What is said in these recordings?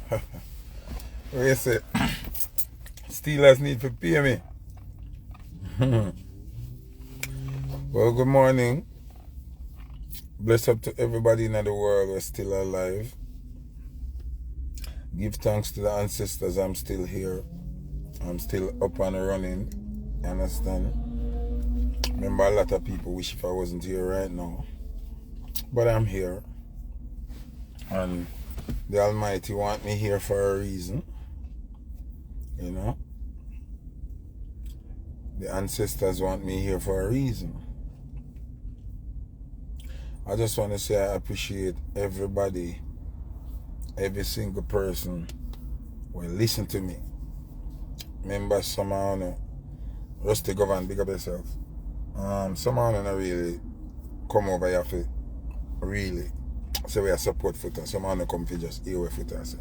What you say? Steelers need to pay me. Well, good morning. Bless up to everybody in the world who's still alive. Give thanks to the ancestors. I'm still here. I'm still up and running. You understand? Remember, a lot of people wish if I wasn't here right now. But I'm here. And the Almighty want me here for a reason. You know? The ancestors want me here for a reason. I just want to say I appreciate everybody, every single person who listen to me. Remember, somehow, Rusty Govern, big up yourself. Somehow not really come over here for really say we are support Foota. Somehow not come for just hear what Foota say.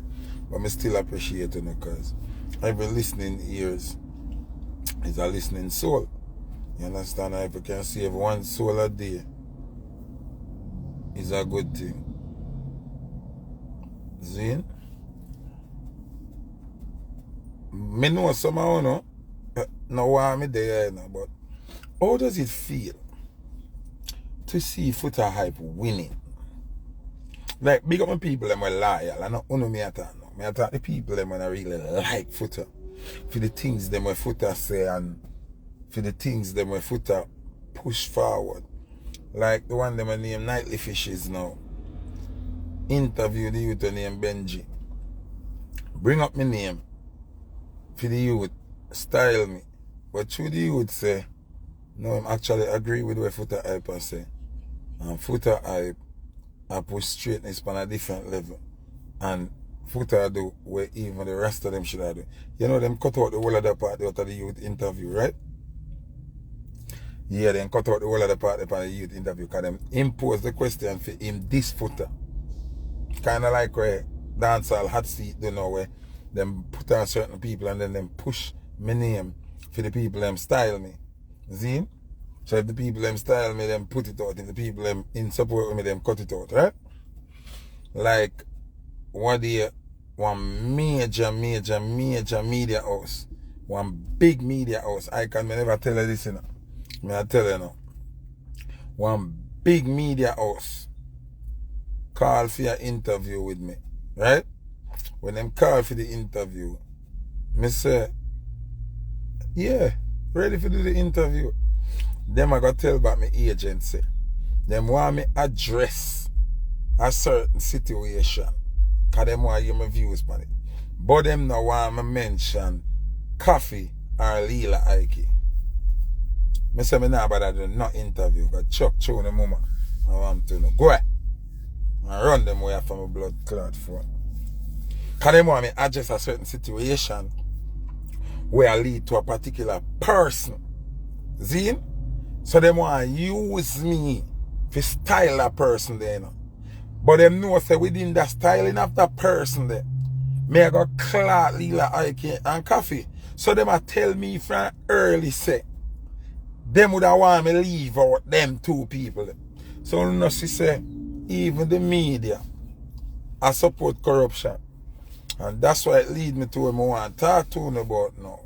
But I still appreciate it because every listening ears is a listening soul. You understand? If you can save one soul a day, is a good thing. See? Me know somehow, no why me there, but how does it feel to see Foota Hype winning? Like, big up my people them were loyal. I don't know me at all. Me at the people them when I really like Foota. For the things them where Foota say and for the things them where Foota push forward. Like the one them I name Nightly Fishes now. Interview the youth named Benji. Bring up my name for the youth. Style me. But through the youth say, no, I'm actually agree with what Foota Hype say. And Foota Hype I push straightness on a different level. And Foota do where even the rest of them should have do. You know them cut out the whole of the part out of the youth interview, right? Yeah, then cut out the whole of the part of the youth interview because them impose the question for him this Foota. Kinda like where dancehall hot seat don't know where them put on certain people and then them push my name for the people them style me. See? So if the people them style me, them put it out. If the people them in support with me, them cut it out, right? Like one day, one major media house, one big media house. I can never tell you this, you know. I tell you now. One big media house call for an interview with me, right? When them call for the interview, me say, yeah, ready to do the interview. Them I got tell about my agency. Them want me address a certain situation. Cause them want to hear my views on it. But them now want me mention Coffee or Leela Ike. Me say me nah bother do no interview. Cause Chuck through the mama. I want to know. Go ahead. And run them away from my blood clot front. Cause them want me address a certain situation where I lead to a particular person. See? So them want to use me to style a person there, you know. But them know say within that styling of that person there, me I got clout Leela Ike and Coffee. So them a tell me from early say, them would have want me leave out them two people. So you know she say, even the media I support corruption. And that's why it lead me to what I want to talk to you about now.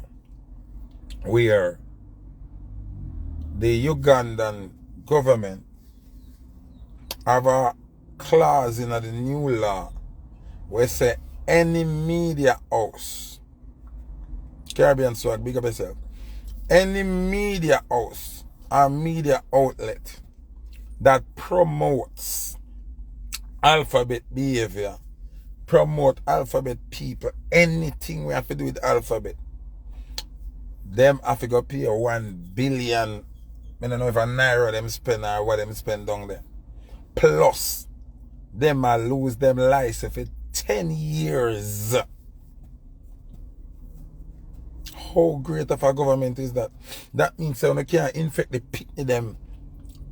Where the Ugandan government have a clause in the new law where say any media house, Caribbean swag, big up yourself, any media house or media outlet that promotes alphabet behavior, promote alphabet people, anything we have to do with alphabet, them have to go pay 1 billion. I don't know if a naira them spend or what them spend down there. Plus, them will lose them license for 10 years. How great of a government is that? That means that you can't infect them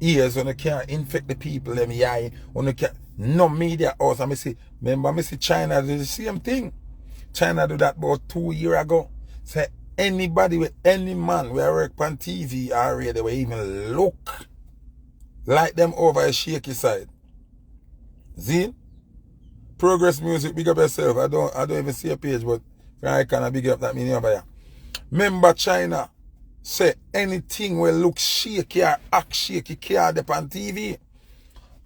ears, you can't infect the people, them eye, you can't, no media house. I see, remember I see China do the same thing. China do that about 2 years ago. Say anybody with any man where work on TV or radio will even look like them over a shaky side. See? Progress Music, big up yourself. I don't even see a page, but I can big up that meaning over here. Remember China say anything will look shaky or act shaky can't dep on TV.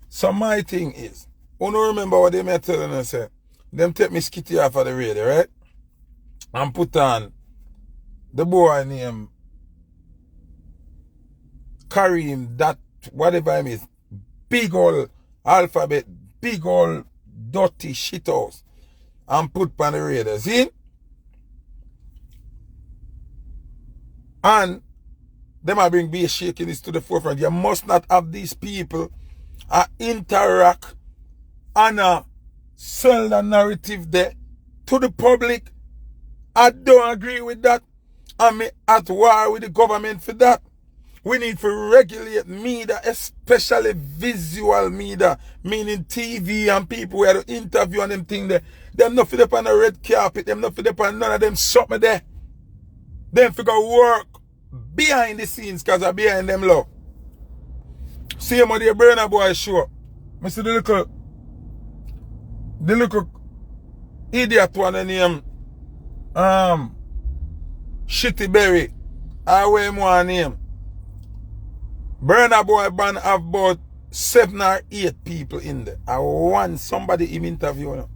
So my thing is, you don't remember what they may telling us, say, them take me skitty off of the radio, right? And put on the boy named Kareem, that whatever him is, big old alphabet, big old dirty shit house, and put on the radio, see? And them are bring be shaking this to the forefront. You must not have these people interact and sell the narrative there to the public. I don't agree with that. I'm at war with the government for that. We need to regulate media, especially visual media, meaning TV and people where to interview and them thing there. Them not fit up on a red carpet, them not fit up on none of them something there. Them figure work behind the scenes because of behind them love. See him on the Burner Boy show. I see the little idiot one named Shitty Berry. I wear more name. Burner Boy band have about 7 or 8 people in there. I want somebody him interview now.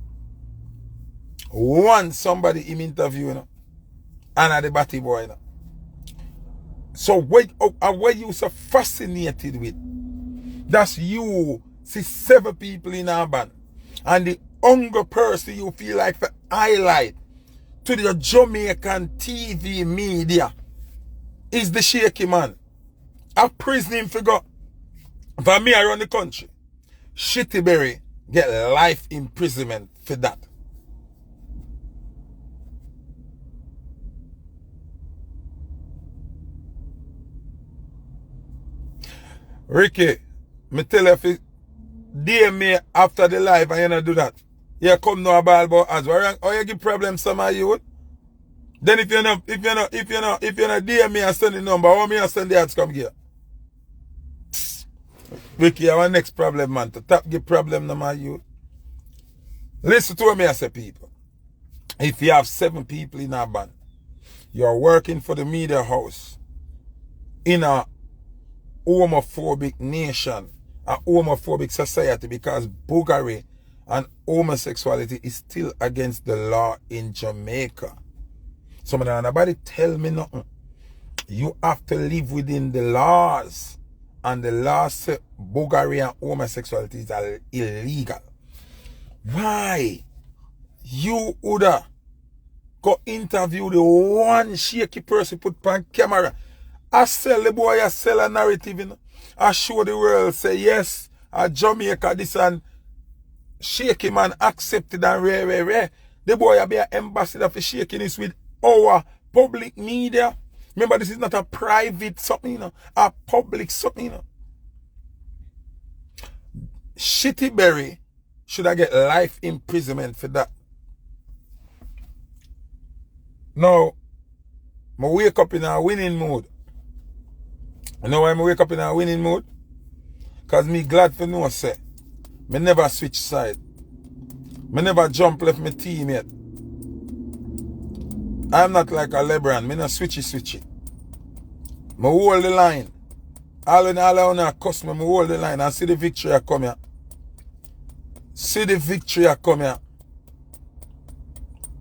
Want somebody him interview now. And the Batty Boy now. So what you so fascinated with? That's you see 7 people in our band. And the younger person you feel like the highlight to the Jamaican TV media is the shaky man. A prison figure. For me around the country, Shitty Berry get life imprisonment for that. Ricky, me tell you if you DM me after the live and you not do that, you come no about as well. Or you give problems some of you. Then if you not DM me and send the number, or me and send the ads come here. Ricky, our next problem, man. To tap give problem no man you. Listen to what me I say, people. If you have 7 people in a band, you're working for the media house in a homophobic nation, a homophobic society, because boogery and homosexuality is still against the law in Jamaica. So nobody tell me nothing. You have to live within the laws. And the law say boogery and homosexuality is illegal. Why? You would go interview the one shaky person put on camera. I sell the boy, I sell a narrative, you know. I show the world, say yes, Jamaica, this and shaky man accepted and rare. The boy will be an ambassador for shakiness with our public media. Remember, this is not a private something, you know, a public something, you know. Shitty Berry should I get life imprisonment for that. Now, I wake up in a winning mood. You know why I wake up in a winning mood? Because me glad for no say. Me never switch side. Me never jump left my team yet. I'm not like a LeBron. Me not switchy. Me hold the line. All I want to cuss me hold the line and see the victory I come here. See the victory I come here.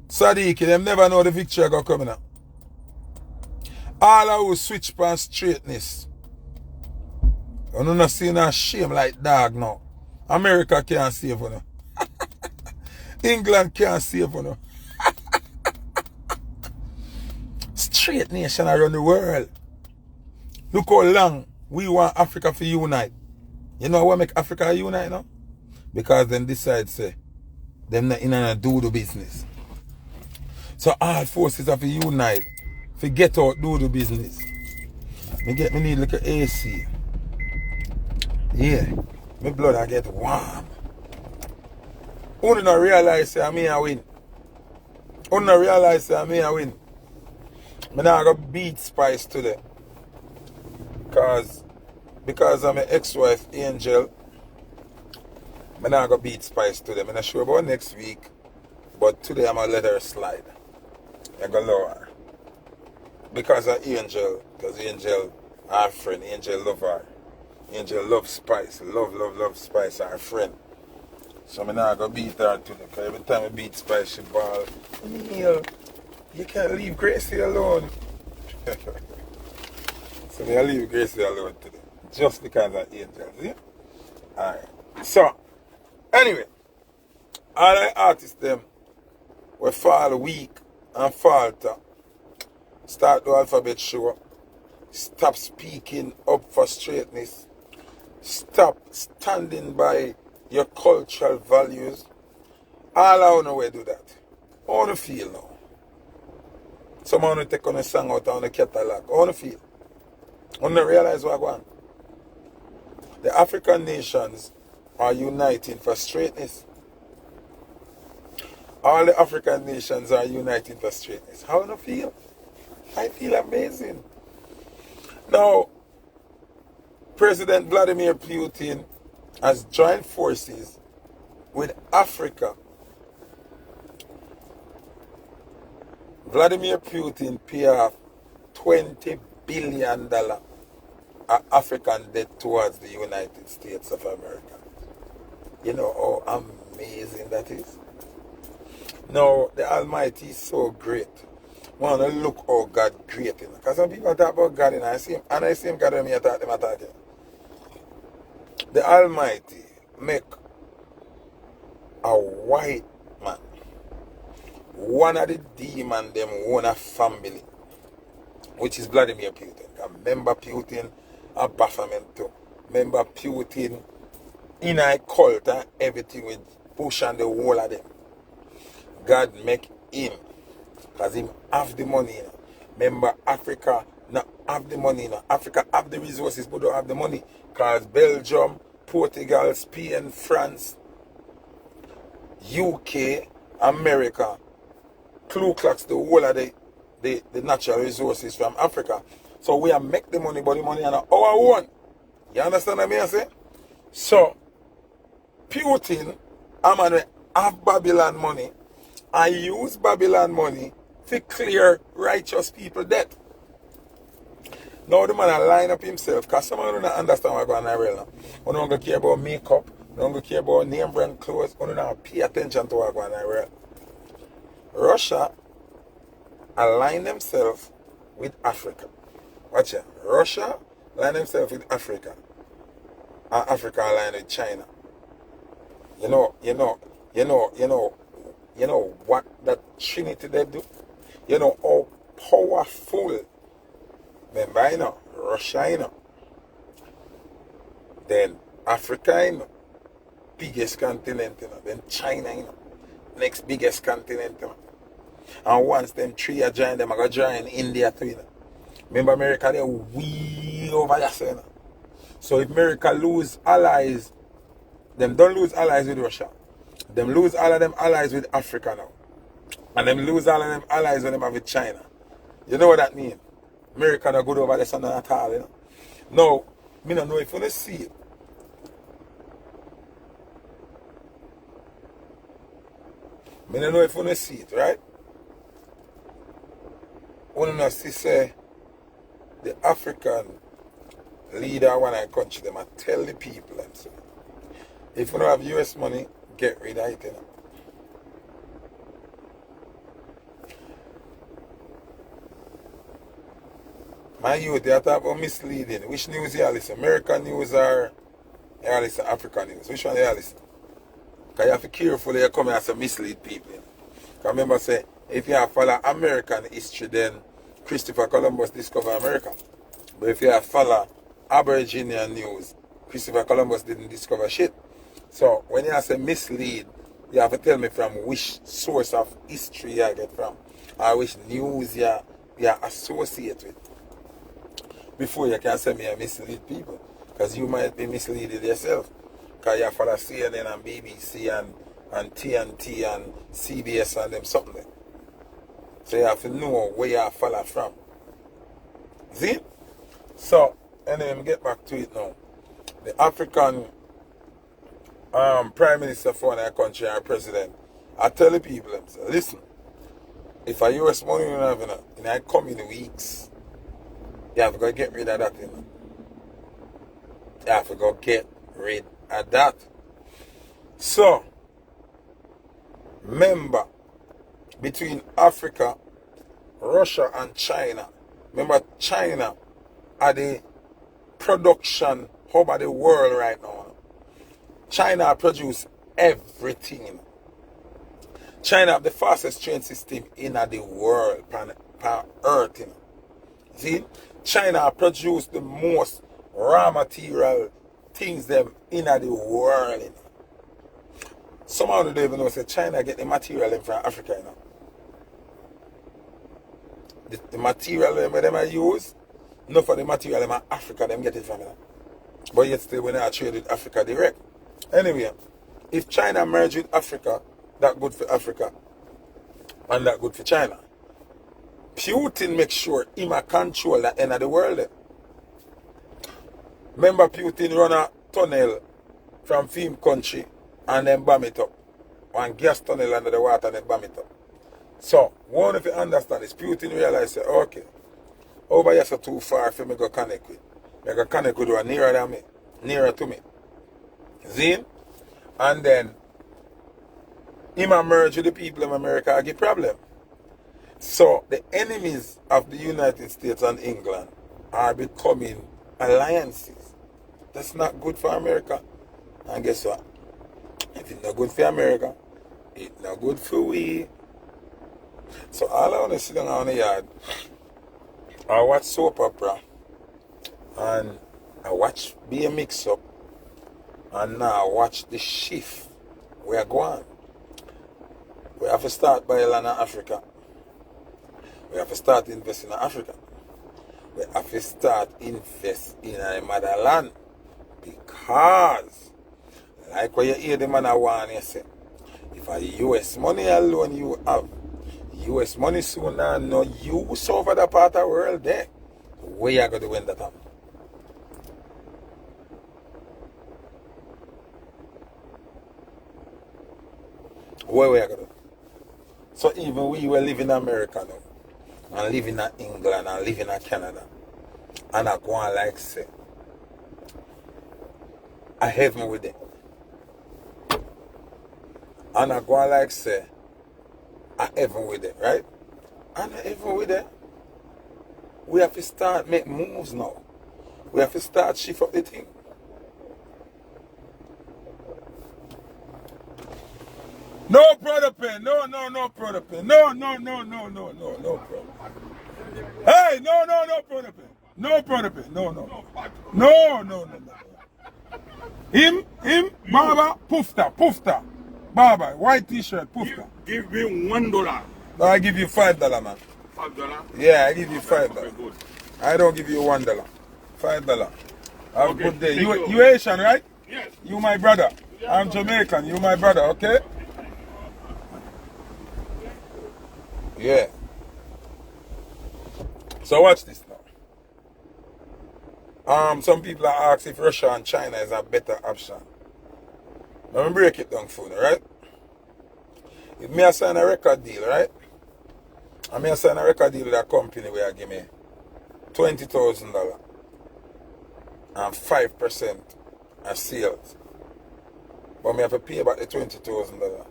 Sadiq, them never know the victory I go come here. All I will switch past straightness. You don't not see no shame like dog now. America can't save you. England can't save you. Straight nation around the world. Look how long we want Africa to unite. You know what make Africa unite now? Because them decide say them not in and do the business. So all forces have to unite. Forget out do the business. Me need like a AC. Yeah. My blood I get warm. Who not realize say me I win. Who not realize say me I win. I now got beat Spice today. Because I'm an ex-wife Angel. I'm not going to beat Spice today. I'm not sure about next week. But today I'm going to let her slide. I'm going to lower her. Because of Angel. Because Angel, our friend. Angel love her. Angel love Spice. Love Spice, our friend. So I'm not going to beat her today. Because every time I beat Spice, she ball. Neil, you can't leave Gracie alone. So I'm going to leave Gracie alone today. Just because of Angel. See? Alright. So, anyway. All the artists them we fall weak and falter. Start the alphabet show. Stop speaking up for straightness. Stop standing by your cultural values. All I want to do that. I want to feel now. Someone will take on a song out on the catalog. I want to feel. I want to realize what I want. The African nations are uniting for straightness. All the African nations are uniting for straightness. How do I feel? I feel amazing. Now, President Vladimir Putin has joined forces with Africa. Vladimir Putin paid off $20 billion of African debt towards the United States of America. You know how amazing that is? Now, the Almighty is so great. Want to look how God great. You know? Because some people talk about God, and I see him God when I talk to them. The Almighty make a white man one of the demons them own a family, which is Vladimir Putin. Remember Putin a Baphomet too. Remember Putin in a cult and everything with Bush and the whole of them. God make him, because him have the money. You know. Remember Africa not have the money. You know. Africa have the resources but don't have the money. Because Belgium, Portugal, Spain, France, UK, America, Ku Klux the whole of the natural resources from Africa. So we are make the money, but the money are our own. You understand what I say? So Putin, a man have Babylon money. I use Babylon money to clear righteous people debt. Now the man line up himself, because some of them don't understand what's going on in real now. They don't care about makeup, they don't care about name brand clothes, they don't pay attention to what's going on in real. Russia align themselves with Africa. Watch it. Russia align themselves with Africa. And Africa align with China. You know what that Trinity they do? You know how powerful. Remember, you know, Russia, you know. Then Africa, you know. Biggest continent, you know. Then China, you know. Next biggest continent, you know. And once them three are joined, them are going to join India too, you know. Remember America, they're way over there, you know. So if America lose allies, them don't lose allies with Russia. Them lose all of them allies with Africa now. And them lose all of them allies when them have with China. You know what that means? America not good over there so at all, you know. Now, I don't know if you want to see it. I don't know if you want to see it, right? I want to see, say, the African leader of one country, them I tell the people and so. If you don't have US money, get rid of it, you know. My youth, they talk about misleading. Which news you listen? American news or you listen African news? Which one you listen? Because you have to be careful you come here and mislead people. You know? Because remember, say, if you have follow American history, then Christopher Columbus discovered America. But if you have follow Aboriginal news, Christopher Columbus didn't discover shit. So when you say mislead, you have to tell me from which source of history you get from, or which news you associate with, before you can say me I mislead people. Because you might be misleading yourself. Because you follow CNN and BBC and TNT and CBS and them something. So you have to know where you follow from. See? So, and then get back to it now. The African prime minister for a country or president, I tell the people, listen, if a US money you have in the coming weeks, you have to go get rid of that. You have to go get rid of that. So, remember, between Africa, Russia and China, remember China are the production hub of the world right now. China produce everything. China have the fastest train system in the world, on earth. See, China produce the most raw material things them in the world. Somehow they don't even know that China get the material in from Africa. The material them use, not for the material in Africa them get it from. But yet still when I trade with Africa direct. Anyway, if China merge with Africa, that good for Africa and that good for China. Putin makes sure he might control the end of the world. Remember Putin run a tunnel from Film Country and then bomb it up. One gas tunnel under the water and then bomb it up. So, one if you understand is Putin realized, okay, over here so too far for me go connect with. I go connect with one nearer than me, nearer to me. See? And then him a merge with the people of America get problem. So the enemies of the United States and England are becoming alliances. That's not good for America. And guess what? If it's not good for America, it's not good for we. So all I want to sit down on the yard, I watch soap opera and I watch Be a Mix Up and now I watch the shift we are going. We have to start by land in Africa. We have to start investing in Africa. We have to start investing in the motherland. Because, like what you hear the man I want to say, if a US money alone you have, US money soon now no use over the part of the world there. Where you going to win that happen? Where we are going to? So even we were living in America now, and living in England, and living in Canada, and I go on like say, I heaven with them. And I go on like say, I heaven with them, right? And I heaven with them. We have to start make moves now. We have to start shift up the thing. No product pen, no product pen, no problem. Hey, no product pen, no product pen, no. Him, Baba, Poofta, Baba, white t-shirt, Poofta. Give me $1. No, I give you $5, man. $5? Yeah, I give you $5. Okay, good. I don't give you $1. $5. Have a Okay, good day. thank You Asian, right? Yes. You my brother. I'm Jamaican. You my brother, okay? Yeah. So watch this now. Some people are asking if Russia and China is a better option. Let me break it down for you, right? If me sign a record deal, right? I may sign a record deal with a company where I give me $20,000 and 5% of sales. But me have to pay back the $20,000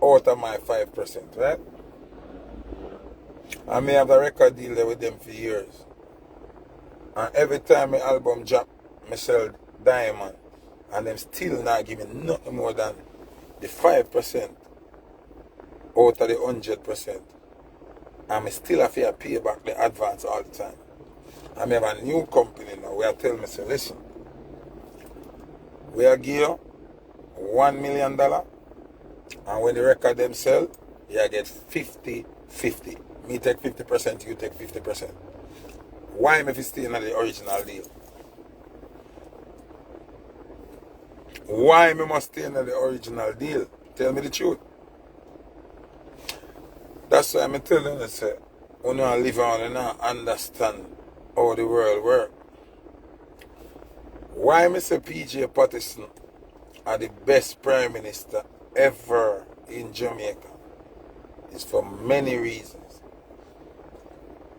out of my 5%, right? I may have a record deal there with them for years. And every time my album drop, I sell diamond. And them still not give me nothing more than the 5% out of the 100%. And I still have to pay back the advance all the time. I have a new company now where I tell me, say, listen, we are give you $1 million. And when the record them sell, you get 50-50. Me take 50%, you take 50%. Why am I staying on the original deal? Why must stay on the original deal? Tell me the truth. That's why I'm telling you, say, when you live on and understand how the world works. Why Mr. PJ Patterson are the best prime minister ever in Jamaica. It's for many reasons.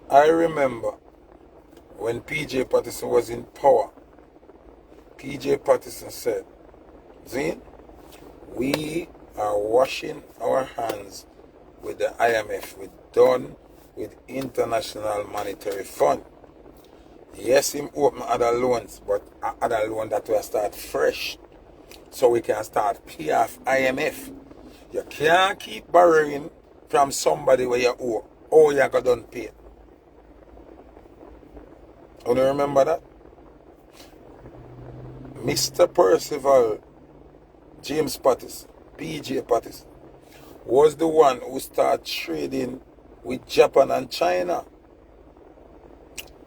I remember when PJ Patterson was in power, PJ Patterson said, Zine, we are washing our hands with the IMF. We're done with International Monetary Fund. Yes, him open other loans, but other loan that will start fresh. So we can start pay off IMF. You can't keep borrowing from somebody where you owe. Oh, you got done pay. You remember that? Mr. Percival James Patterson, PJ Patterson, was the one who started trading with Japan and China.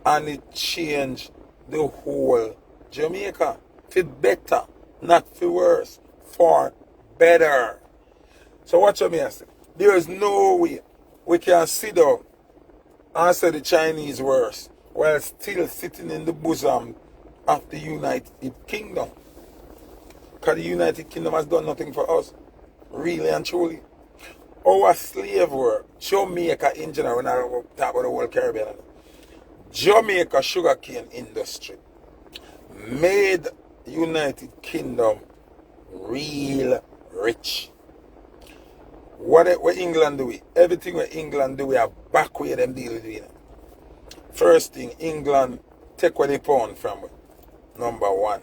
And it changed the whole Jamaica. For better, not for worse. For better. So what you mean? There is no way we can sit down and say the Chinese worse while still sitting in the bosom of the United Kingdom. Because the United Kingdom has done nothing for us. Really and truly. Our slave work, Jamaica in general, when I talk about the whole Caribbean, Jamaica sugarcane industry made United Kingdom real rich. What England do we? Everything what England do we are back where them deal with it. First thing, England take what they pound from it. Number one.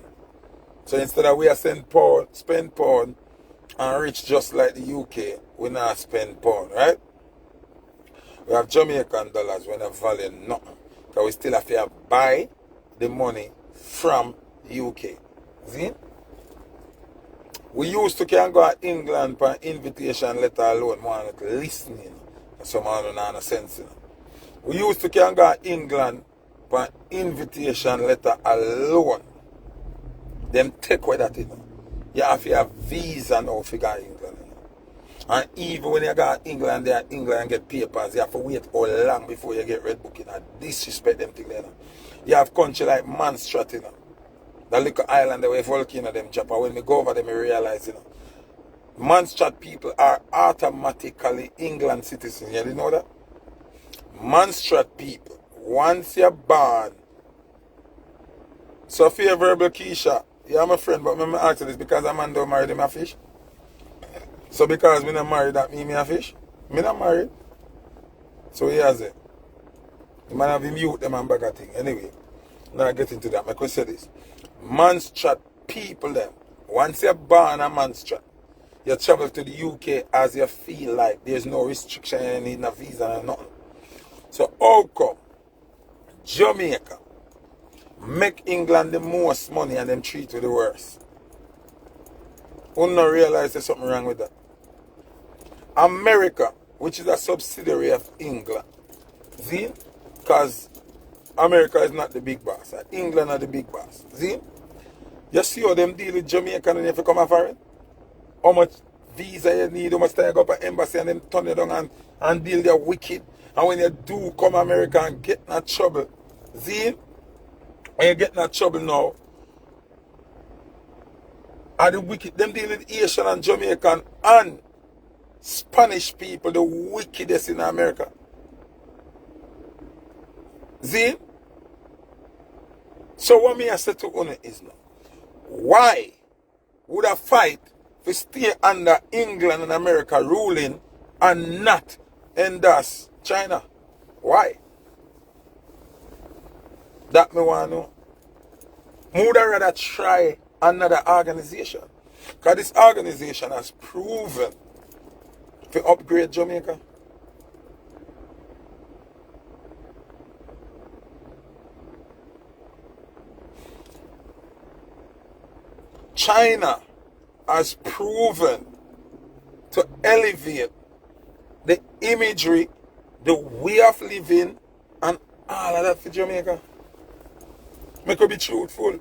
So instead of we are spend pound and rich just like the UK, we not spend pound, right? We have Jamaican dollars when they value nothing. Because we still have to buy the money from UK. See? We used to can go to England for invitation letter alone. Man, like listening. Some man don't have no sense. We used to can go to England for invitation letter alone. Them take away that, You have to have visa now if you go to England. And even when you go to England, there England and get papers, you have to wait all long before you get red book. Disrespect them thing there. You have country like Manstrat, that little island where volcano them chop. When we go over there, we realize, Manstrat people are automatically England citizens. You know that? Manstrat people, once you're born, Sophia Verbal Keisha, you're my friend, but me ask you this because a man don't marry them a fish. So because me not married, that mean me a fish? Me not married. So here's it. The man have him mute them and bag a thing. Anyway, now I get into that. My question is, Manstrat people them, once you're born a Manstrat, you travel to the UK as you feel like. There's no restriction, you need no visa or nothing. So how come Jamaica make England the most money and them treat you the worst? Who not realize there's something wrong with that? America, which is a subsidiary of England. See? Because America is not the big boss. England are the big boss. See? You see how them deal with Jamaica and if you come foreign? How much visa you need, how much time you go up at embassy and them turn you down and deal their wicked. And when you do come America and get in trouble, see? When you get in trouble now, are the wicked, them deal with Asian and Jamaican and Spanish people, the wickedest in America. See? So what me I say to you is now, why would I fight to stay under England and America ruling and not endorse China? Why? That me want to know. I would rather try another organization. Because this organization has proven to upgrade Jamaica. China has proven to elevate the imagery, the way of living, and all of that for Jamaica. I could be truthful.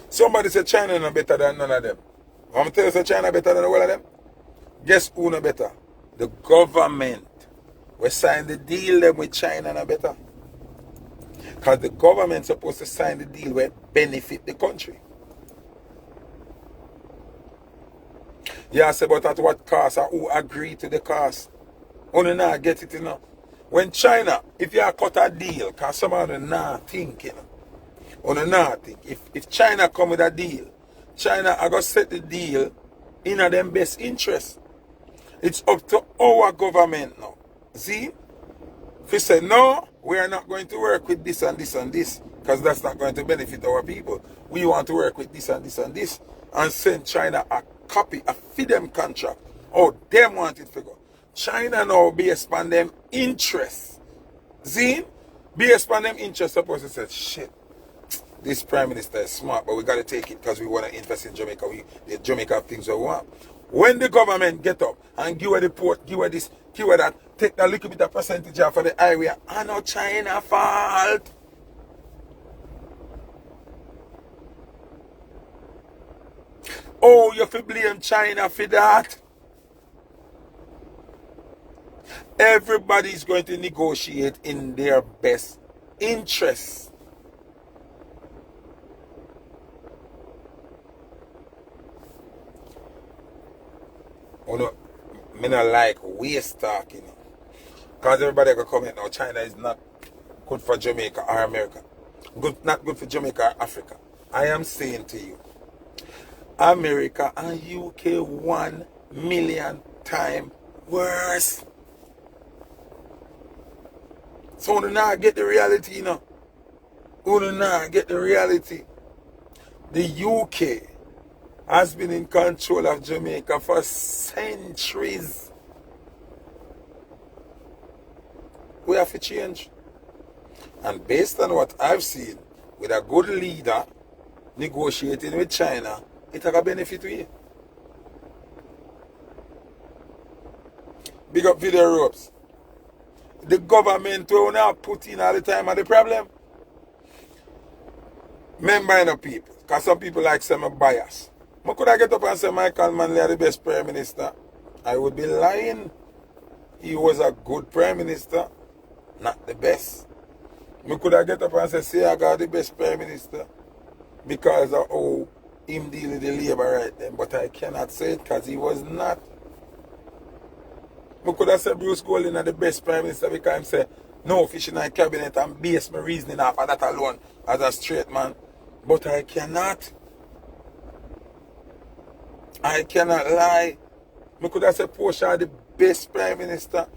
Somebody said China no better than none of them. I'm tell you say China better than all of them. Guess who no better? The government. We signed the deal them with China no better. Because the government's supposed to sign the deal where it benefit the country. Yeah, I say, but at what cost or who agree to the cost? Only now get it, you know. When China, if you cut a deal, because some of them not think, you know. Only now think. If China come with a deal, China are going to set the deal in their best interest. It's up to our government now. See? If we say, no, we are not going to work with this and this and this, because that's not going to benefit our people. We want to work with this and this and this, and send China a copy, a FIDEM contract. Oh, them want it to go. China now based on them interests. See? Based on them interests, supposed to say, shit, this prime minister is smart, but we got to take it because we want to invest in Jamaica. Jamaica have things we want. When the government get up and give her the port, give her this, give her that, take that little bit of percentage off of the highway, and no China fault. Oh, you have to blame China for that. Everybody's going to negotiate in their best interests. Oh no, me not like waste talking. Because everybody can comment now, China is not good for Jamaica or America. Not good for Jamaica or Africa. I am saying to you, America and UK 1 million times worse. So we not get the reality, you know. We not get the reality. The UK has been in control of Jamaica for centuries. We have to change. And based on what I've seen, with a good leader negotiating with China, it has a benefit to you. Big up video ropes. The government will not put in all the time at the problem. Remember, people, because some people like some bias. I could I get up and say Michael Manley is the best prime minister? I would be lying. He was a good prime minister, not the best. I could I get up and say Seaga the best prime minister because of how him deal with the labor right then. But I cannot say it because he was not. I could have said Bruce Golding are the best prime minister because he said no fish in my cabinet and base my reasoning off of that alone as a straight man. But I cannot. I cannot lie. I could have said Portia the best prime minister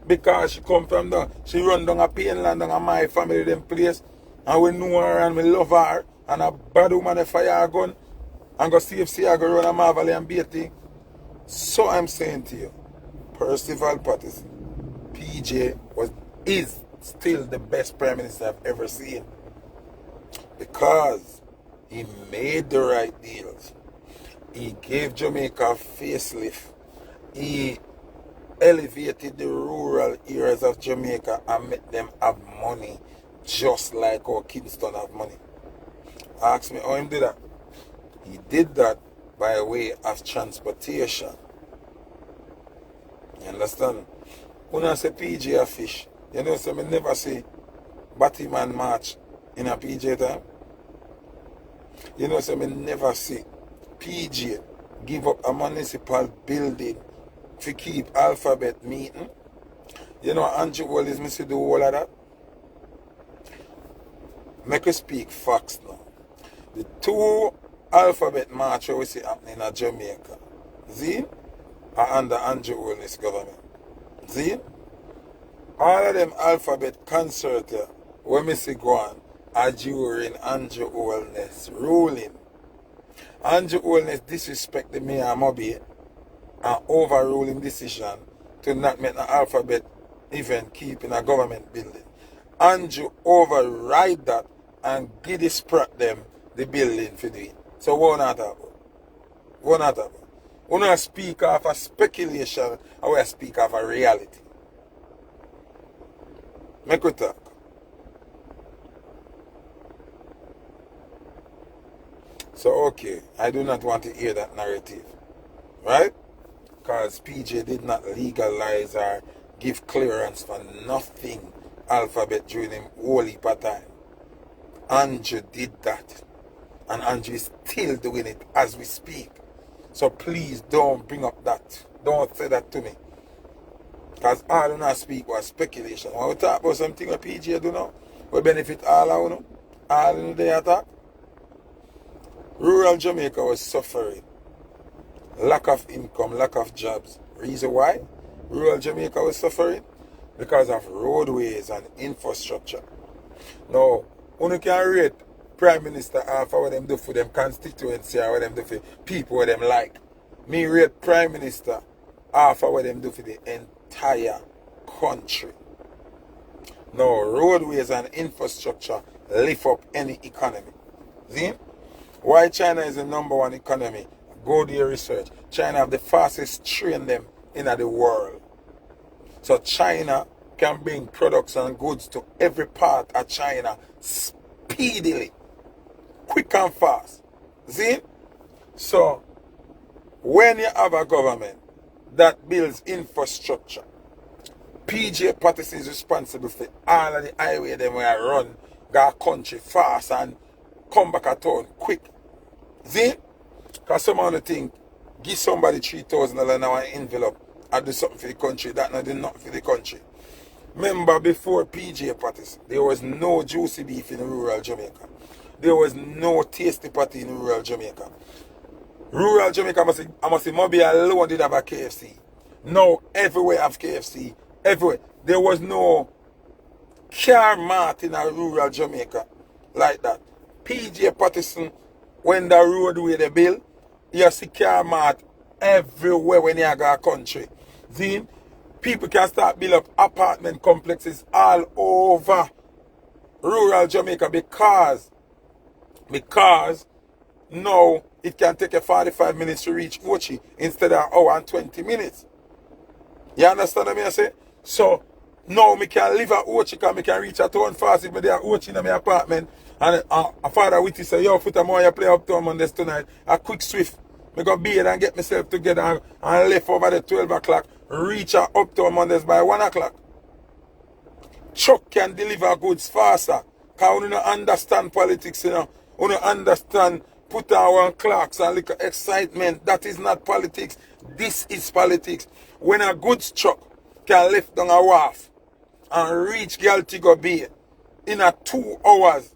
because she come from she run down a Painland down a my family them place, and we know her and we love her, and a bad woman a fire a gun and go see I go run a Marvel and Beatty. So I'm saying to you, Percival Patterson, PJ is still the best prime minister I've ever seen because he made the right deals. He gave Jamaica a facelift. He elevated the rural areas of Jamaica and made them have money just like our Kingston have money. Ask me how he did that. He did that by way of transportation. You understand? When I say PJ a fish, you know, so I never see Batman march in a PJ time. You know, so I never see PJ give up a municipal building to keep alphabet meeting. You know, Andrew Wallace must do all of that. Make us speak facts now. The 2 alphabet march we see happening in Jamaica, see, are under Andrew Wallace government. See? All of them alphabet concert when we see go on are during Andrew Wallace ruling. Andrew Holness disrespect the mayor Moby and overruling decision to not make an alphabet event keep in a government building. Andrew override that and give this Pratt them the building for doing. So what not about? What not about? We don't speak of a speculation, or we speak of a reality. Make we talk. So, okay, I do not want to hear that narrative, right? Because PJ did not legalize or give clearance for nothing alphabet during him whole heap of time. Andrew did that. And Andrew is still doing it as we speak. So please don't bring up that. Don't say that to me. Because all I speak was speculation. When we talk about something with PJ do now, we benefit all of you. All in the attack. Rural Jamaica was suffering. Lack of income, lack of jobs. Reason why rural Jamaica was suffering? Because of roadways and infrastructure. Now, you can rate Prime Minister after what them do for them constituency or what them do for people what them like. Me rate Prime Minister after what them do for the entire country. Now, roadways and infrastructure lift up any economy. See? Why China is the #1 economy? Go do your research. China have the fastest train them in the world. So China can bring products and goods to every part of China speedily, quick and fast. See? So when you have a government that builds infrastructure, PJ Patterson is responsible for all of the highway them where I run, go country fast and come back at town quick. See? Because some of the think, give somebody $3,000 now an envelope and do something for the country. That not do nothing for the country. Remember before PJ Patterson, there was no juicy beef in rural Jamaica. There was no tasty patty in rural Jamaica. Rural Jamaica, I must say, Moby alone did have a KFC. Now everywhere have KFC. Everywhere. There was no car mart in a rural Jamaica like that. PJ Patterson, when the roadway they build, you see car mart everywhere when you go a country. See, people can start build up apartment complexes all over rural Jamaica because now it can take you 45 minutes to reach Ochi instead of an hour and 20 minutes. You understand what I say? So now I can live at Ochi because I can reach a town fast if I there Ochi in my apartment. And a father with you say, yo, Foota, more you play uptown Mondays tonight. A quick swift. I go bathe and get myself together and left over the 12 o'clock. Reach a uptown Mondays by 1 o'clock. Truck can deliver goods faster. Because we don't understand politics, you know. We don't understand put on clocks and little excitement. That is not politics. This is politics. When a goods truck can lift down a wharf and reach Galtigo Bay in a 2 hours,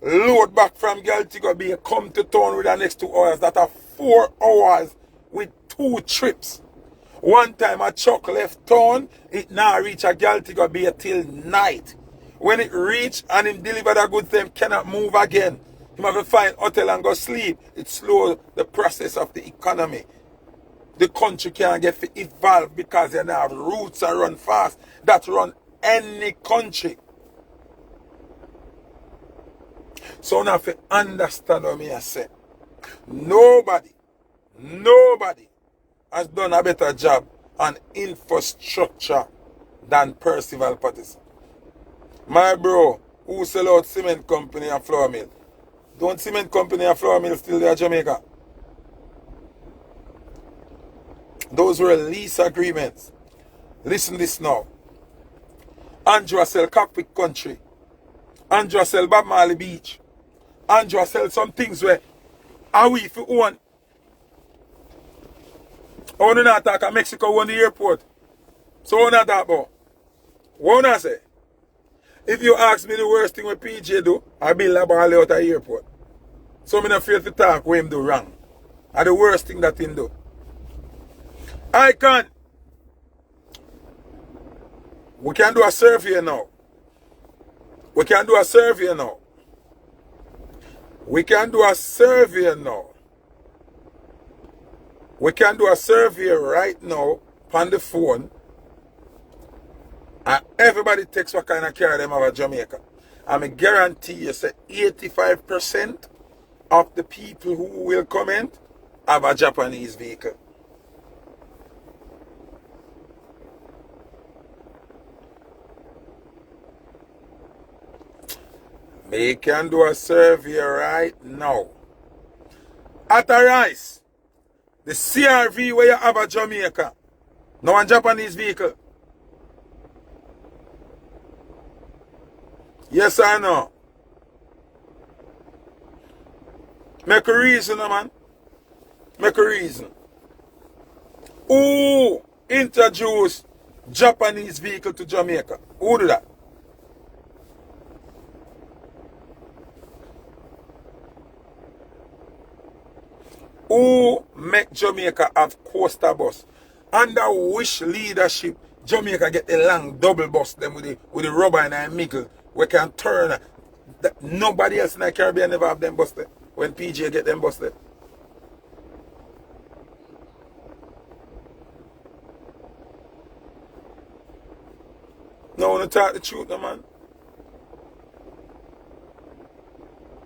load back from Galtigo Bay, come to town with the next 2 hours. That are 4 hours with 2 trips. One time a truck left town, it now reach a Galtigo Bay till night. When it reach and him deliver the goods, them cannot move again. Him have to find hotel and go sleep. It slows the process of the economy. The country can't get evolved because they have routes that run fast that run any country. So now if you understand what I say, nobody has done a better job on infrastructure than Percival Patterson. My bro, who sell out cement company and flour mill? Don't cement company and flour mill still there in Jamaica? Those were lease agreements. Listen this now. Andrew sell Cockpit Country. Andrew sell Bob Marley Beach. Andrew sell some things where are we if you own? I want to not talk about Mexico own the airport. So I want to talk about. What I say? If you ask me the worst thing what PJ do, I build a ball out of the airport. So I'm not afraid to talk what him do wrong. And the worst thing that him do. I can. We can do a survey now. We can do a survey now. We can do a survey now. We can do a survey right now on the phone. And everybody takes what kind of car them have at Jamaica. And I guarantee you say 85% of the people who will comment have a Japanese vehicle. We can do a survey right now. At a rice, the CRV where you have a Jamaica, no a Japanese vehicle. Yes or no? Make a reason, man. Make a reason. Who introduced Japanese vehicle to Jamaica? Who do that? Who make Jamaica have coaster bus? Under which leadership Jamaica get a long double bus them with the rubber in the middle we can turn? Nobody else in the Caribbean never have them bus there. When PJ get them bus there. No one to talk the truth, no, man.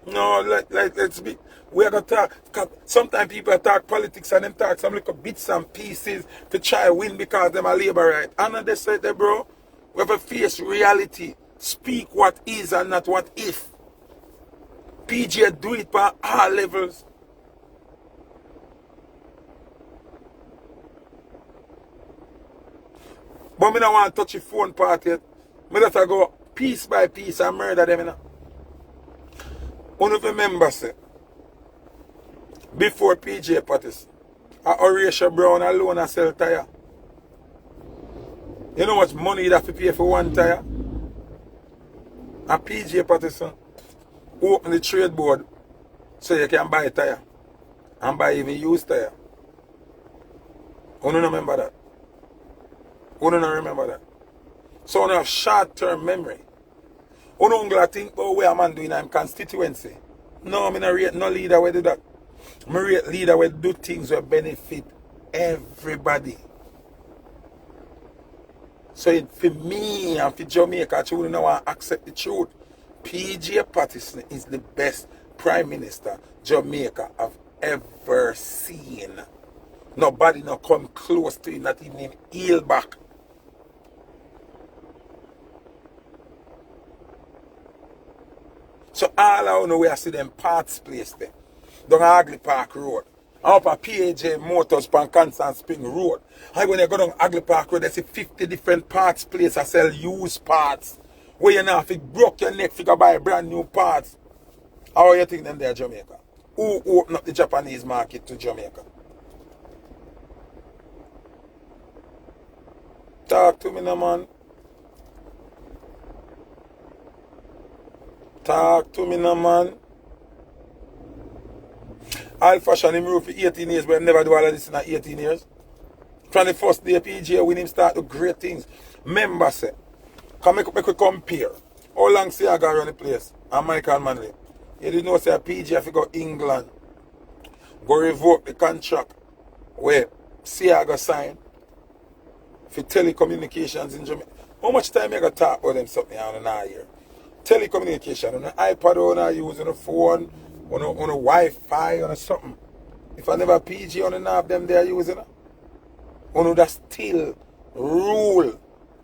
No, let's be. We are going to talk. Sometimes people talk politics and them talk some little bits and pieces to try win because them are labor right. And they said that, bro, we have to face reality. Speak what is and not what if. PJ do it by all levels. But me don't want to touch the phone part yet. Me just go piece by piece and murder them, you know. One of the members say, before PJ Pattis, Horatio Brown alone a sell tire. You know how much money you have to pay for one tire? And PJ Pattis open the trade board so you can buy a tire. And buy even used tire. You don't remember that? You don't remember that? So you have short-term memory. You don't think about what a man doing in his constituency. No, I don't rate no leader will do that. I rate leader will do things that benefit everybody. So for me and for Jamaica, I don't want to accept the truth. PJ Patterson is the best Prime Minister Jamaica have ever seen. Nobody not come close to him, not even him heel back. So all I know we see them parts place there. Down Hagley Park Road. And up a PAJ Motors on Constant Spring Road. And when you go down Hagley Park Road, they see 50 different parts places that sell used parts. Where you now if you broke your neck, you can buy brand new parts. How you think them there Jamaica? Who opened up the Japanese market to Jamaica? Talk to me now, man. Talk to me now, man. All fashion him rule for 18 years, but never do all of this in 18 years. From the first day PJ when him start to great things. Remember say, come make we compare. How long say I got run the place? And Michael Manley. You didn't know say PJ have to go England. Go revoke the contract where Siaga signed for telecommunications in Jamaica. How much time you got to talk about them something on an hour? Telecommunication, on an iPad, on a use on a phone, on a Wi-Fi, on a something. If I never PG on the knob, them they are using it. On that still rule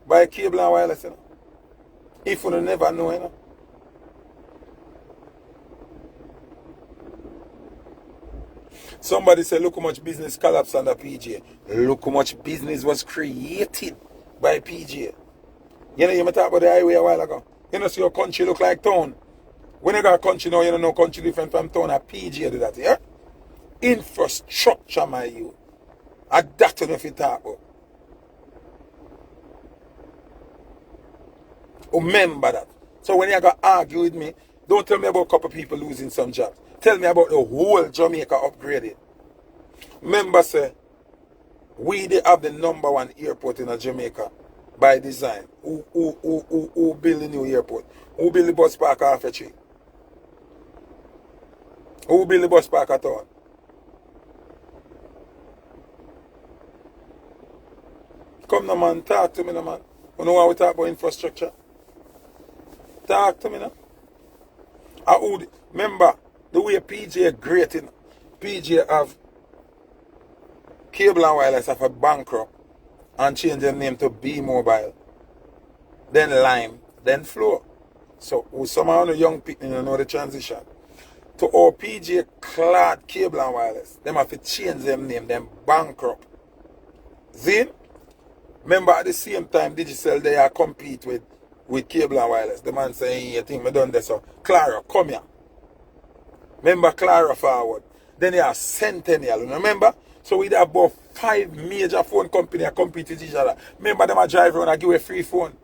by cable and wireless, you know. If you never know, you know. Somebody said, look how much business collapsed under PJ. Look how much business was created by PJ. You know, you talk about the highway a while ago. You know, see your country look like town. When you got a country now, you don't know country different from town. A PG do that, yeah? Infrastructure, my youth. And that's what you talk about. Remember that. So when you got to argue with me, don't tell me about a couple of people losing some jobs. Tell me about the whole Jamaica upgraded. Remember, say, we they have the #1 airport in Jamaica by design. Who build the new airport? Who build the bus park off a tree? Who build the bus park at all? Come now, man, talk to me now, man. You know how we talk about infrastructure? Talk to me now. Remember, the way PJ great in PJ have cable and wireless have a bankrupt and change their name to B-Mobile. Then Lime, then Flow. So some of the young people know the transition. To our PJ clad cable and wireless, them have to change them name, them bankrupt. Then, remember at the same time Digicel they are compete with cable and wireless. The man saying, you think me done this, so Clara, come here. Remember Clara Forward. Then you have Centennial, remember? So we have about 5 major phone companies that compete with each other. Remember them a drive around and give a free phone.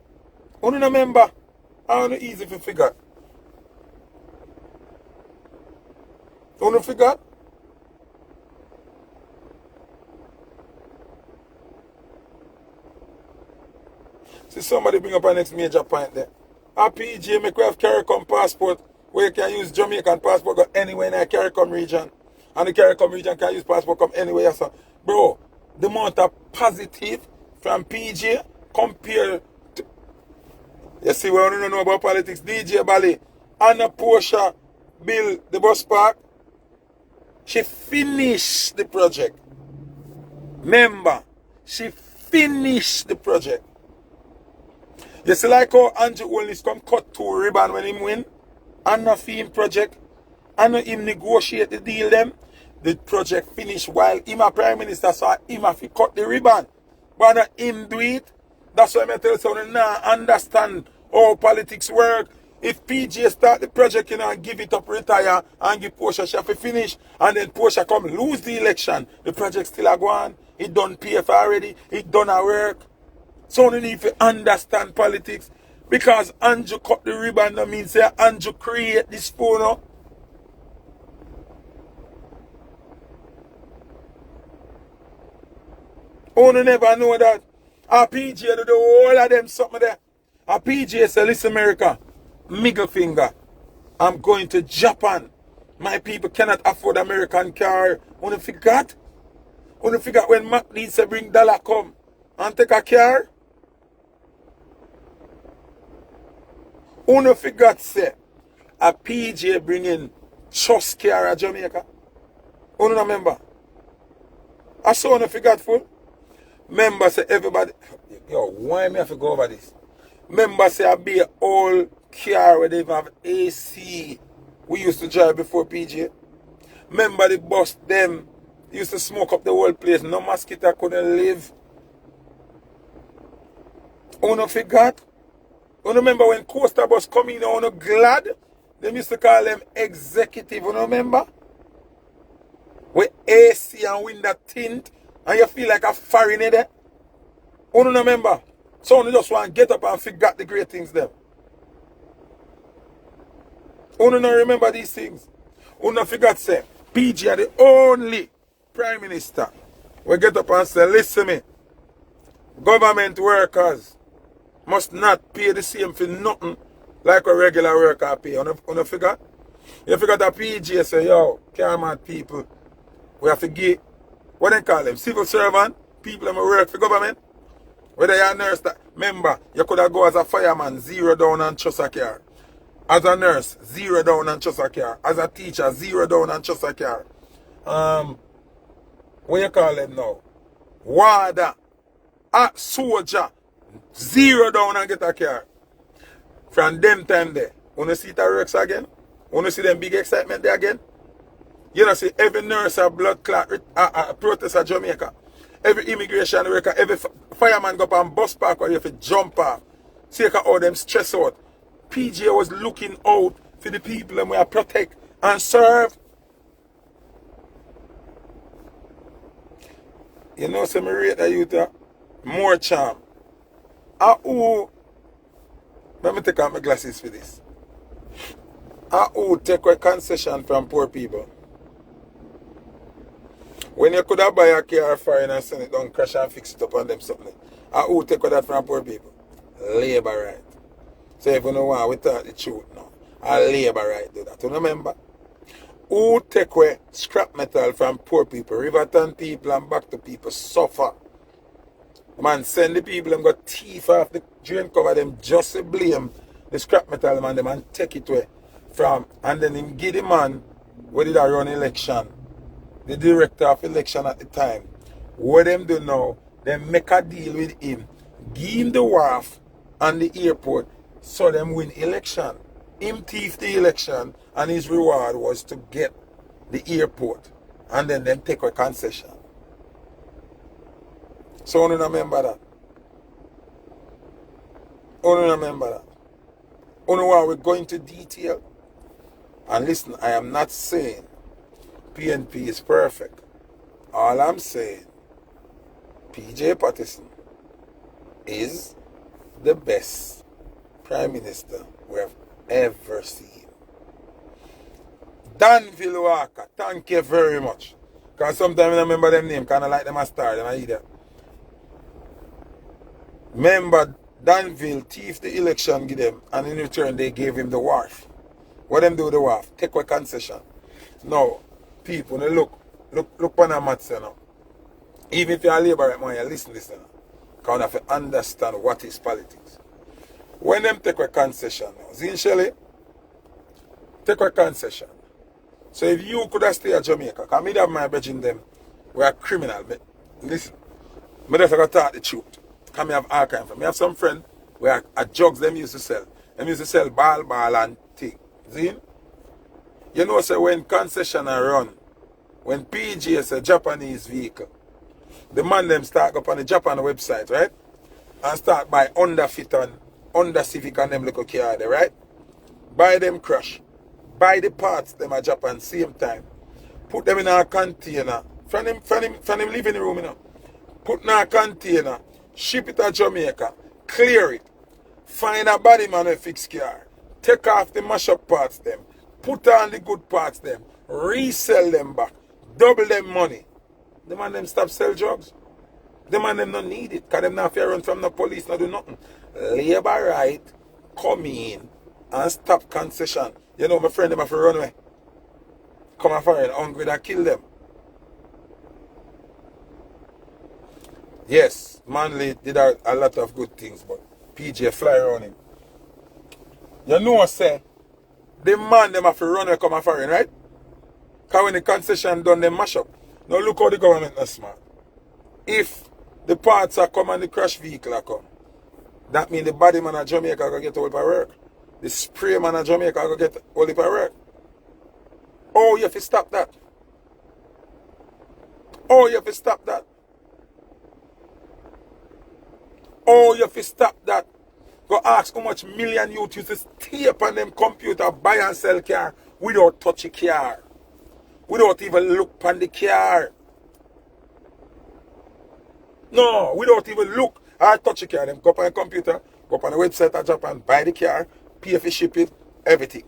You don't remember? How easy to figure. You don't figure? See somebody bring up our next major point there. Our PGA make we have CARICOM passport where you can use Jamaican passport go anywhere in the CARICOM region. And the CARICOM region can use passport come anywhere. So, bro, the amount of positive from PGA compared to... You see, we don't know about politics. DJ Bali, Anna Portia build the bus park. She finished the project. Remember, she finished the project. You see like how Andrew Holness come cut 2 ribbon when him win? And not him project. And not him negotiate the deal them. The project finished while him a prime minister, so him have to cut the ribbon. But not him do it. That's why I tell you someone now understand how politics work. If PJ start the project, you know, and give it up, retire, and give Portia she have to finish, and then Portia come lose the election, the project still a go on. It done PF already, it done a work. So you need to understand politics. Because Andrew cut the ribbon, that means say Andrew create this phone up. You never know that. Our PJ do the whole of them something there. Our PJ say, listen America, middle finger, I'm going to Japan. My people cannot afford American car. You forgot? You forgot when Mac needs to bring dollar come and take a car? You forgot say a PJ bringing trust car to Jamaica? You remember? I saw you forgetful. Remember say everybody, yo, why me have to go over this? Remember say I be an old car where they even have AC. We used to drive before PJ. Remember the bus them used to smoke up the whole place. No mosquito couldn't live. You forgot? You remember when Coaster bus come in, you glad? They used to call them executive, you remember? With AC and window tint, and you feel like a foreigner there. You remember? So you just want to get up and forget the great things there. You don't remember these things. You don't forget say, PG are the only Prime Minister we get up and say, listen me, government workers must not pay the same for nothing like a regular worker pay. You don't forget? You forgot that PG say, yo, Carmad people, we have to give, what they call them, civil servant, people that work for government. Whether you're a nurse, that, remember, you could have go as a fireman, 0 down and trust a car. As a nurse, 0 down and trust a car. As a teacher, 0 down and trust a car. What you call them now? Warder, a soldier, 0 down and get a car. From them time there, when you see it works again, when you see them big excitement there again, you know, see every nurse a blood clot, protest at Jamaica. Every immigration worker, every fireman go up on bus park where you have to jump off. See how them stress out. PJ was looking out for the people and we are protect and serve. You know, some rate that youth more charm. Let me take out my glasses for this. Take a concession from poor people. When you could have buy a car foreign and send it down, crash and fix it up on them something. Who take that from poor people? Labor right. So if you don't want, we talk the truth now. Labor right do that. You remember? Who take away scrap metal from poor people, Riverton people and back to people suffer. Man, send the people and got thief off the drain cover them just to blame the scrap metal man them and take it away from, and then him give the man where did I run election, the director of election at the time, what them do now, they make a deal with him, give him the wharf and the airport, so them win election. Him thief the election and his reward was to get the airport and then them take a concession. So you don't remember that. You don't remember that. You know why we're going to detail. And listen, I am not saying PNP is perfect. All I'm saying, PJ Patterson is the best Prime Minister we have ever seen. Danville Walker, thank you very much. Because sometimes I remember them name, kind of like them a star, them a idiot. Remember, Danville thief the election give them, and in return they gave him the wharf. What them do with the wharf? Take away concession. Now, people, look on the maths now. Even if you're a labor right man, you listen to this now. Because you have to understand what is politics. When them take away concession now, Zin Shelley, take away concession. So if you could have stayed at Jamaica, because me have my brethren them, we are criminal. But listen, I just got to talk the truth. Because I have all kinds of. I have some friends where at drugs them used to sell. Them used to sell ball and thing. See? You know, so when concession are run, when PG is a Japanese vehicle, the man them start up on the Japan website, right? And start buy Honda Fit and Honda Civic and them little car there, right? Buy them crash. Buy the parts them at Japan same time. Put them in a container. From him living room, you know. Put in a container. Ship it to Jamaica. Clear it. Find a body man who fix car. Take off the mash up parts them. Put on the good parts them. Resell them back. Double them money. The man them stop sell drugs. The man them don't need it. Because them not fear run from the police, not do nothing. Labor right come in and stop concession. You know my friend them have to run away. Come and find hungry that kill them. Yes, Manley did a lot of good things, but PJ fly around him. You know say the man them have to run away come and find, right? Because when the concession done, they mash up. Now look how the government is smart. If the parts are come and the crash vehicle are come, that means the body man of Jamaica are going to get all of work. The spray man of Jamaica are going to get all of work. Oh, you have to stop that. Oh, you have to stop that. Oh, you have to stop that. Go ask how much million youth used to stay up on them computer, buy and sell car without touch a car. Without even look on the car. No, without even look or touch a car. Them go up on the computer, go up on the website of Japan, buy the car, pay for shipping, everything.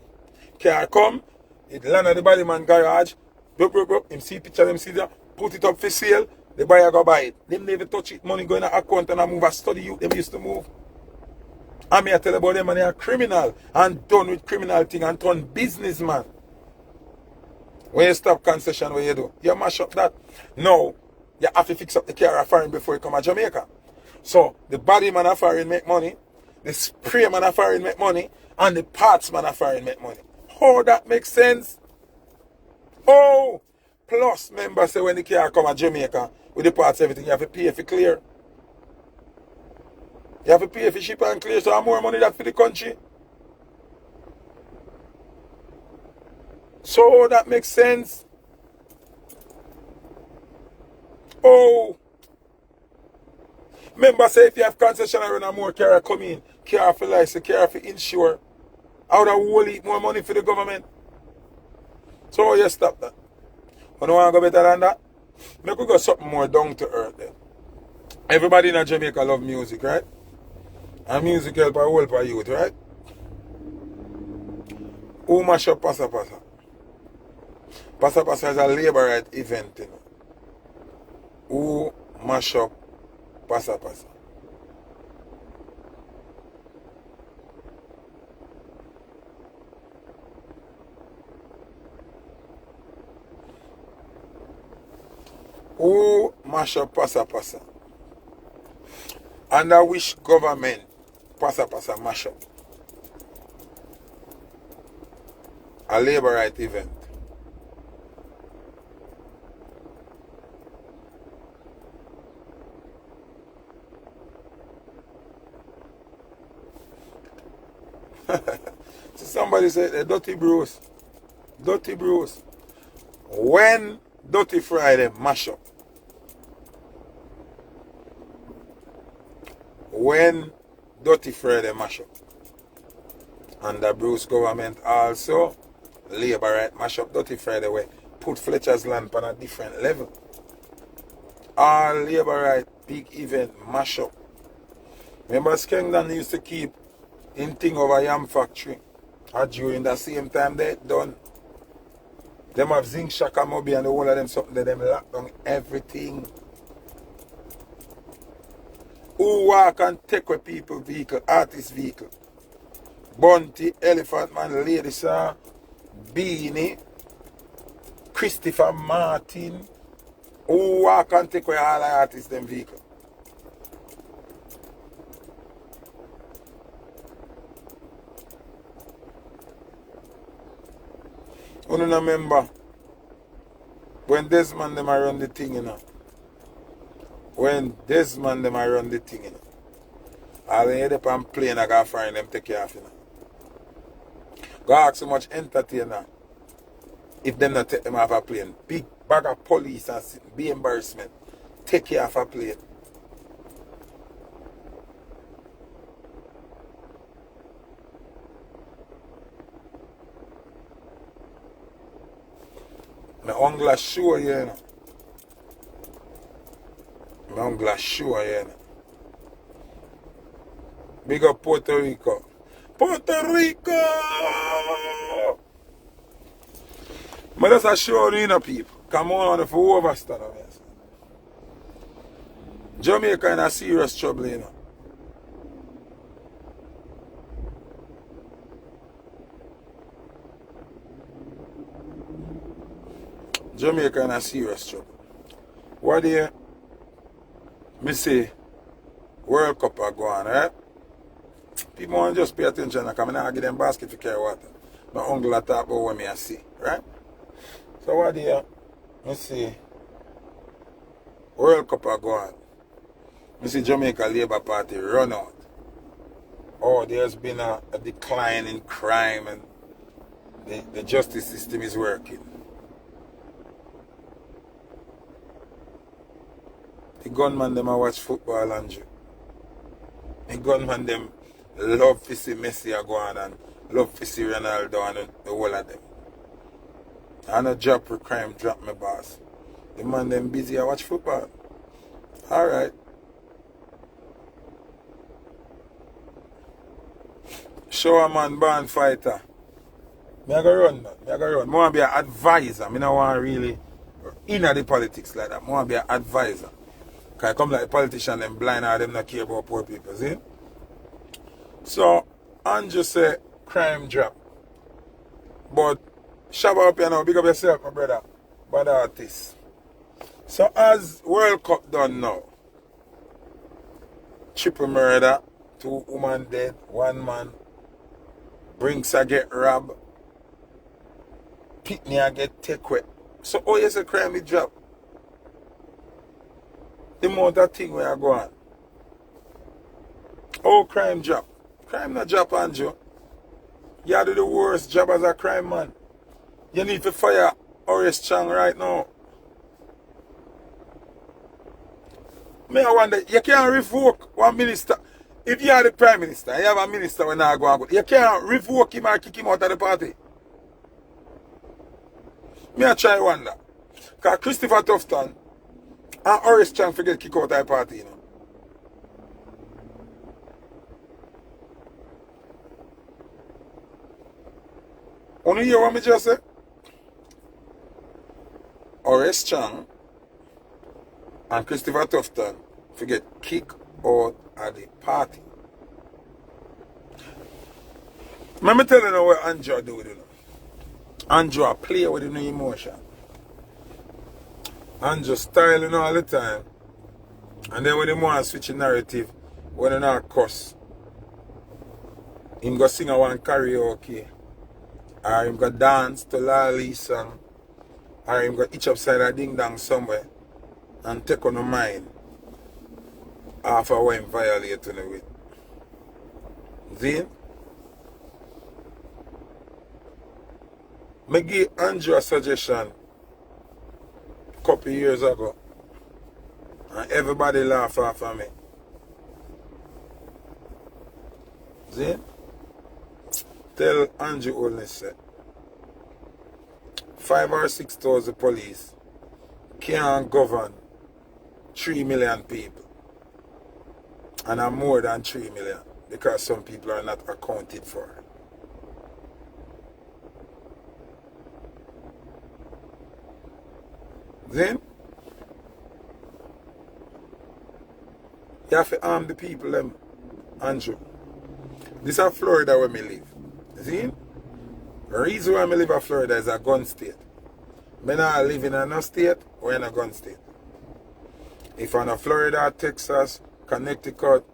Car come, it land at the body man garage, him see picture, them see that, put it up for sale, the buyer go buy it. Them never touch it, money go in the account and I move a study youth, them used to move. And me I tell about them and they are criminal and done with criminal thing and turn businessman. When you stop concession, what you do? You mash up that. Now, you have to fix up the car foreign before you come to Jamaica. So, the body man of foreign make money, the spray man of foreign make money, and the parts man of foreign make money. Oh, that makes sense. Oh, plus, remember, say when the car come to Jamaica, with the parts, everything, you have to pay for clear. You have to pay for ship and clear, so have more money that for the country. So that makes sense. Oh. Remember, say if you have concession and run more car come in, car for license, car for insure, I would have whole heap more money for the government. So you stop that. You don't want to go better than that? Make we go something more down to earth then. Everybody in Jamaica love music, right? And music help a whole for youth, right? Who mash up Pasa Pasa? Pasa Pasa is a labor right event, you know. Who mash up Pasa Pasa? Who mash up Pasa Pasa? Under which government Pasa Pasa mash up? A labor right event. So somebody said the Dirty Bros. Dirty Bros. When Dirty Friday mash up? When Dirty Friday mash up? And the Bruce government also Labour right mash up Dirty Friday way. Put Fletcher's land on a different level. All Labour right big event mash up. Remember Skengdan used to keep in thing over Yam Factory. And during the same time they done. Them have Zinc Shaka Mobi and the whole of them something that them lock down everything. Who walk and take with people vehicle, artist vehicle. Bunty, Elephant Man, Lady Sir, Beanie, Christopher Martin. Who walk and take with all the artists them vehicle. You don't remember when Desmond them run the thing, you know. When Desmond them run the thing, you know. All they head up and plane, I gotta find them take care of, you know. Go ask so much entertainer if them not take them off a plane. Big bag of police and be embarrassment. Take care of a plane. My uncle sure you know. My uncle sure you know. Big up Puerto Rico. Puerto Rico! But that's a show you know people. Come on for overstand. Jamaica in a serious trouble, you know. Jamaica in a serious trouble. What do you me say World Cup are going, right? People want to just pay attention and come and give them basket to carry water. My uncle talk about what me I see, right? So what do you me see World Cup are going. Me see Jamaica Labour Party run out. Oh, there's been a decline in crime and the justice system is working. The gunman them a watch football and the gunman them love to see Messi a go on and love to see Ronaldo and the whole of them. And a drop for crime drop my boss. The man them busy a watch football. Alright. Show a man born fighter. Me a go run that. Me a go run. I want to be an advisor. I don't want really in the politics like that. I want to be an advisor. Because I come like a politician and blind or them not care about poor people, see? So, Andrew say crime drop. But, shabba up here now, big up yourself, my brother. Bad artist. So, as World Cup done now, triple murder, 2 women dead, 1 man, Brinks a get robbed, Pitney a get take away. So, how you say crime it drop? The amount of thing where I go on. Oh, crime drop. Crime not drop, Andrew. You do the worst job as a crime man. You need to fire Horace Chang right now. Me I wonder, you can't revoke one minister. If you are the prime minister, you have a minister when I go and go. You can't revoke him or kick him out of the party. Me I try wonder. Because Christopher Tufton and Horace Chang forget kick out of the party, you know. Only hear what me just say? Horace Chang and Christopher Tufton forget kick out of the party. Let me tell you now what Andrew do with it. Andrew play with the emotion. Andrew styling all the time. And then when he want to switch the narrative, when he not cuss, him go sing a one karaoke. Or him go dance to Lali song. Or him go itch upside a ding dong somewhere. And take on the mind. After what him violate on the with. See? I give Andrew a suggestion a couple years ago. And everybody laugh off of me. See? Tell Andrew Olness say, 5 or 6,000 police can't govern 3 million people. And I'm more than 3 million because some people are not accounted for. Then, you have to arm the people, them, Andrew. This is Florida where me live. See? The reason why I live in Florida is a gun state. I not live in a state or in a gun state. If I'm in Florida, Texas, Connecticut,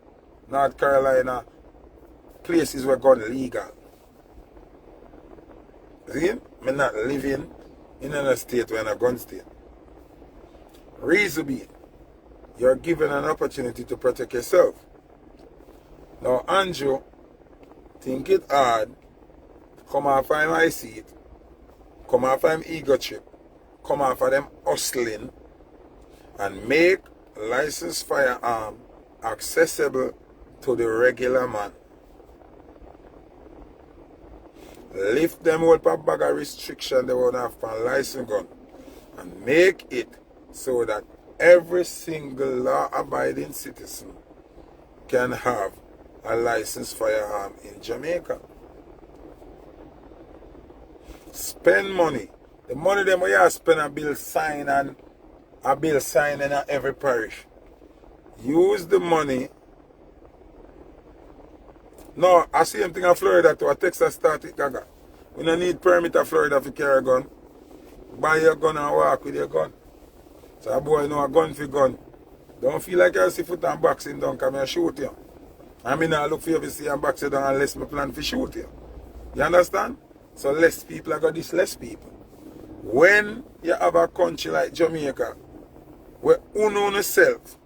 North Carolina, places where gun legal. See? I'm not living in a state or in a gun state. Reason being, you're given an opportunity to protect yourself. Now, Andrew, think it hard, come off of my seat, come off of him ego trip, come off of them hustling, and make licensed firearm accessible to the regular man. Lift them up a bag of restriction they won't have for a license gun and make it so that every single law-abiding citizen can have a licensed firearm in Jamaica. Spend money. The money them we have spend a bill sign and a bill sign in every parish. Use the money. No, I see thing in Florida too. Texas started gaga. We don't need permit in Florida to carry a gun. Buy your gun and walk with your gun. So a boy know a gun for gun. Don't feel like you see foot and boxing down because I shoot you. I mean I look for you to see and box you down unless I plan to shoot you. You understand? So less people are got this less people. When you have a country like Jamaica, where uno self,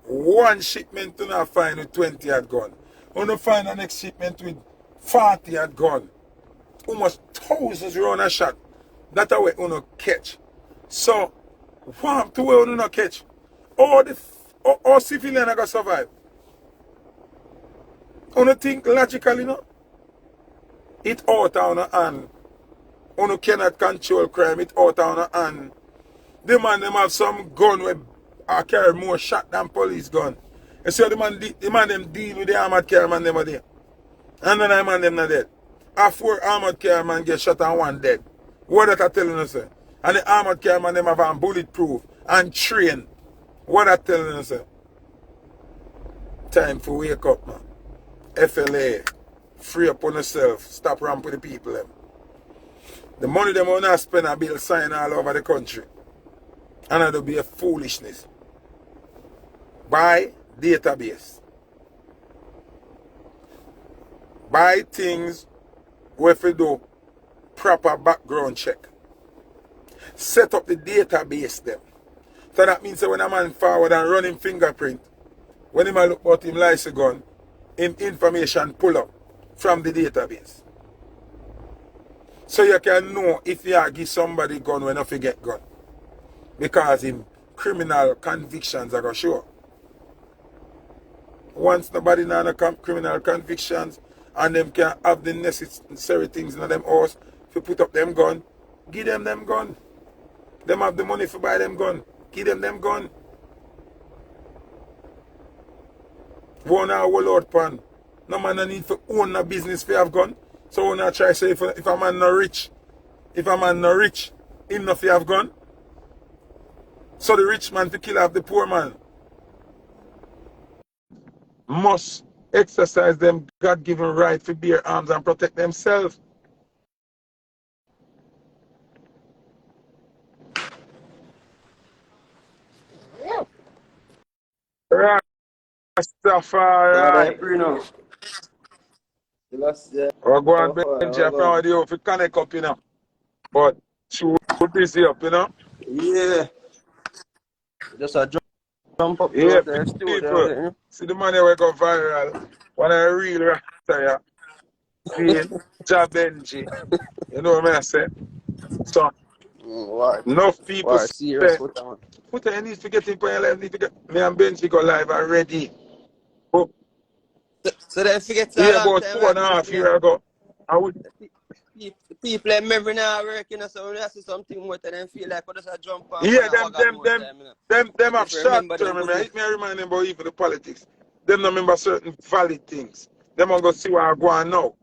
one shipment to not find with 20 at gun. Uno find the next shipment with 40 at gun. Almost thousands round a shot. That's how we uno catch. So, one to where uno not catch. All civilians are going to survive. Uno think logically, no? It out of our hand. Uno cannot control crime, it out of our hand. The man them have some gun where I carry more shot than police gun. And so the man them deal with the armored car man them are there. And then the man them not dead. A 4 armored car man get shot and 1 dead. What that I telling you, sir? And the armored car man them have a bulletproof and trained. What I telling you, sir? Time for wake up, man. FLA. Free up on yourself. Stop ramp with the people them. The money them will not spend a bill sign all over the country. And it'll be a foolishness. Buy database. Buy things where if you do proper background check. Set up the database them. So that means that when a man forward and run him fingerprint, when he man look about him license gun, him information pull up from the database. So you can know if you give somebody gun when you forget gun. Because in criminal convictions are going to show. Once nobody knows no criminal convictions and them can have the necessary things in them house to put up them gun, give them gun. Them have the money to buy them gun, give them gun. One hour whole out pan. No man no need to own a business to have gun. So when I try to say if a man not rich, him not have gun. So the rich man to kill off the poor man must exercise them God-given right to bear arms and protect themselves. Rastafari. We're going to Benji from the off connect up, you know. But she busy up, you know. Yeah. Just a jump up Yeah, there, people. See the money we go viral. When I real Rasta, seeing Benji. You know what I say? So, enough people serious say, put a need to get in for your life, need to get me and Benji go live already. But, so then forget yeah, about 2.5 years ago. people them every now working, so when I see something more to them feel like what does I jump on Yeah, and wag more time, you know. them have If you short remember term them memory. good. It may remind them about even the politics. Them don't remember certain valid things. Them are going to see what I go on now.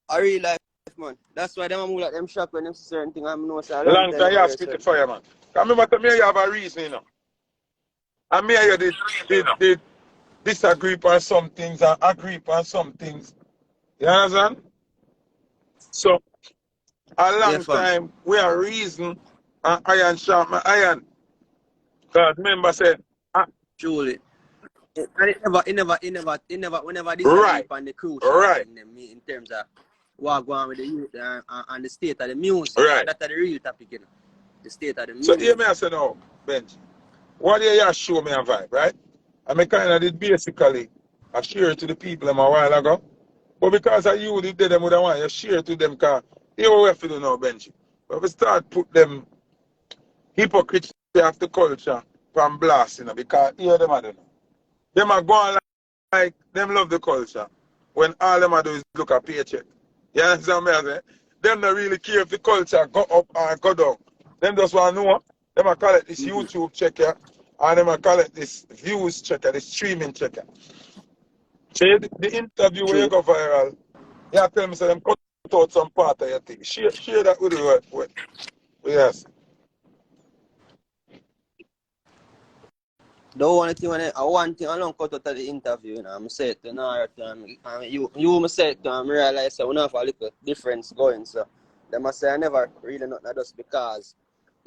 I real life, man. That's why them move like them shock when them see certain thing. I'm know say a long Long time time you ago have hear spit the certain fire, thing. man. Because remember to me you have a reason, you know. And me and you did disagree on some things and agree on some things. You understand? So a Yeah, long fam. time we are reason and iron sharpen iron. God remember said, Truly. And whenever disagree right, on the crucial right, thing them in terms of what go on with the youth and the state of the music. right. That's the real topic, you know. The state of the So hear music. me I say now, Benji. What do you show me a vibe, right? I mean kind of did basically I share it to the people a while ago. But because of you did them with the one, you share it to them because you know what we have to do now, Benji. But we start put them hypocrites of the culture from blast, you know, because here them are doing. Them are going like them love the culture when all them are do is look at paycheck. You understand me? I say? Them not really care if the culture go up or go down. Them just want to know. Them are call it this YouTube checker and them are call it this views checker, this streaming checker. See the interview where you True. go viral, you tell me say them cut out some part of your thing. Share that with the world. Yes. The only thing one thing I don't cut out of the interview, you know, I'm say it to you say it to realize that we have a little difference going. So they must say I never really not just because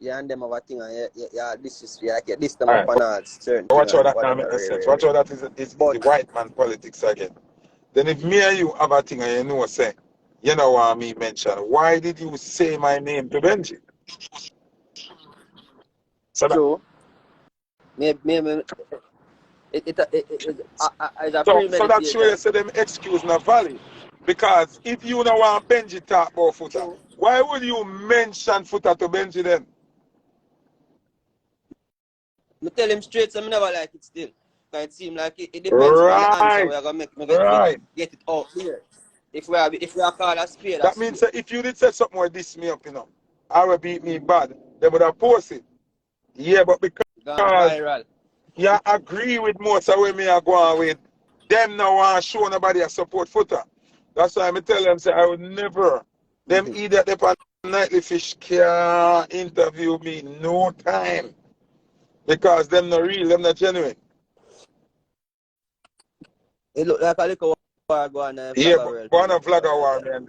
and them have a thing and this is I get this them All up right. and all certain thing Watch how and that now whatever. make no sense. Watch how that is the But white man politics again. Then if me and you have a thing and you know say, you know what me mention, why did you say my name to Benji? So that true, maybe it's a so that show you premeditation. say them excuse not valid. Because if you don't want Benji talk about Foota, True. why would you mention Foota to Benji then? I tell him straight, so I never like it still. Because it seems like it depends on the answer Right, we're going to make right. get it out here. If we are called a spade, a That means spade. that if you did say something where this me up, you know, I would beat me bad, they would have posted. Yeah, but Gone because viral. you agree with most of where me are going with, them now want to show nobody a support Foota. That's why I tell them, say, I would never, them Mm-hmm. idiot they on Nightly Fish can interview me no time. Because them not real, them not genuine. It look like a little war going on in Yeah, Vlogger but world one too. of vlogger Alright, war, yeah. man.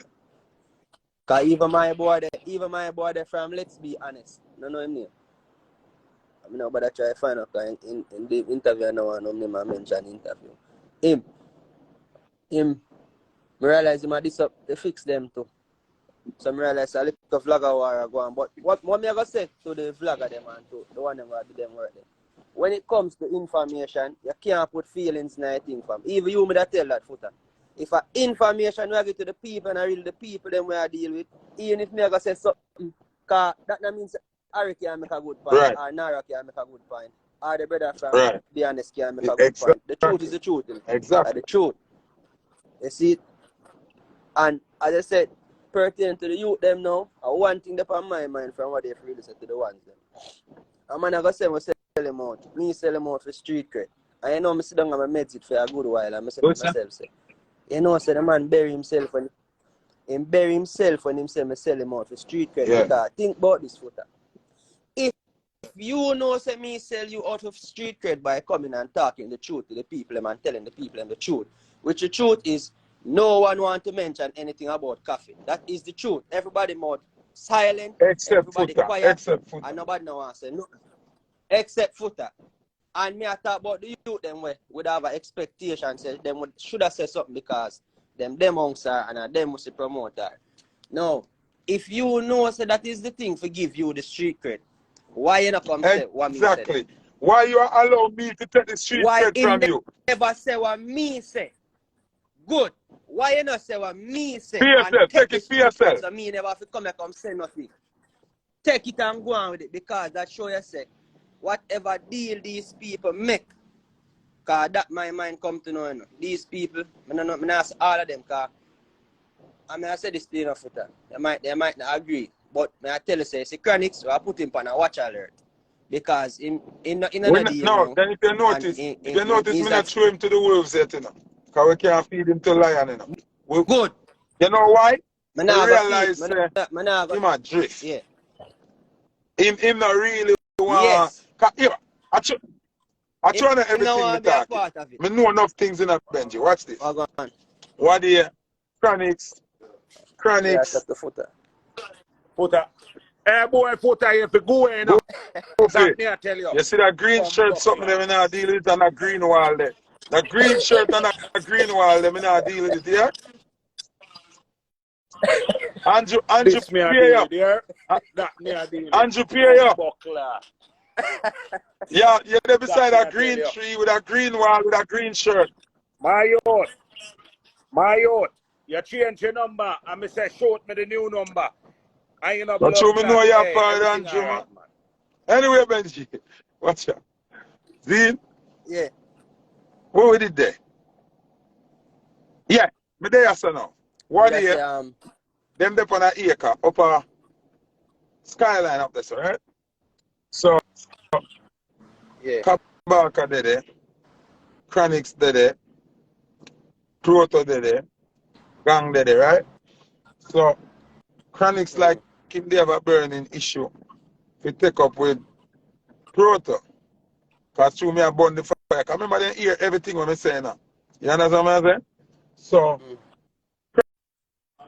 Because even my boy there from Let's Be Honest. No know him name. I mean, nobody try to find out in the interview, no one name I mention interview. Him, I realize him had this up, they fix them too. So I realize a little vlogger war go on. But what me I gonna say to the vlogger them and to the one them do them work there. When it comes to information, you can't put feelings in anything from. Even you me that tell that Foota. If a information we give to the people and I really the people them we I deal with, even if me I gonna say something, cause that means Harry can make a good point, Right, or Nara can make a good point, or the brother from right. Be Honest can make a good point. The truth is Exactly. the truth. You know? That's Exactly. the truth. You see, and as I said, pertaining to the youth them now, one thing that's on my mind from what they've really said to the ones them. A man I go say, sell him out. Me sell him out for street cred. And you know, I sit down and I it for a good while and I say to Good, sir. myself, say, you know, say the man bury himself when him say me sell him out for street cred Yeah. because think about this Foota. If you know say me sell you out of street cred by coming and talking the truth to the people and telling the people the truth, which the truth is no one want to mention anything about coffee. That is the truth. Everybody mouth silent, Except everybody Foota. quiet, Except Foota. and nobody no want to say nothing. Except Foota. And me I talk about the youth them way would have an expectation say them should have said something because them amongst her and them was the promoter. No. If you know say that is the thing for give you the street cred, why you not come say what me say then? Exactly. Why you allow me to take the street Why cred him from you? never say what me say? Good. Why you not say what me say For and yourself. take Take the it for street cred yourself. so me never have to come say nothing. Take it and go on with it because that show you say whatever deal these people make, cause that my mind come to know. You know. These people, I not say all of them, cause I mean, I said this to you, Foota. They might not agree. But I tell you, say, it's Chronics, so I put him on a watch alert. Because in When, a deal no, now, then if you and notice, he's me not that throw him to the wolves yet, you know. Because we can't feed him to lion, you know. good. You know why? Man, I I go feed. realize Man, I go, him a drift. yeah. Him not really want. Yes. I try to Him no everything me want to be a talking. part of it. Me know enough things in a Benji. Watch this. Oh, go on. What here? Chronics. Yeah, stop the Foota. Foota. Hey boy, Foota, you have to go in. Go for That it. me I tell you. You see that green shirt, something that we not deal with, and that green wall there. That green shirt and that green wall there, we not deal with it, yeah? Andrew This me I pay deal you. with here. That me I deal with. Andrew pay you. Buckler. Yeah, you're there beside That me that I green tell you. tree with that green wall with that green shirt. My youth, you change your number and me say shoot me the new number. I ain't no But blood you me know clot. you're Hey, part of everything Andrew, man. alright, man. Anyway, Benji, watch out. Zine, Yeah. what we did there? Yeah, me there, so now. What Just here? Them there on an acre up a skyline up there, so, right? So, yeah. Kabaka there, Chronics there, Proto there, Gang there, right? So, Chronics like him they have a burning issue to take up with Proto. Because through me I burn the fire. I remember they hear everything when I say now. You understand what I'm saying? So,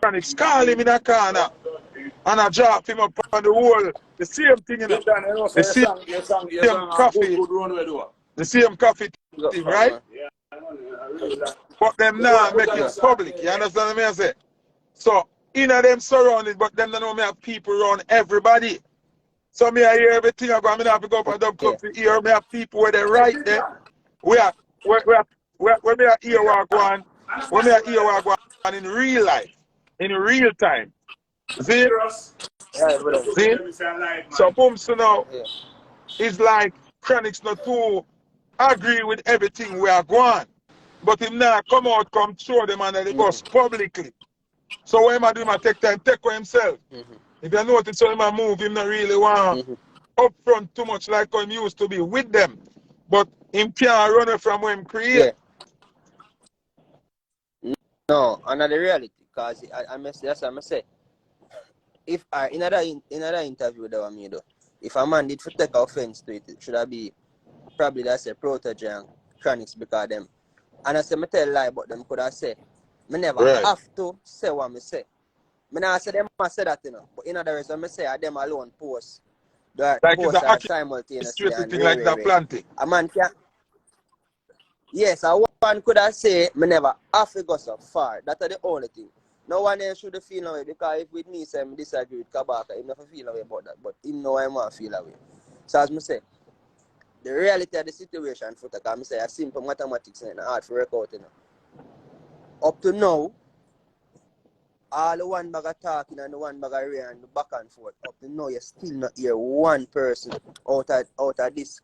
Chronics call him in a corner and I drop him up on the wall. The same thing, you know. The same coffee. Good run we do. The same coffee thing, right? But them now make it public. You understand what I say? So, in them surrounded, but them don't know me have people around everybody. So me I hear everything I go. I mean I have to go up a dub club to hear me have people where they right there. Where me I hear what go on. Where me I hear what go on in real life. In real time. See? Yeah, brother. See? So boom, so now Yeah. it's like Chronics not too agree with everything we are going. But him now come out, come show them under the bus publicly. So what him I do, him I take time, take for himself. If you notice how him I move, him not really want up front too much like how him used to be with them. But him can't run away from what him create. Yeah. No, another reality, because that's what I say. If in another interview that I made, if a man did for take offense to it, it should have be probably that's a Protege and Chronics because them. And I say me tell lie, but them could have say, me never have to say what me say. Me not say them must say that, you know. But in other words, when me say them alone post, the Like posts it's are an simultaneously and thing like that planting. a man can. Yes, a one could have say me never have to go so far. That's the only thing. No one else should feel away because if with me say I disagree with Kabaka, he never feel away about that. But him know I want to feel away. So as me say, the reality of the situation for the because I say a simple mathematics and hard to work out, you know. Up to now, all the one bag of talking and the one bag of rain and the back and forth, up to now you still not hear one person out of this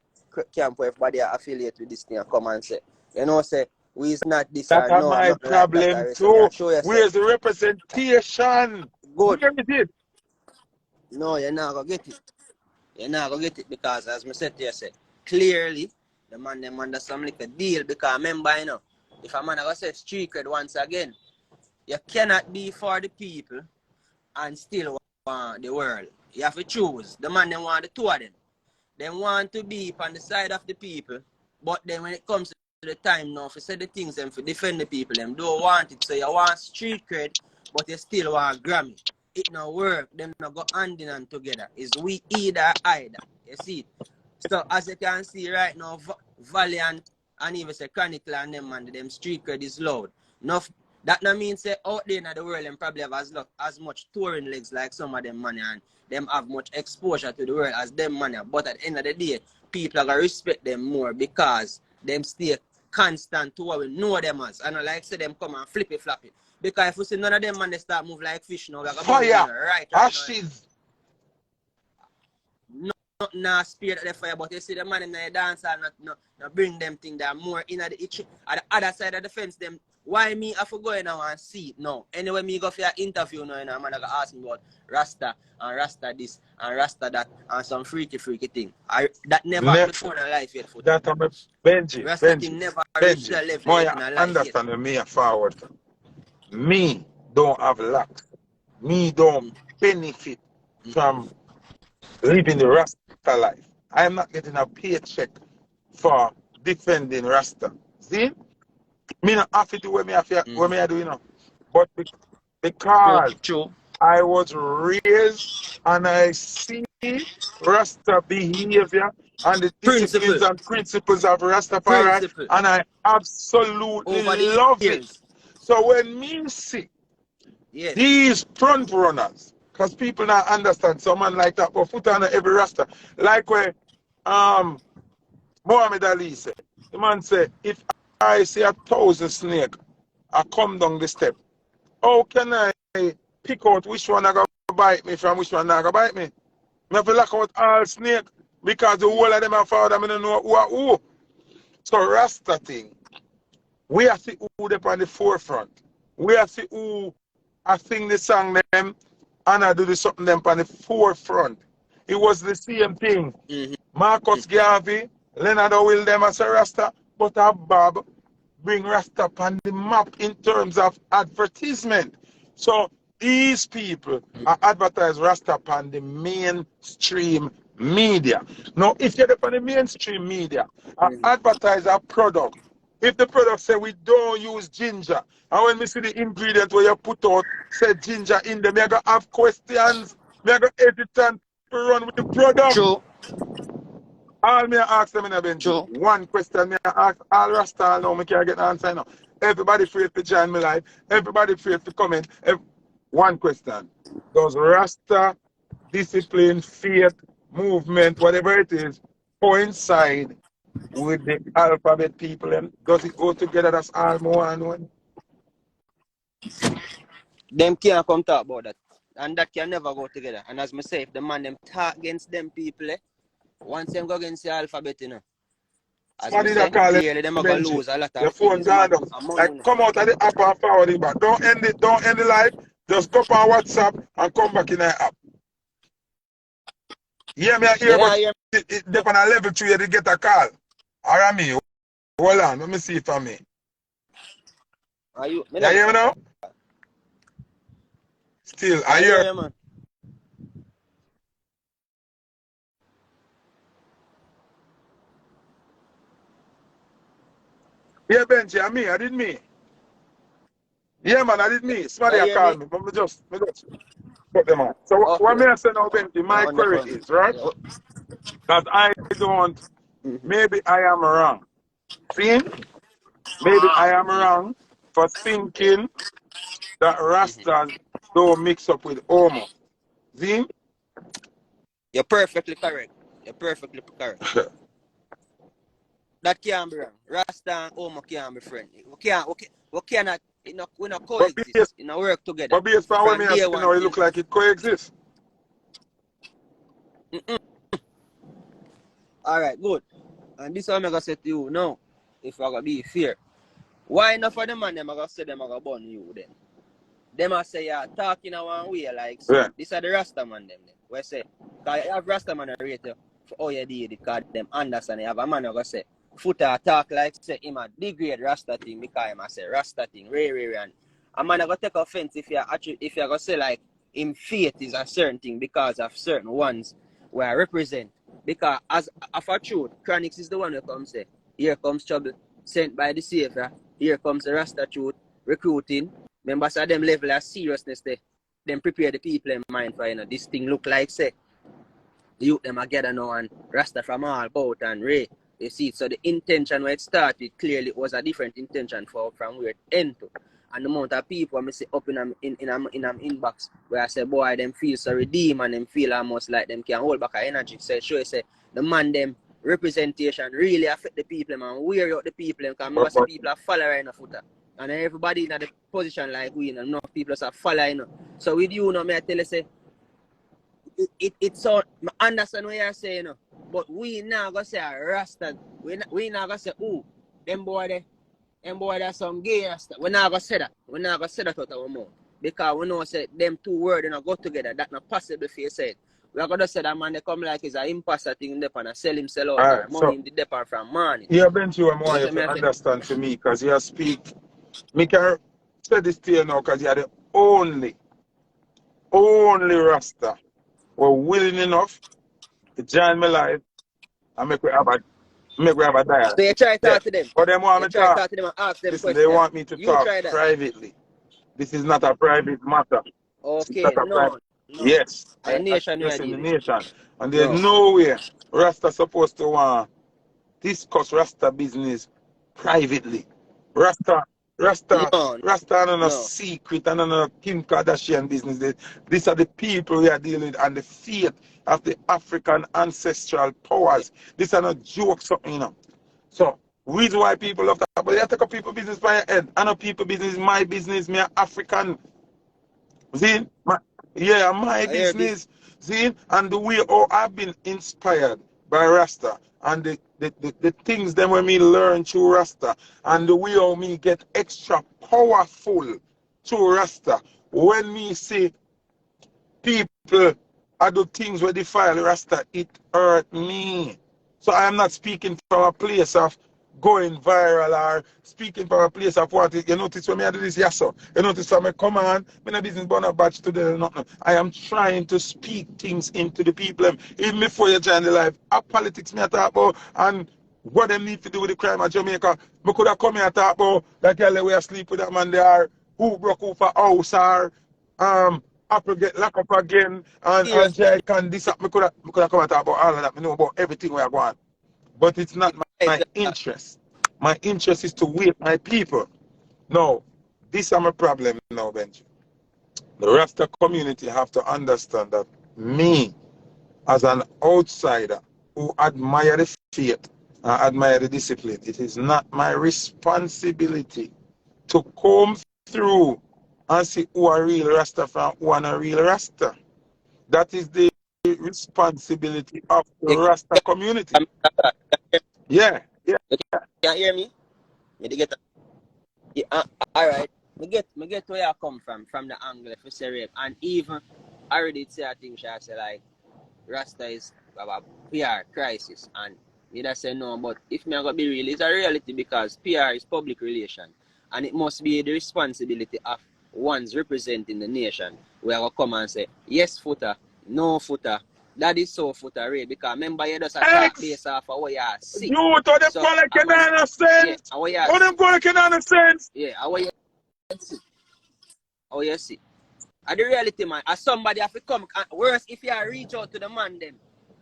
camp where everybody are affiliated with this thing and come and say, you know, say, we is not this That's or no, my nothing problem like that. too. So Where's the representation? good. Where is it? No, you're not going to get it. You're not going to get it because, as I said to you, say, clearly, the man them under some little deal because remember, you know, if a man ever say street cred once again, you cannot be for the people and still want the world. You have to choose. The man them want the two of them. They want to be on the side of the people, but then when it comes to the time now for say the things them for defend the people, them don't want it. So you want street cred, but you still want Grammy. It no work. Them not go hand in hand together. It's we either. You see it. So as you can see right now, Valiant and even say Chronicle and them man, them street cred is loud. Enough. That no means say out there in the world them probably have as much touring legs like some of them money and them have much exposure to the world as them money. But at the end of the day, people are gonna respect them more because them stay constant to what we know them as. And I like say them come and flippy floppy. Because if we see none of them man they start move like fish now, like Fire! right Ashes! not nah, spirit of the fire, but you see the man in the dance and not bring them thing that more in the itch. At the other side of the fence, them why me have to go in now and see it now? Anyway, me go for an interview now and a man gonna ask me about Rasta and Rasta this and Rasta that and some freaky thing. That never happened before in life yet. That I'm a Rasta thing never reached the level yet in life understand yet. me a forward. Me don't have lack. Me don't benefit from living the Rasta life. I am not getting a paycheck for defending Rasta. See? Me not have to do what me have to, what me I do, you know. But because True. I was raised and I see Rasta behavior and the disciplines and principles of Rastafari, and I absolutely over the love years. it. So when me see these front runners, because people not understand someone like that, but Foota on every Rasta, like where Muhammad Ali said, the man said, if I see 1,000 snake, I come down the step, how can I pick out which one I gonna bite me from which one not gonna bite me? I have to lock out all snake because the whole of them are father, I don't know who are who. So Rasta thing, we have to who them on the forefront. We have to who I sing the song them and I do the something them on the forefront. It was the same thing. Marcus Garvey, Leonard Will them as a Rasta, but a Bob bring Rasta on the map in terms of advertisement. So these people are advertise Rasta on the mainstream media. Now, if you're on the mainstream media, advertise a product. If the product say we don't use ginger, and when we see the ingredient where you put out, say ginger in them, you're going to have questions, you're going to edit and run with the product. True. All me ask them in a bench. One question me ask all Rasta now, me can't get an answer now. Everybody free to join me live. Everybody free to comment. One question. Does Rasta discipline, faith, movement, whatever it is, coincide with the alphabet people? And does it go together? That's all more and one. Them can't come talk about that. And that can never go together. And as I say, if the man them talk against them people, once them go against the alphabet, you know, as I say, clearly them are going to lose a lot of your phone gone up. Like, come out of the app and forward it back. Don't end the live. Just go on WhatsApp and come back in the app. Yeah, me hear, but they're on a level 2, you get a call. Alright, me. Hold on, let me see it for me. Are you hear me now? Still, I hear. Man. Yeah, Benji, I did me. Yeah, man, I did me. Somebody called me, but me just put them on. So what may I say now, Benji, my query is, right? That I don't, maybe I am wrong. See? Maybe I am wrong for thinking that Rastas don't mix up with Homo. See? You're perfectly correct. That can't be wrong. Rasta and Homo can't be friendly. We cannot, we not coexist. We not work together. But based on what me have seen now, it look like it coexists. Alright, good. And this is what I'm going to say to you now, if I'm going to be fair. Why not for the man, them are going to say them are going to burn you then? Them are say you're talking in one way like so. Yeah. These are the Rasta man them. We say, because you have Rasta man rate you for all you did because them understand. You have a man who going to say, Foota talk like say him a degrade Rasta thing because him a say Rasta thing, rare. And a man going to take offense if you're going to say like him faith is a certain thing because of certain ones where I represent. Because as of a truth, Chronix is the one who comes say, here comes trouble, sent by the Savior, here comes the Rasta truth, recruiting. Members of them level of seriousness there. Them prepare the people in mind for, you know, this thing look like, say, the youth them are gather now and Rasta from all about and Ray. You see, so the intention where it started, clearly it was a different intention from where it ended to. And the amount of people I see up in an inbox where I say, boy, them feel so redeemed and them feel almost like them can hold back our energy. So it shows, say, the man them representation really affect the people, man. Wear out the people, because most people are following the Foota. And everybody in the position like we, and enough people are following. So with you, may I tell you, say, it's so, I understand what you're saying, but we now going to say Rasta, we now going to say, oh, them boy there, And boy, that's some gay stuff. We're not gonna say that. We're not gonna say that out of our mouth. Because we know say them two words don't go together. That's not possible for you say. We're gonna say that man they come like it's an imposter thing dep and sell him sell out or money So in the depot from morning. yeah, bench you, I You want you see me to I say? understand to me because you speak. Me can say this to you now because you're the only Rasta were willing enough to join my life and make we have a dialogue. So you try to Yeah. talk to them. But they want You me to try to talk. talk to them and ask them Listen, they questions. want me to You talk try that. privately. This is not a private matter. This is Okay, not a private. no. Yes, The I nation you are listen the dealing. nation. And there's No. no way Rasta supposed to discuss Rasta business privately. Rasta, No. Rasta and no No. secret and no Kim Kardashian business. These are the people we are dealing with and the faith of the African ancestral powers. These are not jokes, you know. So, reason why people love that, but you take a people business by your head. I know people business is my business, me a African. See? My I hear this. business. See? And the way how I've been inspired by Rasta and the things that when me learn through Rasta and the way how me get extra powerful through Rasta. When me see people I do things where defile Rasta, it hurt me. So I am not speaking from a place of going viral or speaking from a place of what you notice when I do this, yes sir. You notice when I come on, I'm not business born a batch today or nothing. I am trying to speak things into the people. Even before you join the life, politics me I talk about and what they need to do with the crime of Jamaica. I could have come here and talk about that girl we asleep with that man there, who broke off a house or Apple get locked up again and Seriously. Jay can this up. I could have come and talk about all of that. I know about everything we are going. But it's not my interest. My interest is to wake my people. No, this is my problem now, Benji. The Rasta community have to understand that me, as an outsider who admire the faith and admire the discipline, it is not my responsibility to come through and see who are real Rasta from who are not real Rasta. That is the responsibility of the You Rasta community. Yeah. can hear me? Me to get yeah, all right. Me get where you come from the angle if you say rape. And even I already say I think I say like Rasta is a PR crisis and me that say no, but if me I gotta be real, it's a reality because PR is public relation and it must be the responsibility of ones representing the nation where I go come and say, yes Foota, no Foota. That is so Foota rape because remember you just attack based off of what you see. You to them So go like an yeah, innocent. how you How them go like an innocent? yeah, how you see. How you see. And the reality, man, as somebody have to come, worse if you reach out to the man them,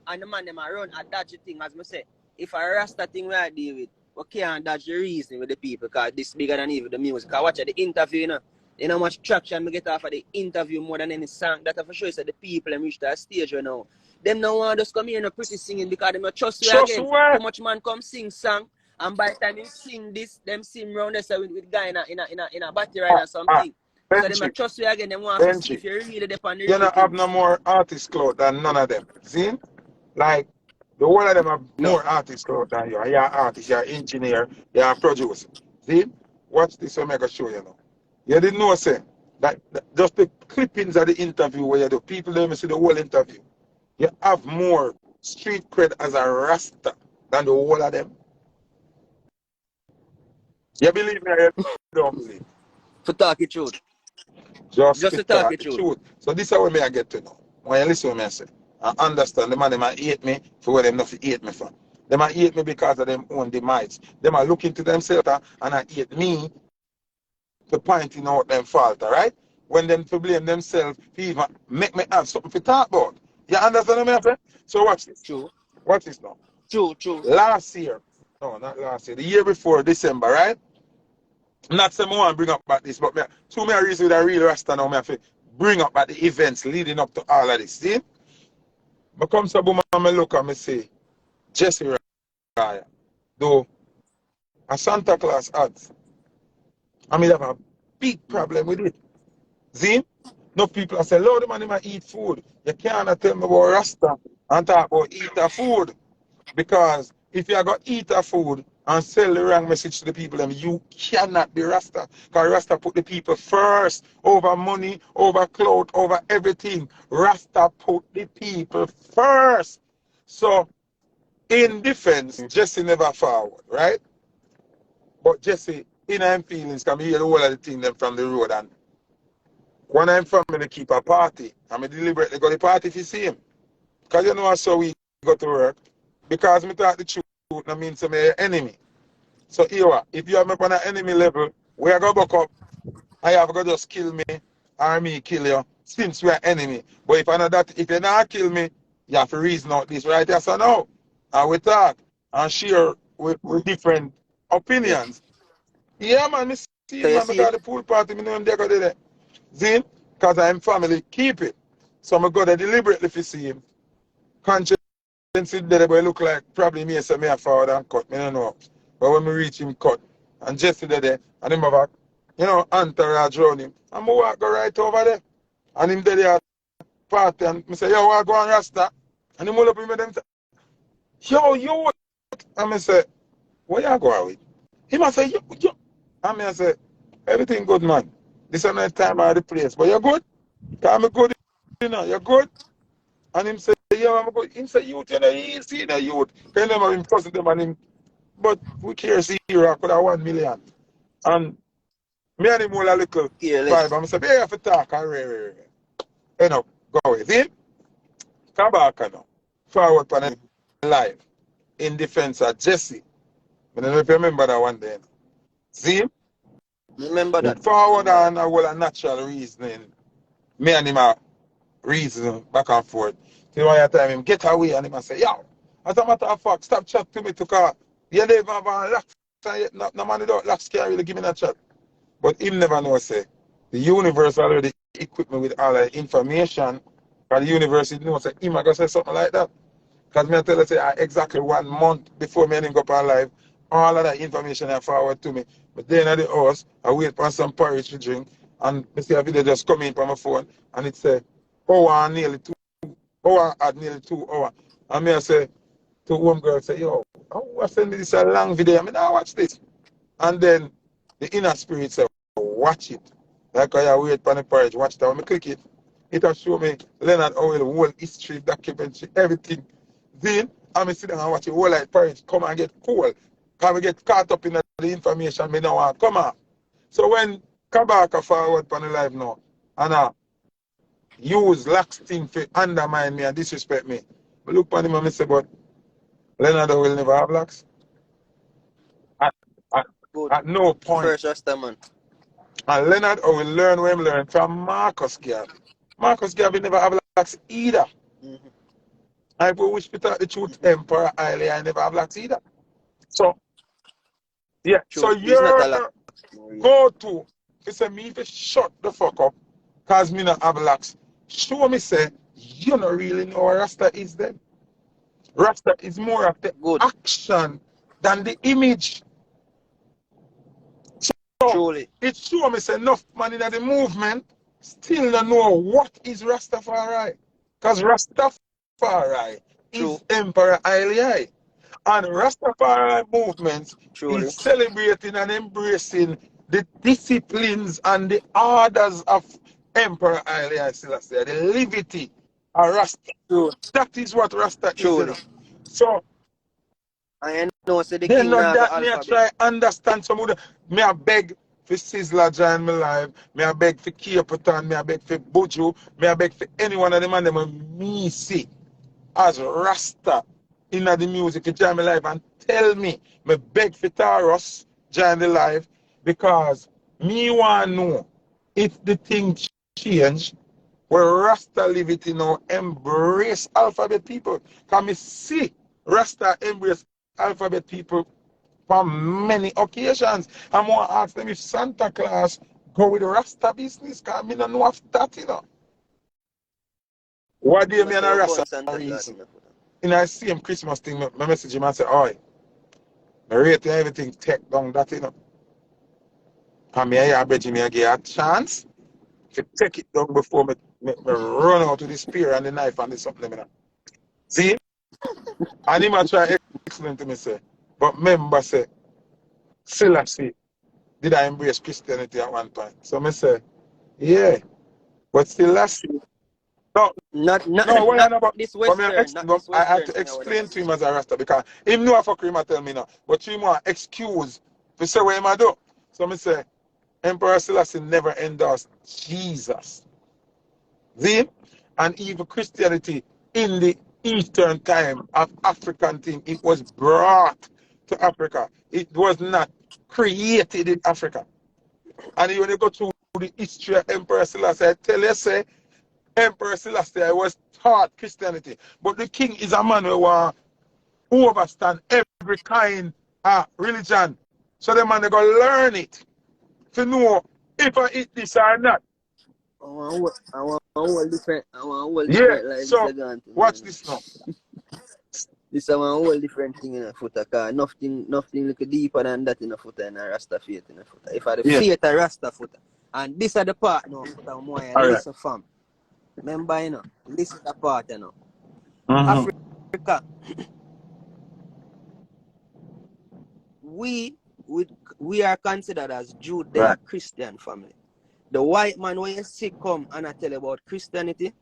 and the man them are run a dodgy thing, as I say, if I rasta thing we are deal with, we can't dodge the reason with the people, because this bigger than even the music. I watch the interview, you know how much traction I get off of the interview more than any song, that for sure is that the people them reach that stage right now. Them now want just come here and pretty singing because they don't trust you again. How much man come sing song, and by the time you sing this, them sing round there with guy in a battery ride or something. So they might trust you again. They want to see if you really depend on the You don't have no things. more artist clout than none of them. See? Like, the whole of them have No. more artist clout than you. You're an artist, you're an engineer, you're a producer. See? Watch this, I'm going to show you now. You didn't know, say, that just the clippings of the interview where you do, people don't even see the whole interview. You have more street cred as a Rasta than the whole of them. You believe me or you don't believe? To talk the truth. Just Just to to talk talk the the truth. truth. So this is what I get to know. When you listen to me, I say, I understand the man, they might hate me for what they not hate me for. They might hate me because of them own demise. They might look into themselves and I hate me for pointing out them fault, all right? When them to blame themselves, even make me have something to talk about. You understand what I say? So watch this. True. Watch this now. True. Last year, no, not last year, the year before, December, right? Not say I want to bring up about this, but two me reason with a real Rasta now, I have to bring up about the events leading up to all of this. See? I come to boom and I look and I say, Jesse Raya, though a Santa Claus ads, I mean have a big problem with it. See? No people say, Lord, the man might eat food. You can't tell me about Rasta and talk about eat a food. Because if you got eat a food, and sell the wrong message to the people, and you cannot be Rasta. Because Rasta put the people first over money, over clout, over everything. Rasta put the people first. So, in defense, Jesse never forward, right? But Jesse, in him feelings, can hear the whole of the thing them from the road. And one of them family keep a party. And I deliberately go to the party if you see him. Because you know how so we go to work. Because me talk the truth, that means I'm an enemy. So here, if you have me on an enemy level, we are going to back up. I have to just kill me or me kill you since we are enemy. But if you not kill me, you have to reason out this right yes or no. And we talk and share with different opinions. Yeah, man, me see So him, you man, see, because the pool party, me know him there go there. See? Because I'm family, keep it. So I'm going to deliberately to see him. Conscience there, but it look like probably me, so me a forward and cut, me don't know. But when me reach him, cut. And Jesse there, and him have a, entourage around him. And I walk go right over there. And him there at party, and I say, yo, I go on Rasta. And him all up with me, them say, yo, you. And I say, where you going with? Him I say, yo. And I say, everything good, man. This is not the time or the place. But you're good? Because I'm good, you're good? And him say, yo, I'm good. Him say, youth, he see the youth. Can them have him cousin them and him. But we care zero, I could have 1 million. And me and him all a little vibe. I'm say, hey, you have to talk. You know, go away. See? Come back now. Forward on live. In defense of Jesse. I don't know if you remember that one day. See? remember that. Forward on a whole natural reasoning. Me and him are reason back and forth. Till one time him get away and him say, yo, as a matter of fact, stop chat to me to car. You never have a lax, no man without lax can't really give me a chat. But him never know say the universe already equipped me with all the information. And the university knows say him I go say something like that. Because me I tell you say exactly 1 month before me and him go up live, all of that information I forward to me. But then at the house, I wait for some porridge to drink and I see a video just come in from my phone and it say hour and nearly 2 hours at nearly 2 hours. And me I say to one girl, say, yo, I send me this a long video. I mean, I watch this. And then the inner spirit say, watch it. Like I wait for the porridge, watch that. When I click it, it will show me Leonard Owen, the whole history, documentary, everything. Then I sit down and watch it, whole like porridge come and get cool. Because we get caught up in the information me now want come on. So when Kabaka forward on the live now, and I use lax thing to undermine me and disrespect me. But look on him and I say, but Leonard will never have lax. At, at, Good. at no point. First Rasta man. And Leonard will learn what he learned from Marcus Garvey. Marcus Garvey never have lax either. Mm-hmm. I wish to tell the truth, Emperor Haile, I never have lax either. So, yeah. True. So your go-to, you say me to shut the fuck up, because me not have lax. Show me say, you don't really know what Rasta is then. Rasta is more of the action than the image. So truly. it show me say enough man in the movement still don't know what is Rastafari. Because Rastafari is Emperor Haile. And Rastafari movements is celebrating and embracing the disciplines and the orders of Emperor Haile Selassie, the liberty of Rasta. That is what Rasta is. You know? So I know so the then king not that me I try understand some of the me I beg for Sizzler join me live, me I beg for Caperton, me I beg for Buju, me I beg for any one of them and them me see as Rasta in the music to join me live and tell me beg for Taros join the live because me want to know if the thing change where Rasta live it you know embrace alphabet people. Can me see Rasta embrace alphabet people on many occasions. I'm going to ask them if Santa Claus go with the Rasta business because I don't know of that, you know. What do you mean a Rasta reason? In the same Christmas thing, my message him and say, oi, I rate everything take down that, you know. And me I bet you me I get a chance to take it down before me run out with the spear and the knife and the something, you know. See? And he might try to explain to me, say, But remember, say, Selassie, did I embrace Christianity at one point? So I say, yeah. But Selassie, no, Not no, what you not know about? this But Western, not this I had Western to thing over explain them. to him as a Rasta because him know for him tell me no. But him want excuse to say what him do. So I say, Emperor Selassie never endorsed Jesus. See? And even Christianity in the Eastern time of African thing, it was brought to Africa. It was not created in Africa. And when you go through the history of Emperor Selassie, I tell you, say, Emperor Selassie was taught Christianity. But the king is a man who want to overstand every kind of religion. So the man they go learn it to know if I eat this or not. I want all different. I want all Yeah, different like this so again. watch this now. This is one whole different thing in a Foota, cause nothing look deeper than that in a Foota and a Rasta faith in a Foota. If I the Yeah, faith a Rasta Foota, and this are the part now Foota more all right. listen fam. Remember you know, listen the part you know. Mm-hmm. Africa, we we are considered as Right. Judeo-Christian family. The white man when you see come and I tell you about Christianity,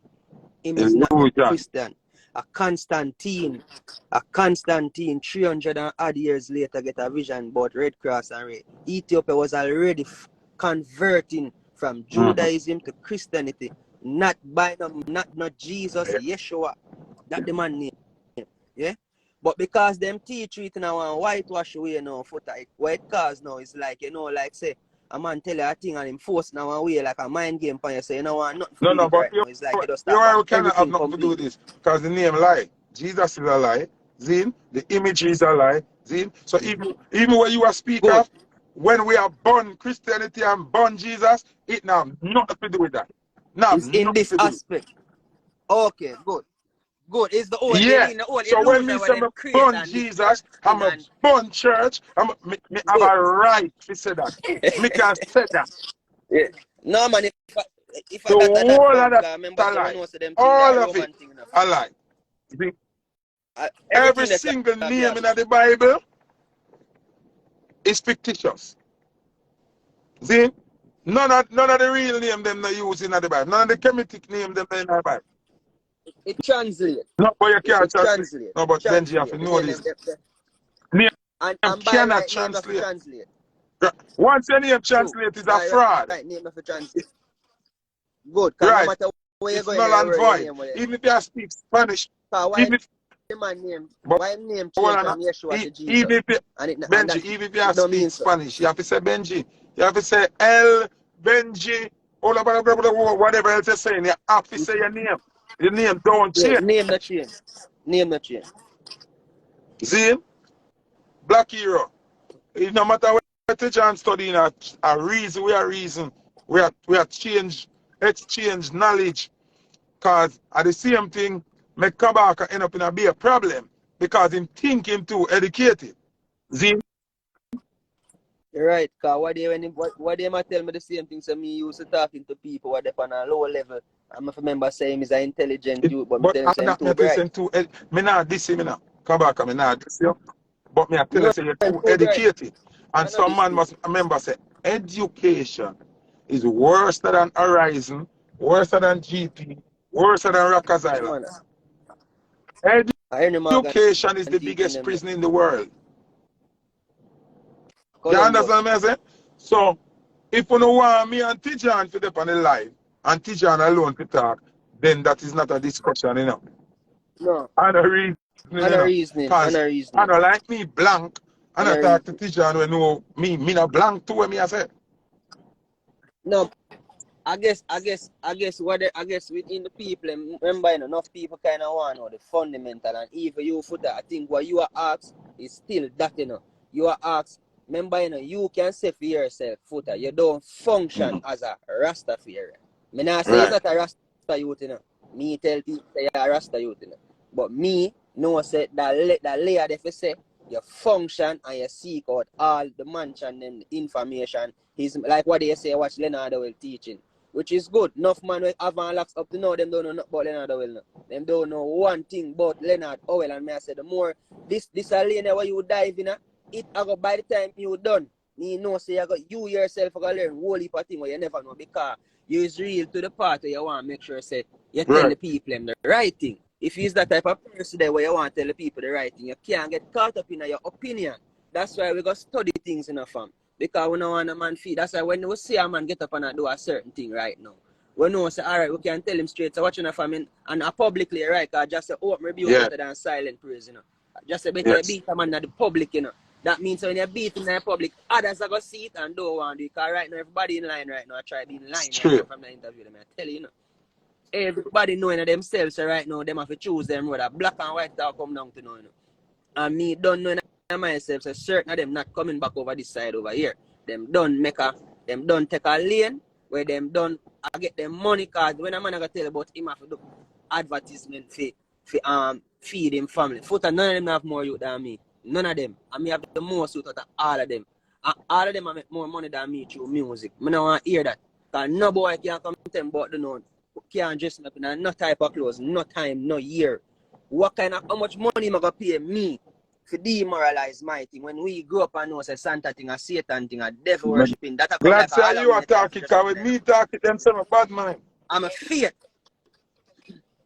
him is not no Illusion. Christian. A Constantine, 300 and odd years later get a vision about Red Cross and Red. Ethiopia was already converting from Mm-hmm. Judaism to Christianity, not by not Jesus, Yeah. Yeshua. That the man name. Yeah? But because them teach it now and whitewash away now for that, what it cause now is like, you know, like say, a man tell you a thing and him force now away like a mind game for you, so you know want nothing to No, no, believe but right now. It's like you just you start back we cannot have everything nothing to do with completely. this because the name lie. Jesus is a lie. Zin, the image is a lie. Zin. So even when you are speak Good. of, when we are born Christianity and born Jesus, it now have nothing to do with that. Now have It's in nothing this to do with it. aspect. Okay, good. Good. It's the old, they Yeah. mean the old So when illusion me where say them me create born and Jesus, distorting I'm a and born church, me have good. a right to say that. Me can say that. Yeah. No man, if I The that whole of fun, that because remember a say we lie. know say them thing All that of it Roman thing enough. a lie. Every Everything that single can be a name in myth. the Bible is fictitious. See? None of the real name them they use in the Bible. None of the Kemetic name them in the Bible. It translate. No, but you can't It translate. translate. No, It but Benji, you have translate. to The know name this. them, Name and by cannot right name of translate. translate. Once your name True. translate is a By fraud. right name of translate. Good. Because no Right. matter where you It's go in null the and world, your void. name will Even if you speak Spanish, because why even if the man name but why name hold change on, from Yeshua to even Jesus? if you, And that Benji, even if you it don't speak mean so. Spanish, you have to say Benji. You have to say El Benji, all about whatever else you're saying. You have to say your name. Your name don't Yeah, change. name not change. Name not change. See? Black hero. It no matter what teacher and studying a reason, we are exchange knowledge. Cause at the same thing, make Kabaka end up in a be a problem. Because him thinking too educated. See? You're right, because what they might tell me the same thing, so me used to talking to people what they on a lower level. I'm a remember saying he's an intelligent dude, but me But tell him I'm say him not too me to bright. say too me not this me now. Kabaka, me not this you. But me I tell you No, say you're I'm too too bright. educated. And I know some this man thing. must remember say education is worse than Horizon, worse than GP, worse than Rockers Yeah, Island. man. I hear him Morgan Education is the teaching biggest them that. prison in the world. You understand Columbus. me? I say? So, if you don't want me and Tijan to dep on the live, and Tijan alone to talk, then that is not a discussion, you know. No. And a reason, you And a know. reasoning. And Because a I reasoning. don't like me blank, and And I a talk to reasoning. Tijan when know me not blank too, when me I say. No, I guess I guess within the people, remember, you know, enough people kind of want to know the fundamental, and even you for that, I think what you are asked is still that, you know. You are asked, remember, you know, you can say for yourself, Footer, you don't function as a Rastafarian. Me not say you're Right. not a Rasta youth, you know. Me tell people say you're a Rasta youth, you know. But me, no say that layer they fi say, you function and you seek out all the mansion and the information. He's like what they say, watch Leonard will teaching. Which is good. Enough man with Avant locks up to know them don't know nothing about Leonard Howell. No. Them don't know one thing about Leonard Howell. And me I say the more this a lane where you dive in, it I go by the time you done, me know say you yourself are gonna learn whole heap of thing where you never know because you is real to the part where you want to make sure say you tell Right. the people them the right thing. If you's that type of person there where you want to tell the people the right thing, you can't get caught up in your opinion. That's why we go study things in a fam. Because we don't want a man feed. That's why when we see a man get up and do a certain thing right now, we know say alright, we can tell him straight. So watching a fam and publicly, right? Cause just say open rebuke Yeah. better than silent praise, you know. Just a better Yes. beat a man at the public, you know. That means when you beat in the public, others are going to see it and don't want to do it. Because right now, everybody in line right now, I try to be in line right Straight. now from the interview. Them, I tell you, you know. Everybody knowing themselves so right now, them have to choose them whether black and white that come down to know, you know. And me don't know myself, so certain of them not coming back over this side over here. Them done take a lane where them done I get them money card. When a man I go tell about him have to do advertisement for feed him family. Foota, none of them have more youth than me. None of them. And me have the most youth out of all of them. And all of them have make more money than me through music. I don't want to hear that. Because no boy can come tell me about the known. Can't dress up in no type of clothes, no time, no year. What kind of how much money am I gonna pay me for demoralize my thing when we grew up and know say Santa thing, a Satan thing, a devil worshipping, that I come Glad like say all you are talking, because with me talking, them say I'm a bad man. I'm a faith.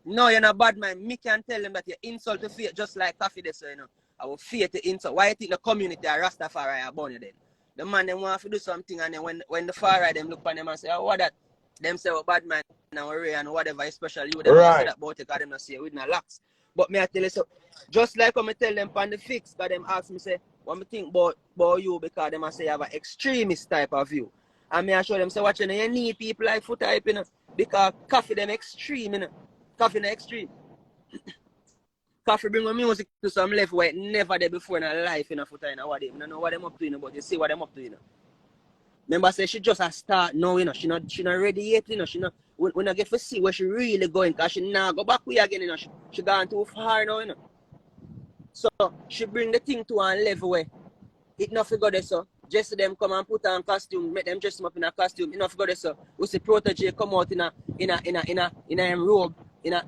No, you're not bad man. Me can tell them that you insult to faith just like coffee this, so you know. I will fear to insult. Why you think the community are Rastafari are born you then? The man them want to do something and then when the far right them look on them and say, oh what that? Them say, oh bad man and worry and whatever, especially you them say that about it because them not say with no locks. But me I tell you so, just like when I tell them on the fix, because them ask me say, what me think about you because them I say you have an extremist type of view. And me I show them say, watch you know, you need people like Foota Hype, you know, because coffee them extreme, you know. Coffee in the extreme. Coffee bring my music to some level where it never there before in her life in a Foota, you know what they, I don't know what them up to, you know, but you see what them up to, you know. Remember, say she just a start now, you know, she not ready yet, you know, she not, when I get to see where she really going, because she now go back way again, you know, she gone too far now, you know. So, she bring the thing to a level where it not figure this so. Just them come and put on costume, make them dress them up in a costume, it not figure this so. We see Protege come out in a robe, in a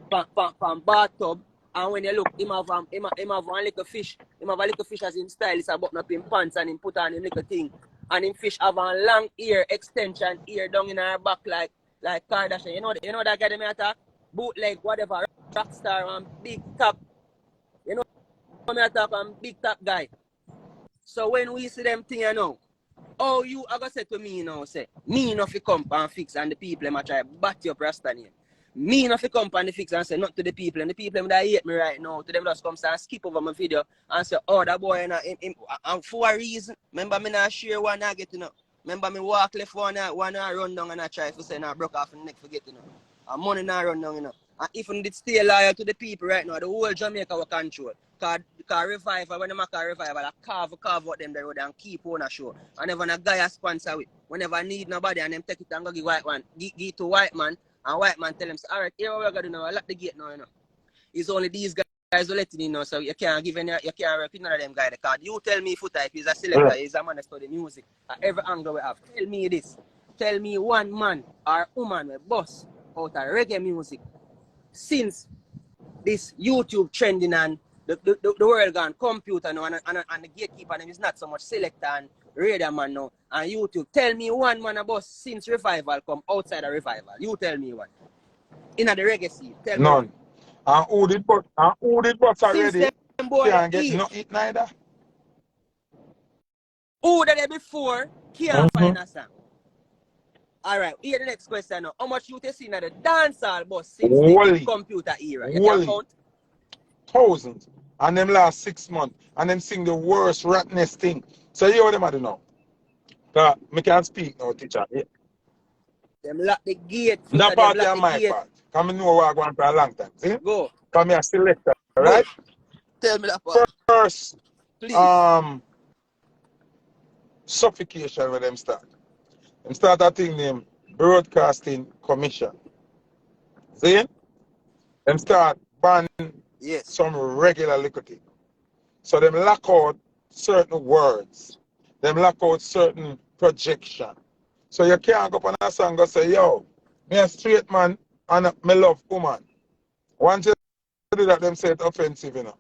bathtub, and when you look, him have one little fish, him have a little fish as in style, it's a button up in pants and him put on him little thing. And him fish have a long ear extension ear down in her back like Kardashian. You know that guy them attack? Bootleg, whatever, rockstar and big top. You know me attack and big top guy. So when we see them thing you know, oh you are gonna say to me now, say, me not fi come and fix and the people them a try bat you up Rasta name. Me not fi come and fix and say not to the people and the people them that hate me right now, to them just come and skip over my video and say, oh that boy and for a reason. Remember me not share one I get you know. Remember me walk left one I run down and I try to say now broke off the neck forget you know. And money not run down you know. And if you did stay loyal to the people right now, the whole Jamaica will control. Cause Revival, when they make a Revival, I carve out them the road and keep on a show. And never a guy a sponsor with. Whenever need nobody and them take it and go give white man, give to white man, and white man tell them, alright, here what we're gonna do now, I lock the gate now, you know. It's only these guys who letting you know, so you can't give any you can't rep none of them guys the card. You tell me Foota Hype is a selector, he's a man that study music. At every angle we have. Tell me this. Tell me one man or woman with boss out of reggae music since this YouTube trending and the world gone computer now and the gatekeeper name is not so much selector and radio man now and YouTube. Tell me one man about since Revival come outside of Revival. You tell me one. In the reggae scene. Tell None. me one. And who did but Since already them boy can't get eat. no eat neither. Who the day before can't find a song. Alright, here the next question now. How much you seen at the dancehall bus since the computer era? You can count? Thousands. And them last 6 months. And them sing the worst ratness thing. So you know what them do now. But me can't speak now, teacher. Yeah. Them lock the gate. That part is my part. Because I know what I going for a long time. See? Go. Because me a selector, right? Tell me that part. First, please. suffocation when them start. Them start that thing named Broadcasting Commission. See? Them start banning some regular little thing. So them lock out certain words. Them lock out certain projection. So you can't go up on a song and say, yo, me a straight man and me love woman. Once you do that, them say it's offensive, you know.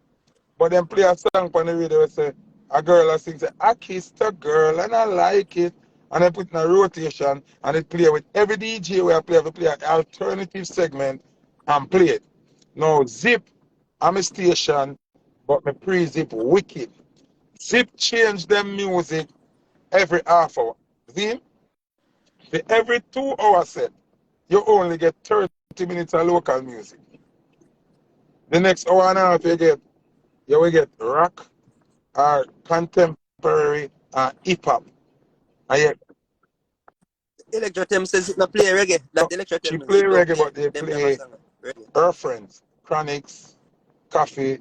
But them play a song on the radio and say, a girl that sings, I kissed a girl and I like it. And I put in a rotation and it play with every DJ where I play an alternative segment and play it. Now, Zip, I'm a station, but my pre-Zip wicked. Zip change them music every half hour. See? For every 2 hour set, you only get 30 minutes of local music. The next hour and a half you will get rock or contemporary or hip hop. And yet, Electro Tem says it not play reggae. That Electro she Tem play Zip don't reggae, play but they them a play song. Reggae. her friends, Chronics, Coffee,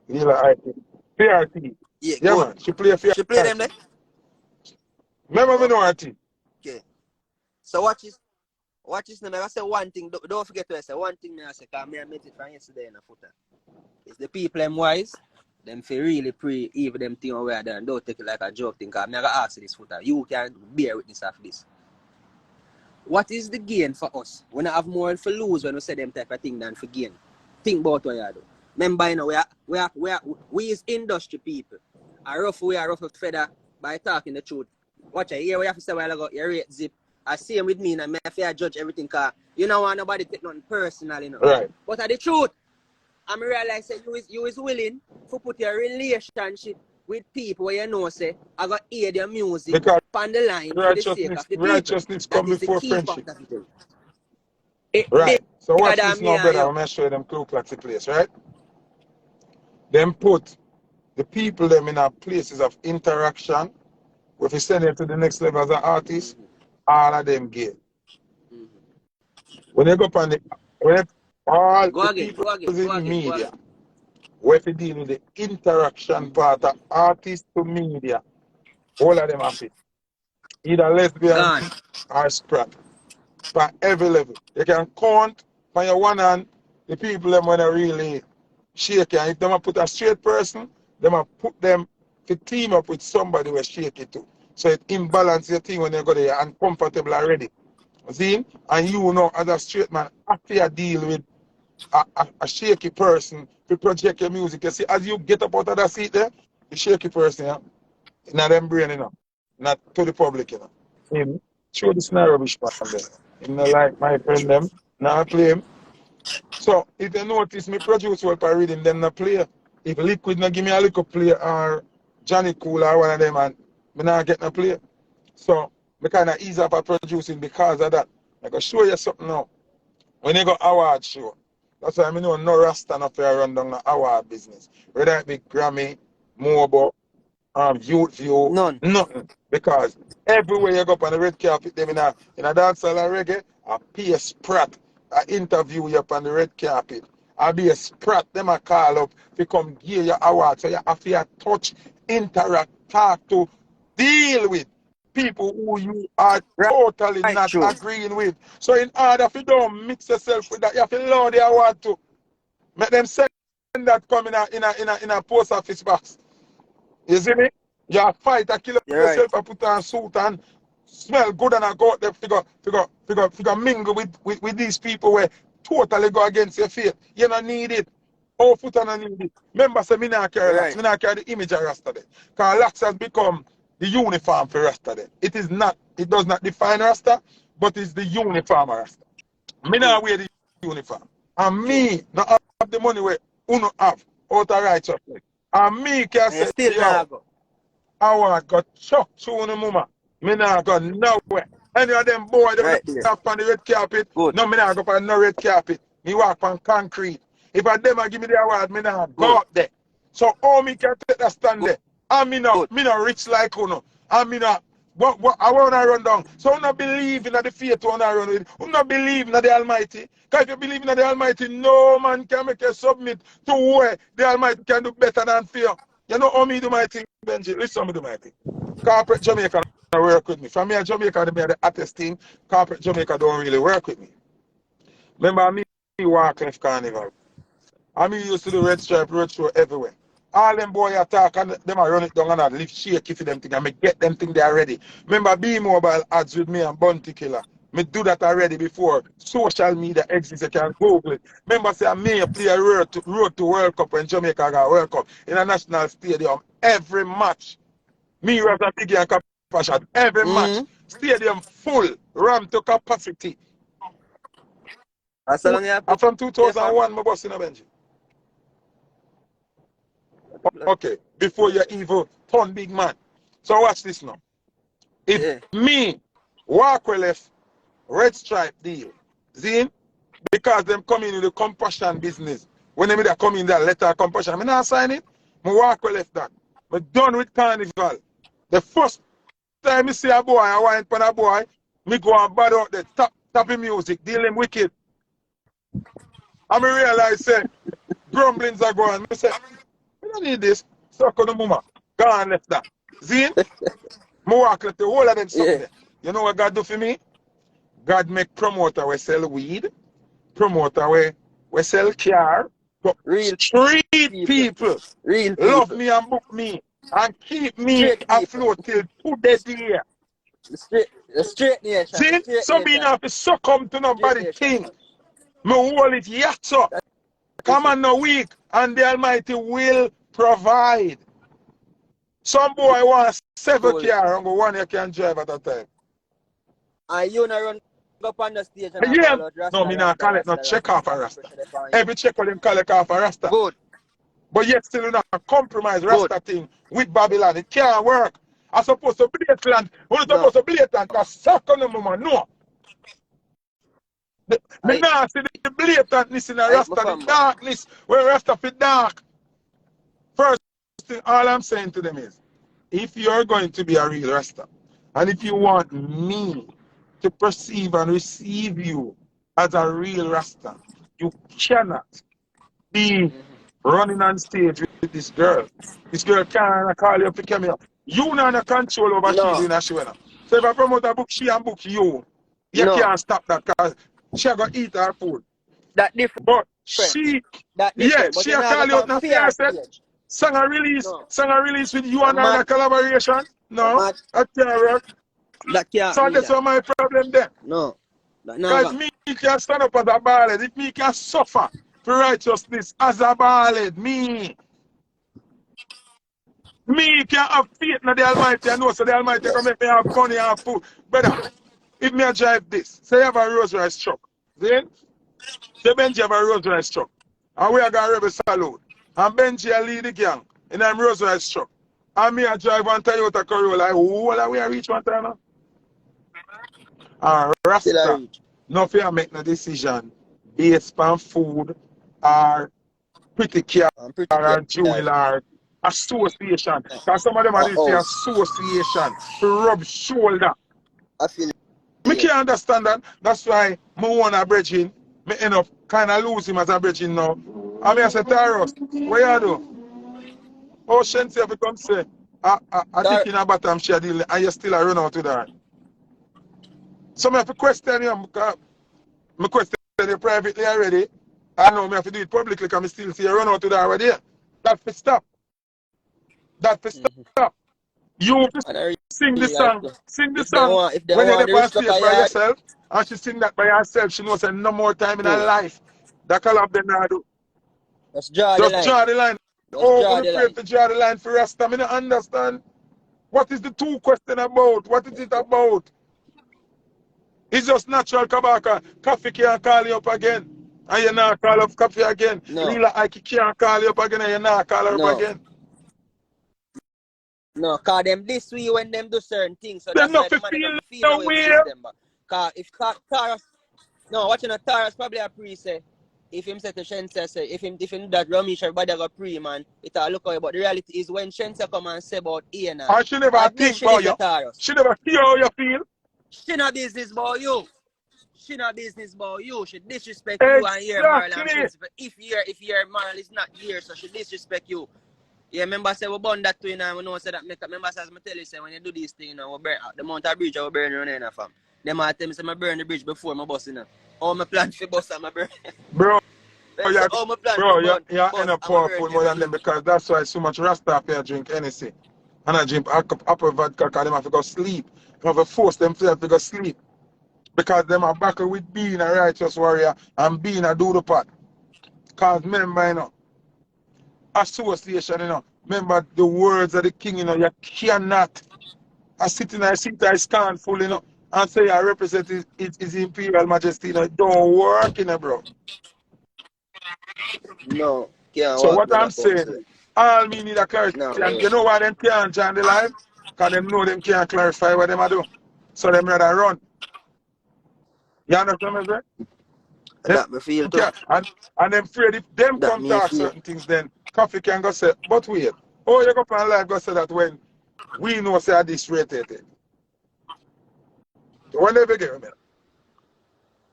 Lila IP, PRT. Yeah, Yeah, good. man, she play She play them PRT. there? Remember me know her team? Okay. So watch this now. I say one thing. Don't forget to say one thing. Me I say, cause me I met it from yesterday in a footer. It's the people them wise. Them feel really pre even them thing over there and don't take it like a joke thing. Cause me I gotta ask this footer. You can bear witness of this. What is the gain for us? We not have more for lose when we say them type of thing than for gain. Think about what you do. Remember, you know, we is industry people. We are rough with feather by talking the truth. Watch it. Here we have to say a while ago, you rate Zip. I see him with me and I have to judge everything because you don't want nobody take nothing personal, you know. Right. But the truth, I realize that you is willing to put your relationship with people where you know say I got hear their music Because on the line for the sake of the people. righteousness That come is the before key part friendship. of it. It Right. So bigger watch this than me now, and brother. you. I'm gonna show you them Ku Klux place, right? Then put the people them in a places of interaction. If you send them to the next level as an artist, all of them gay. Mm-hmm. When you go up on the when all Go the again, people go again, go in again, go media, again. where you deal with the interaction part of artist to media, all of them have it. Either lesbian Gone. or sprat. For every level. You can count on your one hand the people them when they really shake it. And if they put a straight person, they put them to team up with somebody who shake it too. So it imbalance your thing when you go there and comfortable already. See? And you know as a straight man, after you deal with a shaky person to project your music. You see, as you get up out of that seat there, the shaky person, yeah, not them brain, you know, not to the public, you know. Him, show the snare rubbish man there. Him not like my friend them, not play him. So if you notice me produce what I read him, them not play. If Liquid not give me a little play or Johnny Cool or one of them and me not get no play. So me kinda ease up at producing because of that. I can show you something now. When you go award show, that's why I know no Rasta not fair run down the award business. Whether it be Grammy, Mobo, Youth View, None. nothing. Because everywhere you go up on the red carpet, them in a dancehall or reggae, I pay a sprat. I interview you up on the red carpet. I be a sprat, them I call up to come give you award. So you have to touch, interact, talk to, deal with people who you are Right, totally right, not true. agreeing with. So in order for you don't mix yourself with that, you have to learn the award to make them send that come in a post office box. You see me? You fight, I kill You're right. yourself, I put on suit and smell good and I go out there figure mingle with these people where totally go against your faith. You don't need it. Oh, foot and I need it. Remember, say, me not carry You're locks. right. Me not carry the image of Rasta there. Because locks has become the uniform for Rasta there. It is not, it does not define Rasta, but it's the uniform of Rasta. Me True. not wear the uniform. And True. me not have the money where uno have out of righteousness. And me can And you say, still yo, not go. I want to chuck through the mama. Me not go nowhere. Any of them boys them Right there. walk on the red carpet. Good. No, me not go on no red carpet. Me walk on concrete. If I them a give me the award, me not go Good. up there. So how me can take that stand Good. there? And Good. me not rich like uno. And me not what I want to run down. So I not believe in the faith I run with. I not believe in the Almighty. Because if you believe in the Almighty, no man can make you submit to where the Almighty can do better than fear. You know how me do my thing, Benji? Listen, me do my thing. Corporate Jamaica don't work with me. From me and Jamaica, they are the hottest team. Corporate Jamaica don't really work with me. Remember me walk left carnival. I mean, used to do red stripe road show everywhere. All them boy attack and them I run it down and I lift shaky for them thing and me get them thing they already. Remember B-Mobile ads with me and Bounty Killer. Me do that already before social media exists. You can Google it. Remember say me play a road to World Cup when Jamaica got World Cup in a national stadium. every match. Me was a big and cap shot. Every match. Stadium full, rammed to capacity. As long as you And from pay for 2001, my boss in a bench. Okay, before you even turn big man. So watch this now. If me walk well left, red stripe deal, see? Because them come in the compassion business. When they come in that letter of compassion, I not sign it. I walk well left that. I'm done with carnival. The first time I see a boy, I want for a boy, me go and bad out the tapping music, dealing wicked. And I realize, say, grumblings are going. I say, I don't need this. Suck on the mama. Go and left that. See? I walk left the whole of them something there. You know what God do for me? God make promoter we sell weed, promoter we sell car, but real street people Real love people. me and book me and keep me Straight people. afloat till today. The straight nation. See? Straight So me nation. not have to succumb to nobody Straight thing. nation. Me hold it yet so. Come on no week and the Almighty will provide. Some boy wants 7 car and go one you can drive at a time. And you not run up on the stage and Yeah. call out Rasta, No, me not call it no check off a Rasta. Every check on them call it off a Rasta. Good. But yet still you not compromise Good. Rasta thing with Babylon. It can't work. I'm supposed to blatant. We're No. supposed to blatant because suck on the moment. No. Me not see the blatantness in a Rasta, the darkness where Rasta fit dark. First thing, all I'm saying to them is, if you're going to be a real Rasta, and if you want me to perceive and receive you as a real Rasta, you cannot be running on stage with this girl. This girl can't call you pick me up. You not have control over she doing a show. So if I promote a book, she and book you. You can't stop that because she gonna eat her food. That different. But she, that yeah, but she a call you out in fair set. Song a release with you and her in a collaboration. No, that can't work. That can't. So that's what my problem there. No. Because me can stand up as a ballad. If me can suffer for righteousness as a ballad, me can have faith in the Almighty. I know so the Almighty can make me have money and have food. Brother, if me a drive this, say you have a Rolls Royce truck. Then, say Benji have a Rolls Royce truck. And we are going to Rebel Salute. And Benji a lead the gang in a Rolls Royce truck. And me a drive one Toyota Corolla. Who are we a reach one time now? And Rasta, no fear make no decision based on food or pretty care or jewel or association. Because some of them are say association to rub shoulder. I feel Me can't understand that. That's why I want a bridging. Me end up kind of lose him as a bridging now. I mean, I say, Taros, what you do? Oh, Shensi, if you come say, I think in a bottom share deal and you still a run out to that. So I have to question you because I question you privately already. I know I have to do it publicly because I still see you run out to that already. That's for stop. That's for stop. You have to sing the song. Sing the song when you're there on stage by yourself. And she sing that by herself. She knows no more time in her life. That collab then I do. Just draw the line. Oh, we pray to draw the line for us. I don't understand. What is the two question about? What is it about? It's just natural Kabaka. Coffee can't call you up again. And you not call up coffee again. No. Lila Ike can't call you up again and you not call her up again. No, because them this way when them do certain things. So them that's not why feel no way. Because if Taras, no, watching a Taras probably a pre say, if him say to Shense say, if him that Ramesh everybody go pre man, it all look away. But the reality is when Shense come and say about Ian and she never think about you. She never hear how you feel. She not business about you. She not business about you. She disrespect you and your moral and principle. If your moral is not here, so she disrespect you. Yeah, remember say we burn that to you and we know say that make remember say I tell you say when you do this thing, you know, we burn out the amount of bridge I will burn around here fam. Them I tell me say I burn the bridge before my bus, you know. All my plan for bus and my burn. Bro, you're end up powerful more than them because that's why so much Rasta here drink anything. And I drink apple vodka because them have to go sleep. They have to force themselves to go sleep. Because them are battle with being a righteous warrior and being a do the part. Because remember, you know, association, you know, Remember the words of the king, you know, you cannot sit in a seat I scan full, you know, and say I represent his imperial majesty, you know, it don't work, you know, bro. No, can't So walk what none I'm of come saying, soon. all me need a clarity. No, And you know why them can't join the live? Because them know them can't clarify what them a do. So them rather run. You understand me, bro? Them that me feel too. can't, and them afraid if them That come me talk feel. certain things, then Coffee can go say, but wait. Oh, you go on live go say that when we know say this rated. When they begin, man.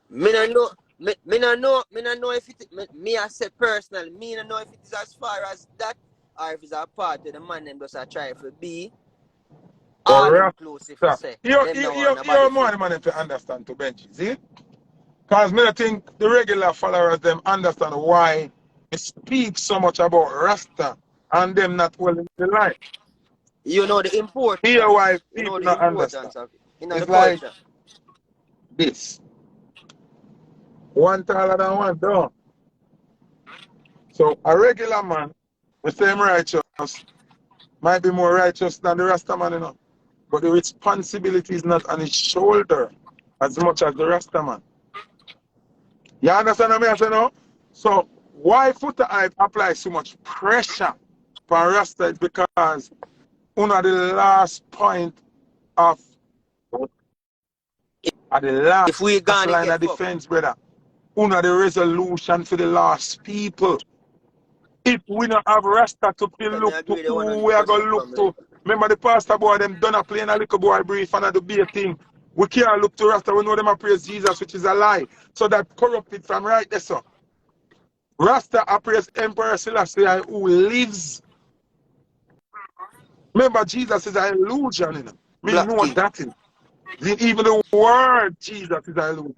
Me no know. Me no know. Me no know if it. Me I say personally. Me no know if it is as far as that, or if it's a part of the man them just a try to be all Or inclusive. For Rasta. say You them no want nobody more fit. the man if you understand to Benji, see? Because me I think the regular followers them understand why I speak so much about Rasta and them not well in the line. You know the Here why importance. You know people the not understand. importance of it. You know the It's like culture. this. One taller than one down. So a regular man, the same righteous, might be more righteous than the Rasta man, you know. But the responsibility is not on his shoulder as much as the Rasta man. You understand what I say now? So why Foota Hype applies so much pressure for Rasta is because one of the last point of at the If we last gonna line get of fucked, defense, brother. One of the resolution for the lost people. If we don't have Rasta to then me look to agree the who we are 100% going to look from me. to. Remember the pastor boy, them done a playing a little boy brief and the beer thing. We can't look to Rasta. We know them a praise Jesus, which is a lie. So that corrupted from right there, so. Rasta appraise Emperor Selassie who lives. Remember, Jesus is an illusion. You know? Me Black know King. that. You know? Even the word Jesus is an illusion.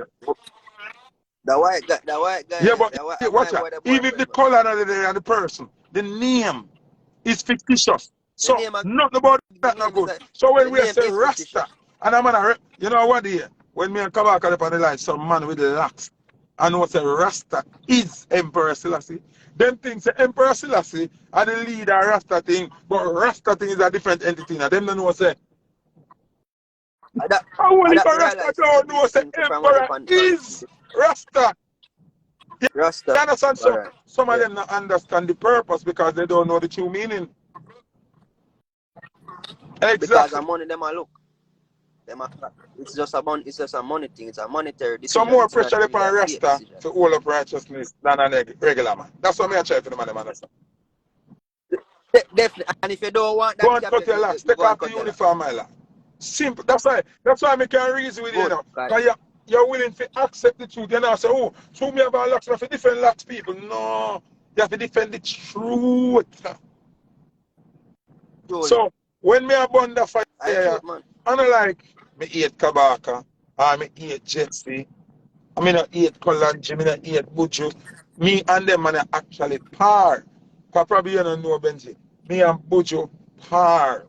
The white Yeah, guy, but the watch white out. boy, the Even if boyfriend. the color of the person, the name is fictitious. The So name, nothing about the that not name is good. So when the we name say is fictitious. Rasta, and I'm gonna, you know what here? When me and Kabaka up on the line, some man with the locks, and what say Rasta is Emperor Selassie. Them things say Emperor Selassie and the leader Rasta thing, but Rasta thing is a different entity. Now them don't know say. That, How only that for me Rasta realize don't know say everything from when they Emperor pan is Rasta. Rasta. You understand? So Alright. some of Yeah. them not understand the purpose because they don't know the true meaning. Because Exactly. the money them a look. It's just a money thing. It's a monetary Some decision. more It's not pressure really a upon faith Rasta decision. to hold up righteousness than a regular man. That's what me I try for the man, them understand. Definitely. And if you don't want Go that and cap, cut your locks. you Take go and off the cut your locks. uniform, my lad. Simple. That's why I can reason with you, you Good. know. Right. Because you're willing to accept the truth. You know, say, oh, so me have a locks, I have to defend locks people. No. You have to defend the truth. Truly. So when me a burn the fire, I truth, man. I don't like me eat Kabaka, or me eat Jesse, I mean I eat Kolanji, me not eat Buju. Me and them man are actually par. Probably you don't know Benji. Me and Buju par.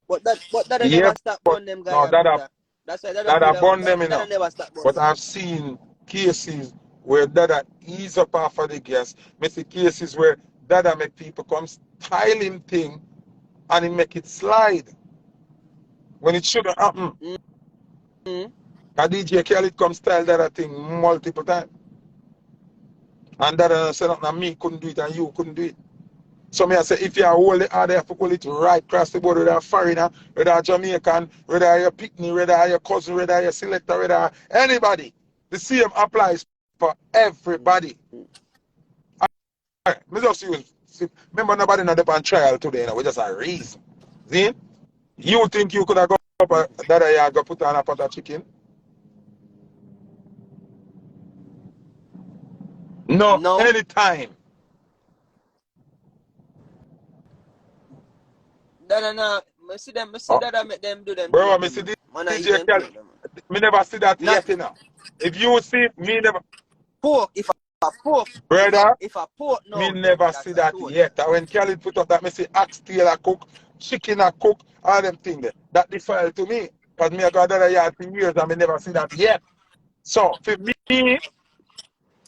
But that Yeah, never stop but burn them guy no, a Buddha. That's why that that feel I burn them, you know. that never stop burn But them. I've seen cases where Dada ease up off of the gas. Me see cases where Dada make people come styling thing and he make it slide when it shouldn't happen. Mm-hmm. A DJ Khaled come style Dada thing multiple times. And Dada said nothing and me couldn't do it and you couldn't do it. So me I say if you hold the order, you have to hold it right across the board, whether a foreigner, whether a Jamaican, whether you're picnic, whether you're cousin, whether you're selector, whether anybody. The same applies for everybody. Me just use, remember nobody not up on trial today, you know, we just a reason. See? You think you could have got up that I go put on a pot of chicken? No, No. anytime. No. I see Oh, that I make them do them bro, thing me them, see man. Man, I eat DJ them Khaled. thing them, man. Me never see that Not yet, you know. If you see me never, pork. If a pork, brother, if a pork me no, then never see that's a that toast. yet. And when Khaled put up that, me see oxtail a cook, chicken a cook, all them things there. That defile to me. Because me I got that yard for years and me never see that yet. So, for me,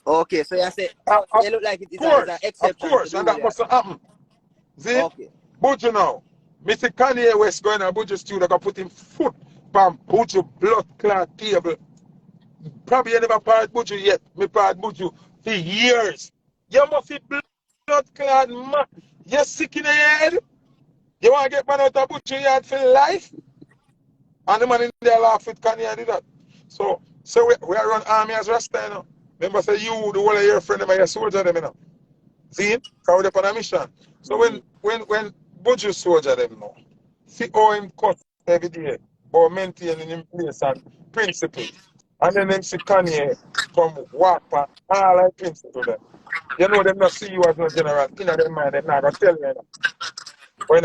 Okay, so you say Of it look like it is an of exception to course, the and rule. that You must say. happen. See? Okay. Buju now. Mr. Kanye West going to Buju studio, can put him foot on Buju blood clot table. Probably you never part Buju yet. Me part Buju for years. You must be blood clot man. You sick in the head. You want to get man out of Buju yard for life? And the man in there laugh with Kanye and do that. So we are run army as Rasta, you know. Remember say you, the whole of your friend, them are your soldier them, you know. See? Because we're on a mission. So when Buju soldier them now, see how him cut every day, but maintaining him place and principle. And then them see Kanye come walk past all that principle them. You know them not see you as no general. In their mind, they're not going to tell you. You know. But in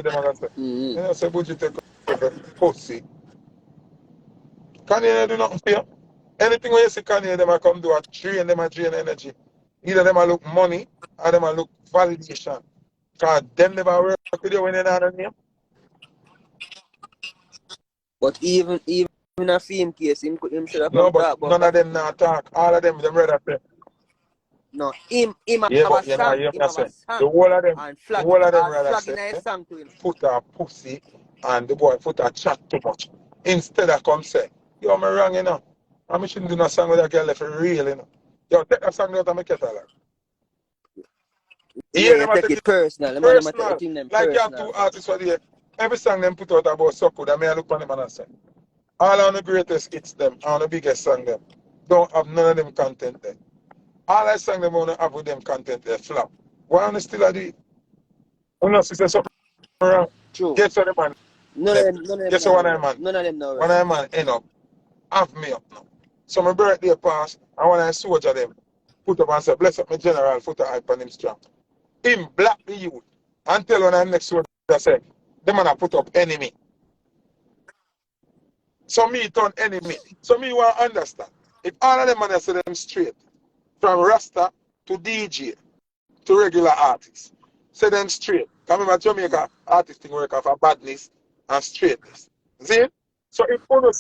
them are going to say, you know, say Buju take over pussy. Kanye do nothing for you. Anything when you see Kanye, them a come do a drain energy. Either them a look money or them a look validation. Because them never work with you when you're not on name. But even a film case, him should have No, come but talk about none of that. them not talk. All of them rather say. No, him Yeah, have a but you know, song. you Him know, have a say. The song. whole of them, And the whole of them rather flagging say, a song to him. put a pussy and the boy put a chat too much. Instead of come say, yo, I'm wrong, you know. I shouldn't do no song with that girl for real, you know. Yo, take that song out of my catalog. Yeah, Yeah, you them a take take it it personal. The man them take the personal. thing them Like you have two personal. artists for the every song them put out about Soko, that may I look on them and I say. All on the greatest hits them, on the biggest song them. Don't have none of them content there. All I song them want to have with them content there flop. Why on the still at the not say something wrong? True. Guess what the man left? None of them Guess know what one I rest. man? None of them know One rest. I man end up have me up now. So my birthday pass and when I soldier them, put up and say, bless up my general Foota Hype and him strong. Him black the youth. Until when I next soldier say, the man a put up enemy. So me turn enemy. So me want to understand. If all of them man say them straight, from Rasta to DJ to regular artists, say them straight. Come remember Jamaica artist thing work off of badness and straightness. See? So if you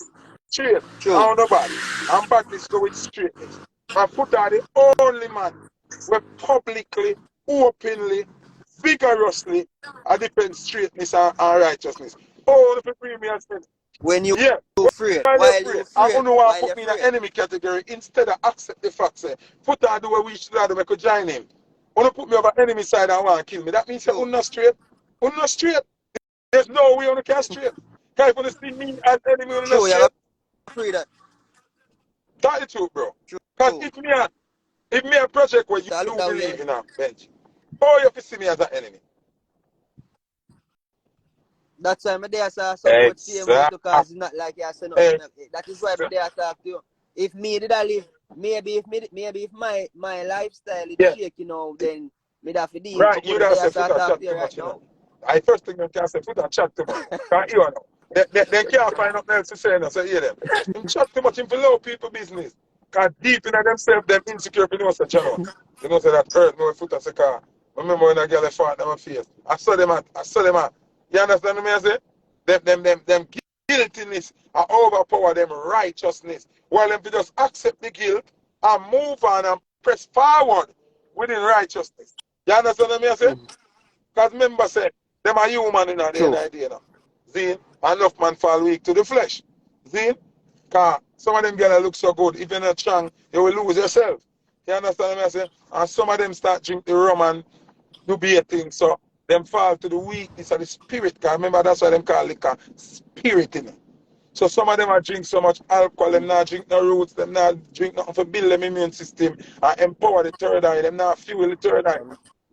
straight, True. I don't know bad. And badness go with straightness. My foot are the only man who publicly, openly, vigorously I defend straightness and righteousness. Oh, if you bring me and say, When you yeah, afraid, while you're while you afraid, I afraid, don't want while to you're put me in an afraid. enemy category instead of accept the fact say, put on the way we should have make a join him. Want to put me over enemy side and want to kill me. That means you're True. not straight. You're not straight. There's no way you can straight. Because if you see me as enemy, you're not True, straight. you're afraid that. That's the truth, bro. Because True. if me a project where So I look you that way. believe in a bench, oh, you have to see me as an enemy. That's why my day I support same way Exactly. too, because it's not like you say nothing. That is why my day I talk to you. If me did I live, maybe if my lifestyle is Yeah. shaking out, then me have to deal. Right, But you couldn't don't day I say start foot and talk chat to you too right much, you now. know. I first thing you can say foot and chat too much. Can't you know? They can't find nothing else to say now, so hear them. Him chat too much, him below people business. Cause deep in themselves, them insecure, you know, say, channel. You know, say that hurt me with foot and say, car. Remember when a girl fought in my face? I saw them at. You understand what I say? Them guiltiness and overpower them righteousness. While them to just accept the guilt and move on and press forward within righteousness. You understand what I say? Because remember, say, them are human in the end True. of the day now. See? Enough man fall weak to the flesh. See? Because some of them girls look so good. If you're not strong, you will lose yourself. You understand what I say? And some of them start drink the rum and do beer things. So them fall to the weakness of the spirit. Because remember, that's why them call liquor spirit in it. So some of them are drink so much alcohol, them not drink no roots, them not drink nothing for build them immune system and empower the third eye, them not fuel the third eye.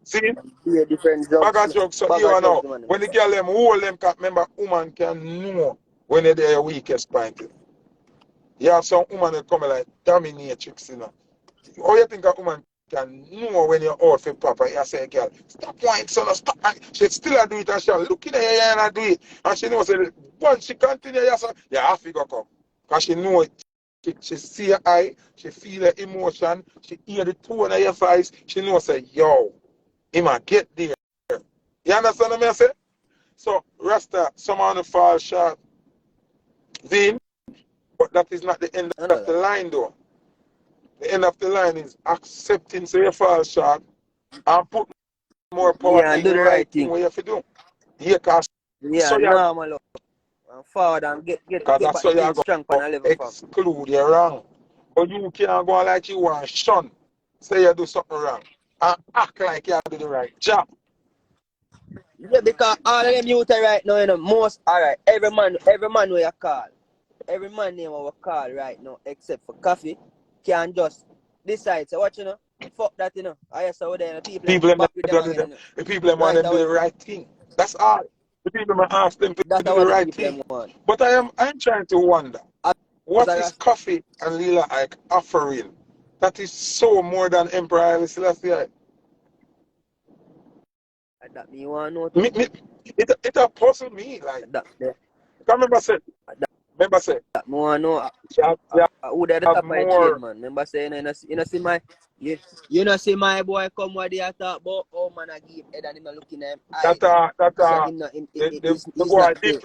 See? Yeah, different Bag drugs. of drugs, so Bag you of are drugs, now. the man. When the girl them hold them, can remember, woman can know when they're their weakest point. You have some woman that come like dominatrix, you know. How you think a woman can know when you're out for papa? You say, girl, stop whining, son, stop. And she still do it and she'll look in her ear and do it. And she knows that once she continue, you have to go come. Because she know it. She see your eye, she feel the emotion, she hear the tone of your voice, she knows, say, yo, he might get there. You understand what I say? So, Rasta, someone fall short, Vin, but that is not the end I know of the that. line, though. The end of the line is accepting say you fall short and put more power Yeah, in do the the right right thing thing. what you have to do. Yeah, Yeah, so you normal up. And forward and because get that's back so the you thing strong on go a level farm. exclude you wrong. But you can't go like you want shun. Say you do something wrong. And act like you do the right job. Yeah, because all of them youth are right now, you know, most alright. Every man where you call. Every man name we call right now, except for coffee, can just decide. So what you know? Fuck that, you know. I saw there, the people them People them back with not them do again, them. you know. The people them want Right them do the away. right thing. That's all. The people them ask them to That's do what the the right people thing. them want. But I'm trying to wonder, As what a is Rasta, Coffee and Lila Ike offering that is so more than Emperor Haile Selassie? that me want to know too. It a puzzle me. Like, That, I remember say, that me want to know. you Who they at the have top of the chain, more man. Remember saying, you know see my, you know see my boy come where they talk about, oh man, I give head and him not looking at him eye. So him not, the he's boy not there.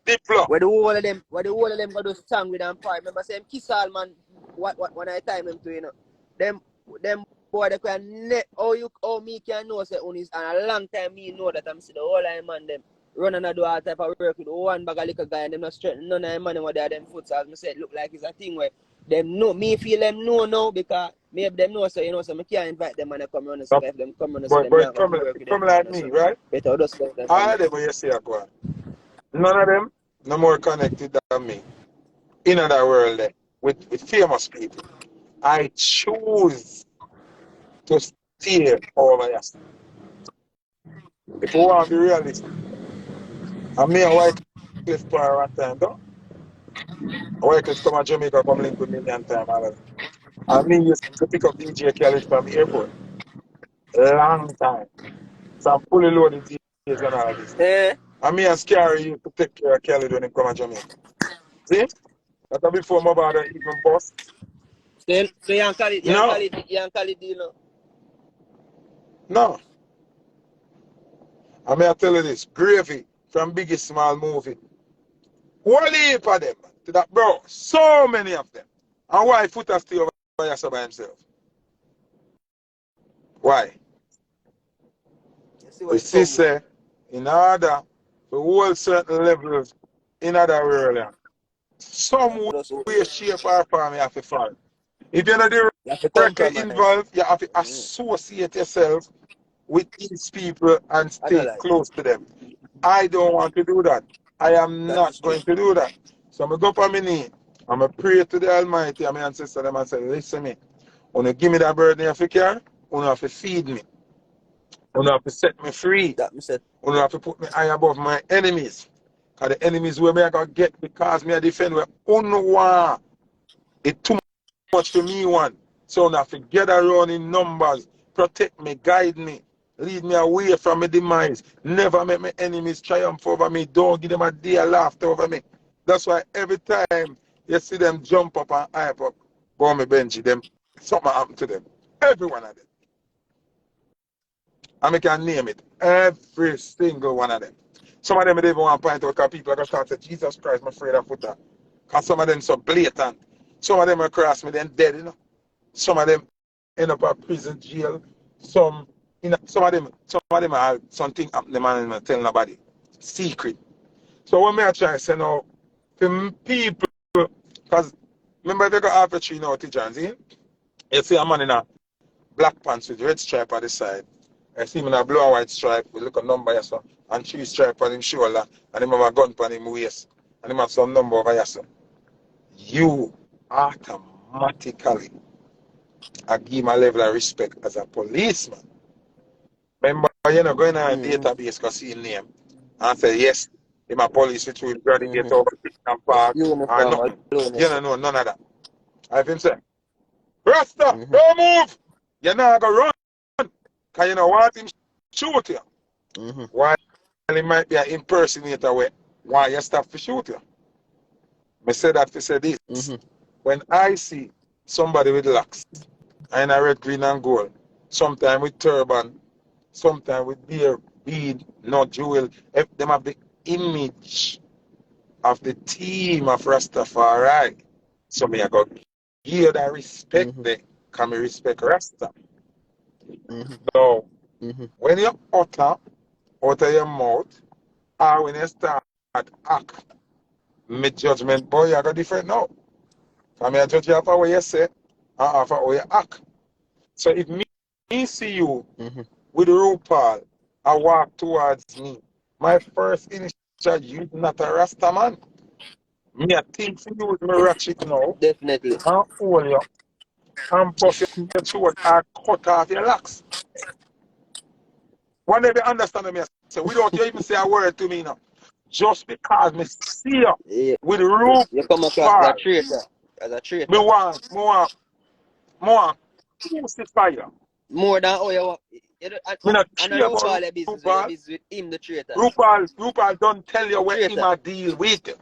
deep flow. Where the whole of them got those song with them part. Remember saying kiss all man, what when I time him to, you know. Them boy they can how me can know say on is and a long time me know that I'm see the whole of them man them running and do all type of work with one bag of little guy and them not straighten none of them man what they are them foot. So as I said, look like it's a thing where them know me feel them know now because maybe them know so you know so I can't invite them and they come run so if them come run so them But not it going come, to work it with them come no more like no, me, so right? better just let them All from of them what you say, go on. None of them no more connected than me in that world with famous people. I choose to steer over yes. If you want to be realistic, and me and White Cliff Power one time, though. White Cliff come to Jamaica, come link with me one time, all of that. And me used to pick up DJ Khaled from the airport. Long time. So I'm fully loaded DJs and all of this. Eh? And me and Scary used to take care of Khaled when he come to Jamaica. See? That's before my brother even boss. So No, you can call it, you know. no. I may I tell you this, Gravy from Biggest Small Movie. One heap of them. To that, bro, so many of them. And why Foota stay over here by himself? Why? You see what We it see, come with. say, in order to hold certain levels in other world, You some have to just way, shape, or form, you have to fall. If you're not you have to directly compromise. involved, you have to associate yourself with these people and I know stay like close to them. I don't want to do that. I am that is not true. going to do that. So I'm going to go up on my knee. I'm going to pray to the Almighty and my ancestor them and say, listen me, when you give me that burden of care, you have to feed me. You have to set me free. That me said You have to put me high above my enemies. Because the enemies where me I got get because me I defend where unwa. It's too much for me one. So I have to get around in numbers, protect me, guide me, lead me away from my demise. Never make my enemies triumph over me. Don't give them a day of laughter over me. That's why every time you see them jump up and hype up, go on me Benji, them something happen to them. Every one of them. And I can name it. Every single one of them. Some of them they even want to point out because people are going to start saying, Jesus Christ, I'm afraid of Foota. Because some of them so blatant. Some of them are cross me, then dead, you know. Some of them end up at prison jail. Some, you know, some of them are something happen them and them tell nobody. Secret. So what me I try to say now, for people, because remember they got half a tree now, Tijan, see? You see a man in a black pants with red stripe on the side. I see him in a blue and white stripe with look a number here, so, and three stripe on his shoulder, and him have a gun on him waist, and him have some number over here, so. You automatically give him a level of respect as a policeman. Remember, you're not going on a database because see his name and say, yes, him a police with you graduate over Christian Park or uniform nothing. alone, You so. don't know none of that. I've been saying, Rasta, don't move! You're not going to run because you know what him shoot you. While he might be an impersonator where why you stop to shoot you. I say that to say this. When I see somebody with locks and a red, green, and gold, sometimes with turban, sometimes with bead, not jewel, if them have the image of the team of Rastafari. So me I go give that respect there. can me respect Rasta. Mm-hmm. Now, Mm-hmm. when you utter out of your mouth, or when you start act, my judgment, boy, you got different now. I mean, I judge you for what you say, and for how you act. So if me see you Mm-hmm. with RuPaul and walk towards me, my first initial, you not a Rasta man. Me, I think for you with me ratchet now, Definitely. and hold you, and buff your throat, and cut off your locks. One day you understand me, I say, without you even say a word to me now. Just because me see you Yeah. with You come across as a RuPaul, traitor. As a me traitor. want crucify you. More than how you want. Me not And care a about RuPaul your business with your RuPaul. business with him, the traitor. RuPaul don't tell you what him Traitor. a deal with.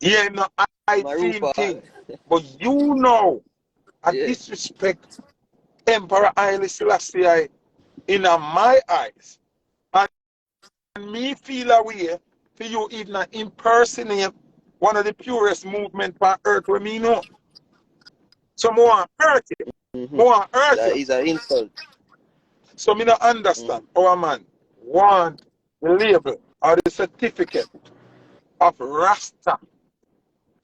Yeah, no, I My seen RuPaul. thing. But you know, I Yeah. disrespect Emperor Haile Selassie in my eyes. And me feel a way for you even impersonate one of the purest movement on earth where me know. So more hurt you. Mm-hmm. More hurt That you. is an insult. So me not understand how a man want the label or the certificate of Rasta,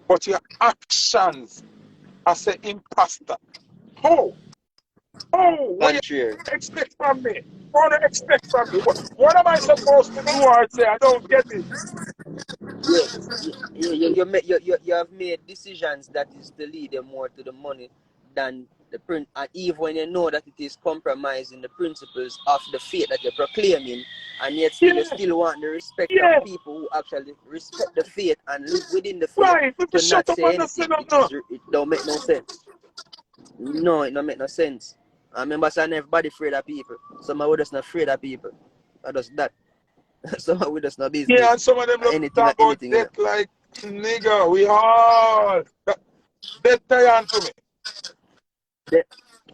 but your actions as an imposter. How? What you Contrary. expect from me? What do you expect from me? What am I supposed to do or say? I don't get it. You have made decisions that is to lead them more to the money than the print, and even when you know that it is compromising the principles of the faith that you're proclaiming, and yet still you Yeah, still want the respect of yeah, people who actually respect the faith and live within the faith right. If you to shut not up say and not say anything. no, no. It don't make no sense. No, it don't make no sense. I remember saying everybody afraid of people. Some of us just not afraid of people. I just that. Some of us just not Yeah, business. and some of them love to Anything talk or about anything, you know. death like, nigga, we all. Death tie on to me. They,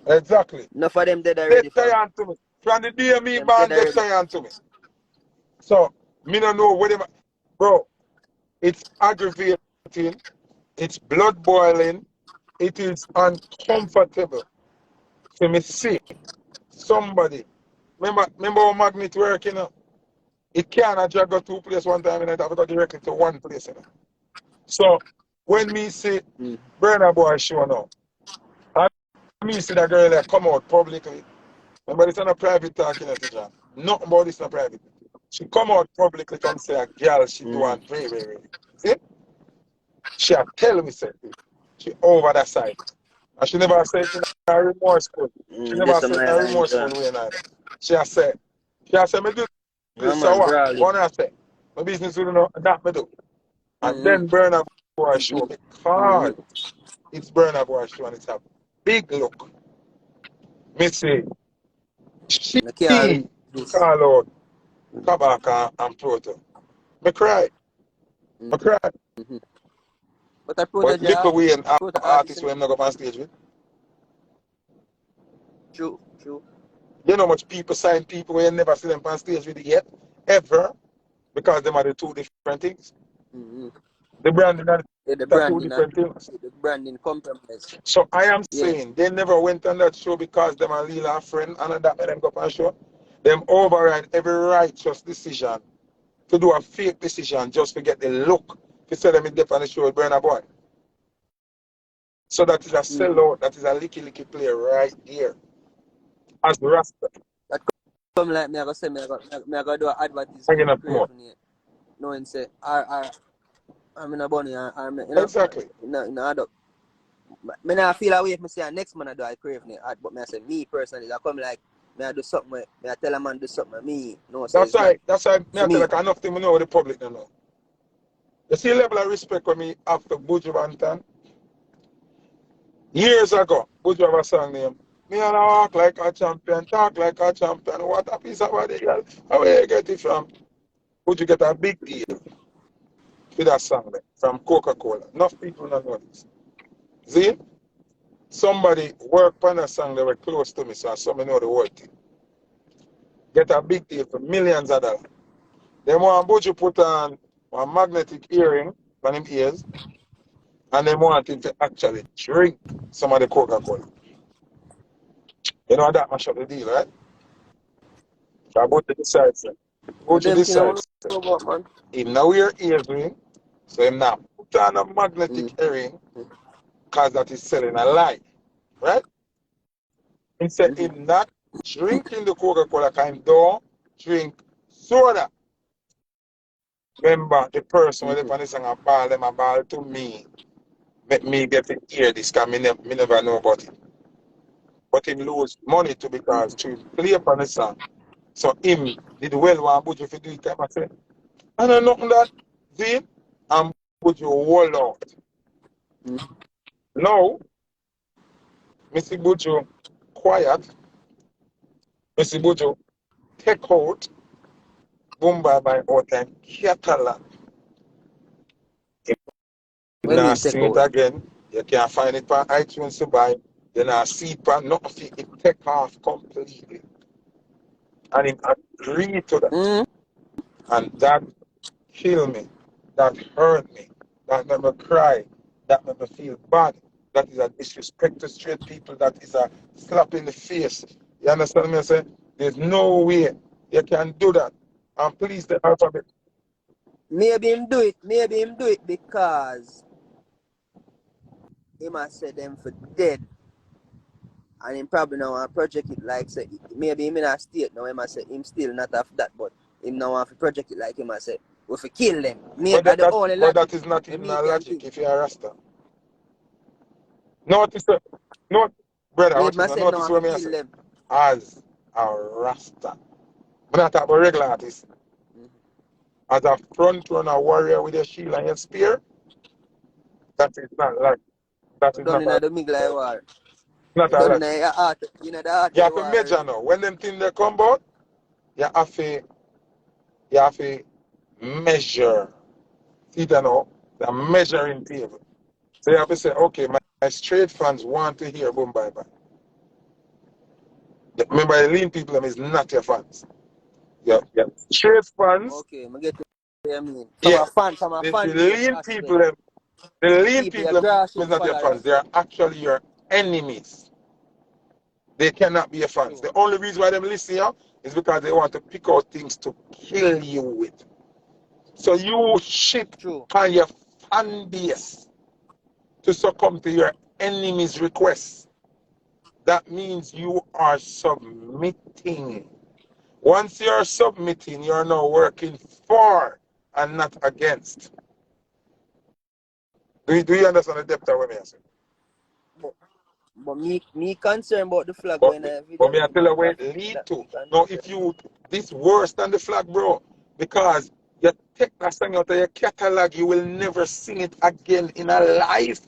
Exactly. enough of them dead Death already, tie fam. on to me. From the day me Them dead born, death already. tie on to me. So, me don't know what them. Bro, it's aggravating. It's blood boiling. It is uncomfortable. So me see somebody. Remember how magnet work, you know? It can't drag go two places one time and it have to go directly to one place, you know? So when me see Mm. Burna Boy show now, and me see that girl that come out publicly. Remember, it's not a private talk, you know, teacher. Nothing about this not private. She come out publicly come say a girl she do Mm-hmm. and very. See? She a tell me say she over that side. And she never said it in a remorseful. She Just never some said it in a lines, remorseful way neither. She a said, me do yeah, this, so man, what? brawling. What I say? My business will know that me do. And Mm-hmm. then Burna Boy show because Mm-hmm. it's Burna Boy show and it's a big look. Me say, she I can't live this. call out Kabaka and Proto. Me cry. Me cry. Mm-hmm. But I But protege look away and a have protege artist, artists you know. when I'm not go on stage with. True, true. You know how much people sign people when you never see them on stage with it yet? Ever. Because them are the two different things. Mm-hmm. The branding are Yeah, the the two branding, different things. the branding compromise. So I am Yeah. saying they never went on that show because them are Lila friend and that made them go on show. Them override every righteous decision to do a fake decision just to get the look to say them in depth on the show with Burna Boy. So that is a Mm-hmm. sellout, that is a licky player right there. As the Rasta That come like me, I go say me, I go do an advertisement hanging for up more. Crave here. Knowing say, I'm in a bunny, you know, Exactly. add up. Me not feel away if me say next man I do I crave it, but me I say me personally I come like me I do something where me I tell a man do something me no say it's not That's why me for I tell me. like enough thing we know the public don't know. You see the level of respect when me after Buju Banton years ago, Buju have a song name. Me and I walk like a champion, talk like a champion. What a piece of body, girl. How you get it from? Buju get a big deal for that song there, from Coca-Cola. Enough people don't know this. See? Somebody work on a song that were close to me, so some know the whole thing. Get a big deal for millions of dollars. Then want Buju put on a magnetic earring on him ears, and they want him to actually drink some of the Coca-Cola. You know that mash up the deal, right? So Butcher decides. But Butcher them thing I decides. want to know about, man. Him now wear ears ring, so him now put on a Mm. magnetic earring, cause that is selling a lie, right? He said Mm-hmm. him not drinking the Coca-Cola, cause him don't drink soda. Remember the person when they song a ball, them a ball to me. Make me get to hear this, cause me never know about it. But him lose money too because to play upon the song. So him did well one but if you do it time I say, I know nothing that did and put your wall out. Mm-hmm. Now, Mr. Bujo quiet, Mr. Bujo take out Boom Bye Bye out and catalog. You What you now mean take see it out? again. You can't find it on iTunes to buy. You now see it on nothing. It take off completely. And it agreed to that. Mm. And that killed me. That hurt me. That made me cry. That made me feel bad. That is a disrespect to straight people. That is a slap in the face. You understand me? I say, there's no way you can do that. And please, the alphabet. Maybe him do it. Maybe him do it because him a say them for dead. And him probably now want to project it like say maybe him in a state now him a say him still not have that but him now want to project it like him a say we fi kill them. Maybe the only But logic that is not we even me a can logic think. if you're a Rasta. Notice, no, brother, Maybe watch I it now. say now Notice have to what I kill say. them. As a Rasta. I'm not talking about regular artist. Mm-hmm. As a front runner warrior with a shield and a spear, that is not like that is Done not in a the middle war. not a Done in logic. the art in the art You of have to war measure already. now. When them things they come out, you have to measure. See that now? The measuring table. So you have to say, okay, my straight fans want to hear Boom Bye Bye. Remember, the lean people them is not your fans. Yeah. Straight fans, Okay, I get what you mean. yeah. From a The fan base lean aspect. people them, the The lean people your people them is grassroots not your fans. followers. They are actually your enemies. They cannot be your fans. True. The only reason why them listen here is because they want to pick out things to kill you with. So you shit True. on your fan base to succumb to your enemy's requests. That means you are submitting. Once you're submitting, you're now working for and not against. Do you understand the depth of what I'm saying? But me concerned about the flag But, when I but video me I them tell you and where it graphic lead that to. me concerned. Now, if you, this worse than the flag, bro, because you take that song out of your catalog, you will never sing it again in a life.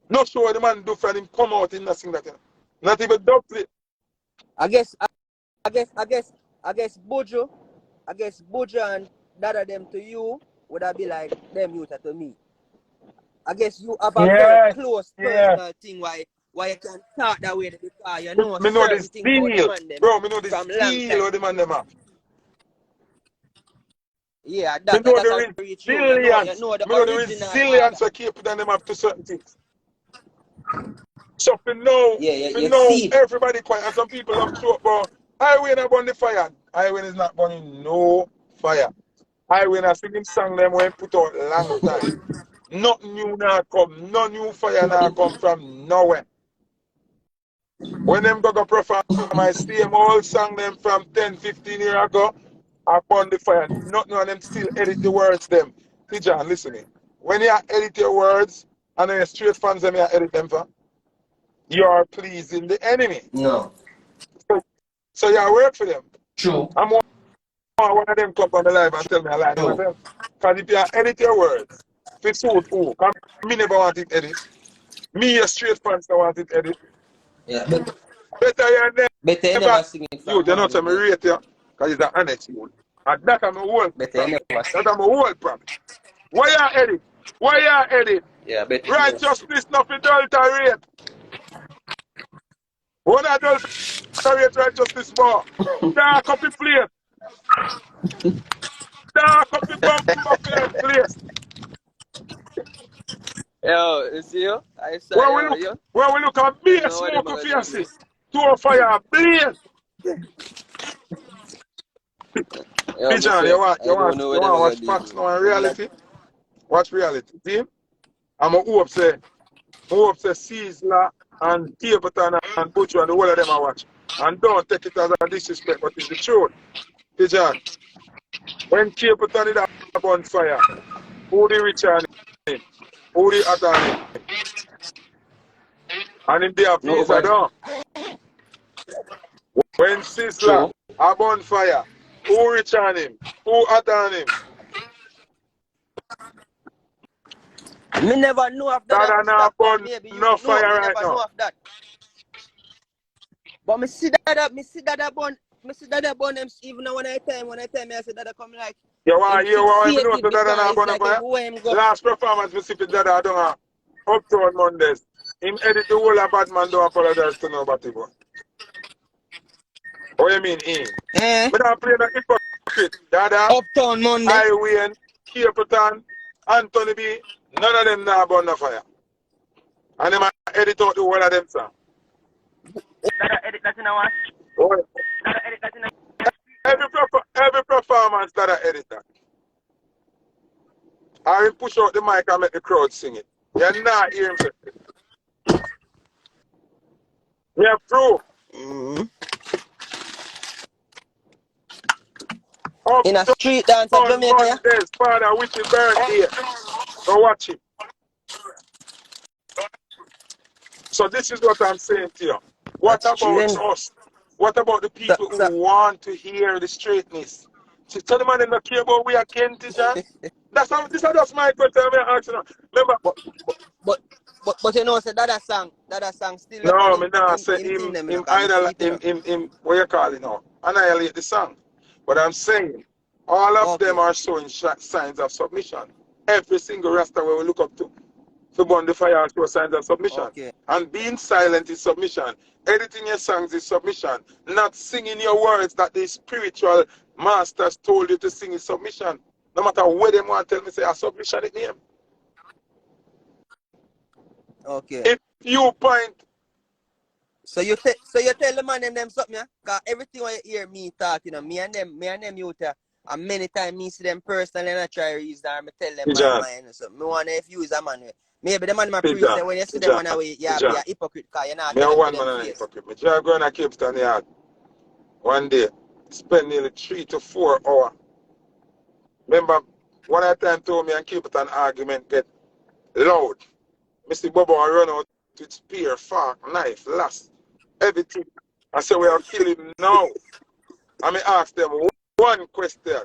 Not sure what the man do for him come out in that sing that. Not even dub play. I guess Bojo, and that of them to you would have be like them youth to me. I guess you have a very Yes, close yes. personal thing why you can talk that way because you Me, know me know the certain thing about the steel. man them Bro, me know the from long steel time. of the man them have. Yeah, Me know that are the very true. You resilience. know the Me know the original order. resilience I keep them up to certain things. So Yeah, for you now, see it. everybody quiet. And some people love throw up, but Highway not burn the fire. Highway is not burning no fire. Highway not singing song them when put out long time. Nothing new now come. No new fire now come from nowhere. When them go perform, I see them old song them from 10, 15 years ago. I burn the fire. Nothing of them still edit the words them. See John, listen me. When you edit your words, and then straight fans them you edit them for, you are pleasing the enemy. No. So you work for them. True. I'm one of them come on the live and tell me a lie to True. myself. Because if you edit your words, if it's suit who, come me never want it edit. Me a straight fans don't want it edit. Yeah, Better you better you never never sing it you from do not say morning, me yeah. rate you because it's an honest you. And that I'm a whole Better you problem. never That sing. I'm a whole problem. Why you edit? Why you edit? Yeah, better you never sing. Righteousness not adulterate. One adulterate righteousness more. Dark up the place. Dark up the bumper place. Yo, you see you? I saw Where we look at me you know what smoke them of gonna do. fierce. Two fire blaze. Yo, me Pigeon, say, I don't know you what them want gonna watch do. facts now and reality? Watch reality. See? I'm a hope say Caesar and Capleton and Butcher and the whole of them I watch. And don't take it as a disrespect, but it's the truth. Pigeon, when Capleton is on fire, who the rich on him? Who the hot on him? And him there please I Nobody. don't. When Sizzler True. are on fire, who rich on him? Who hot on him? Me never know of that That at are the not stop, but on maybe you no know. fire Me right never now. know of that. But me see that bun them even when I tell me I say that I come like You him want to hear what I know fixated so that are because not it's on like fire? everywhere him go. Last performance we see that I don't Uptown Mondays. Him edit the whole of Batman don't apologize to nobody. But what you mean him? Eh? But I play the hypocrite. Dada, Uptown Monday. Highway, Capleton, Anthony B. None of them now burn the fire. And them edit out the whole of them song. Edit that in a watch. Oh, Edit that in a every performance that I edit that. I push out the mic and make the crowd sing it. You're not hearing him say it. We have proof. in a street dance at On Jamaica, yeah? Mondays, Father, which is birthday. Go watch it. So this is what I'm saying to you. What That's about true. us? What about the people So, who want to hear the straightness? See, tell the man they don't care about we are Kenti, John. This is just my question. I'm asking. Remember? but you know, say that song still left on No, me nah say him thing them, you know, him cause me see idol it, you know. him what you call it now? Annihilate the song. But I'm saying all of them Okay. are showing signs of submission. Every single rasta where we look up to. To burn the fire show signs of submission. Okay. And being silent is submission. Editing your songs is submission. Not singing your words that the spiritual masters told you to sing is submission. No matter where they want to tell me, say, a submission is name. Okay. If you point, So you tell the man them something, yeah? Cause everything when you hear me talk, you know, me and them youth, and many times me see them personally and I try to use them, I tell them my John, mind. So me want to use a man. Maybe the man my priest say John, when you see them John, on the way, yeah, be John. a hypocrite because you're not Me a telling to one them man and a face. hypocrite. Me just go in a Cape Town yard one day, spend nearly 3 to 4 hours. Remember, one at a time told me and Cape Town argument get loud. Mr. Bobo run out with spear, fork, knife, lass, everything. I said, we are killing him now. And I ask them one question.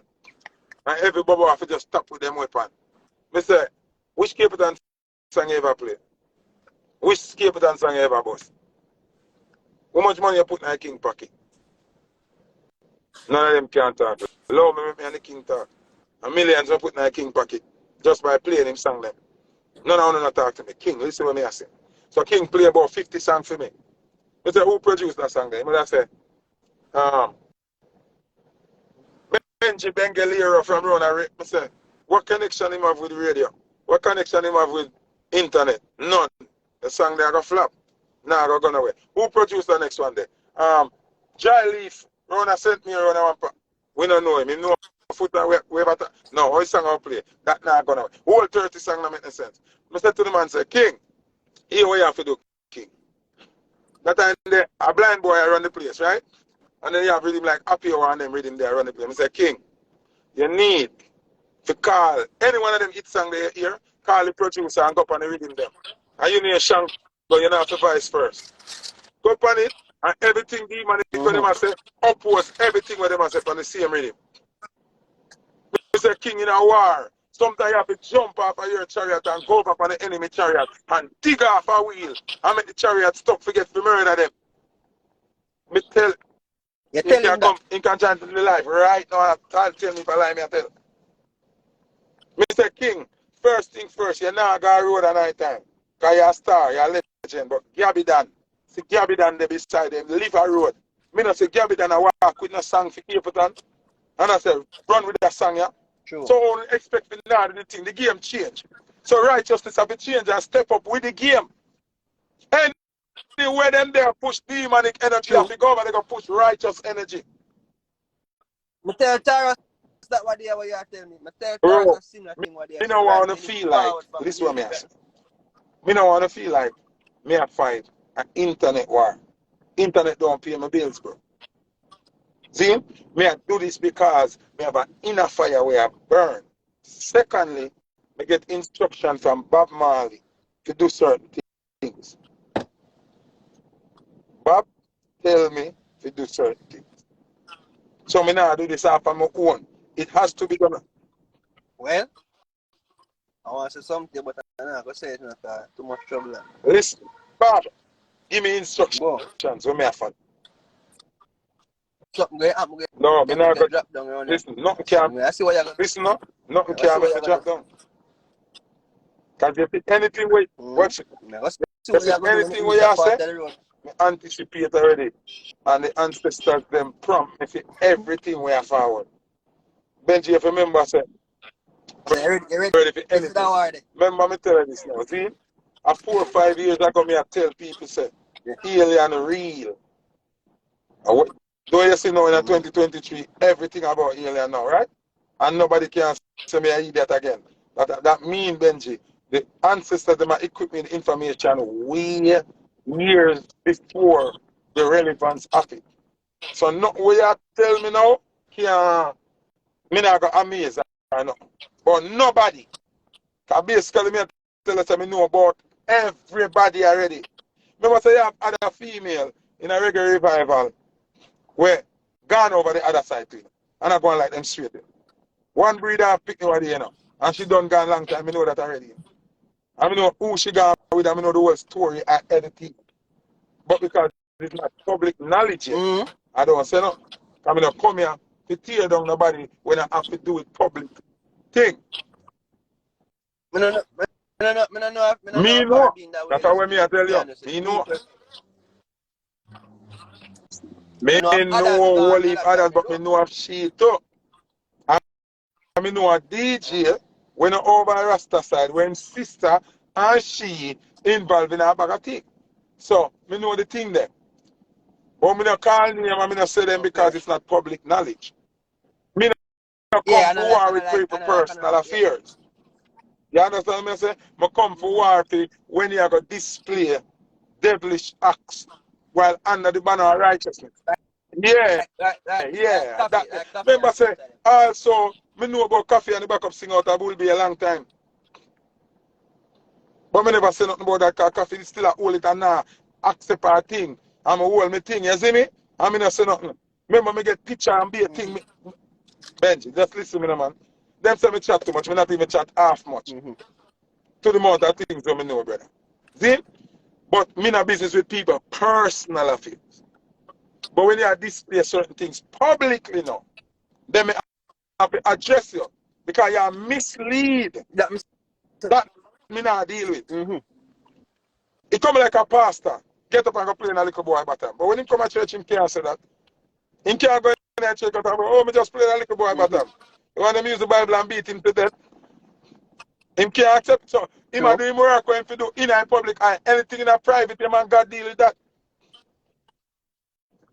And every Bobo have to just stop with them weapon. I say, which Capleton song you ever play? Which Capleton song you ever bust? How much money you put in a king pocket? None of them can talk. Allow me and the king talk. And millions are put in a king pocket just by playing him song them. None of them not talk to me. King, listen what I say. So King play about 50 songs for me. I say, who produced that song then? I say, Benji Bengalero from Rona. I say, what connection him have with radio? What connection him have with internet? None. The song they are going to flop. Nah, go gone away. Who produced the next one there? Jai Leaf. Rona sent me Rona one. We don't know him. He know Foota no, how song I play? That not gonna away. Whole 30 song not make no sense. I said to the man, say, King, here what you have to do, King. That time there, a blind boy run the place, right? And then you have rhythm like Happy Hour and them rhythm there run the place. I say, King, you need to call any one of them hit song they hear, call the producer and go up and rhythm them. And you need a shank, but you know have to vice first. Go up on it, and everything demon when them say, oppose everything when them say on the same rhythm. You say king in a war. Sometimes you have to jump off of your chariot and go up on the enemy chariot and dig off a wheel and make the chariot stop forget to murder them. Me tell You he tell can him come, that. he can chant in the life right now. I'll tell me if I lie, me I tell. Mr. King, first thing first, you're not going to road at night time. Because you're a star, you're a legend. But Gabby Dan, see Gabby Dan there beside him, leave a road. Me not say Gabby Dan I walk with no song for Capleton. And I said, run with that song, yeah? True. So I expect for now the thing, the game change. So righteousness have to change and step up with the game. Anywhere them there push demonic energy, have to go over, they go push righteous energy. Me tell Taras that what you are telling me. Me tell Bro, Taras a similar thing what they are me don't want to feel like, listen what me ask. Me don't want to feel like me a fight an internet war. Internet don't pay my bills, bro. See? Me I do this because me have an inner fire where I burn. Secondly, me get instruction from Bob Marley to do certain things. Bob tell me to do certain things. So me now do this off on my own. It has to be done. Well, I want to say something, but I'm not going to say it because too much trouble. Listen, Bob, give me instructions Go. when me have fun. Something going to happen. No, me not going to drop down around here. Listen, nothing can. I see what you're going to Listen, no, nothing can make me drop down. Because if anything we watch it, if anything we are say, me anticipate already, and the ancestors them prompt me for everything we are forward. Benji, if you remember, say, ready for anything. Remember me tell you this now. See, 4 or 5 years ago, me I tell people say, the alien real. Though you see now in 2023, everything about alien now, right? And nobody can say me I eat that again. That mean, Benji, the ancestors them are equipping information way years before the relevance of it. So not what you tell me now, me not go amazed or nothing. But nobody, because basically me tell us I know about everybody already. Remember say you have other female in a reggae revival where gone over the other side to you. And I go and like them straight. One breeder picked me over there, you know. And she done gone long time, I know that already. I know who she gone with, I know the whole story and everything. But because it's not public knowledge yet, I don't say no. I mean, I come here to tear down nobody when I have to do it public thing. Me no know. Me know. That's how me I tell you. Me know. Me know whole heap others, but me know of she too. And me know a DJ when I over Rasta side, when sister and she involved in a bag of thing. So, me know the thing there. But me not call name and me not say them because it's not public knowledge. Me not come for war with people personal affairs. You understand me say? Me come for war when you go display devilish acts while under the banner of righteousness. Yeah, yeah. Remember say, also, me know about coffee and the backup sing out of will be a long time. But me never say nothing about that because coffee is still a hold it and now accept our thing. I'm a hold me thing, you see me? I mean, I say nothing. Remember me get picture and be a thing. Benji, just listen to me, man. Them say me chat too much, me not even chat half much. To the amount of things that me know, brother. See? But me not business with people, personal affairs. But when you display certain things publicly now, then me have to address you because you are mislead. That me not deal with. He come like a pastor, get up and go play in a little boy bottom. But when he come to church, he can't say that. He can't go in the church and say, oh, me just play in a little boy bottom. You want to use the Bible and beat him to death? He can't accept it. So, he might do a miracle if he do in a public and anything in a private, him and God deal with that.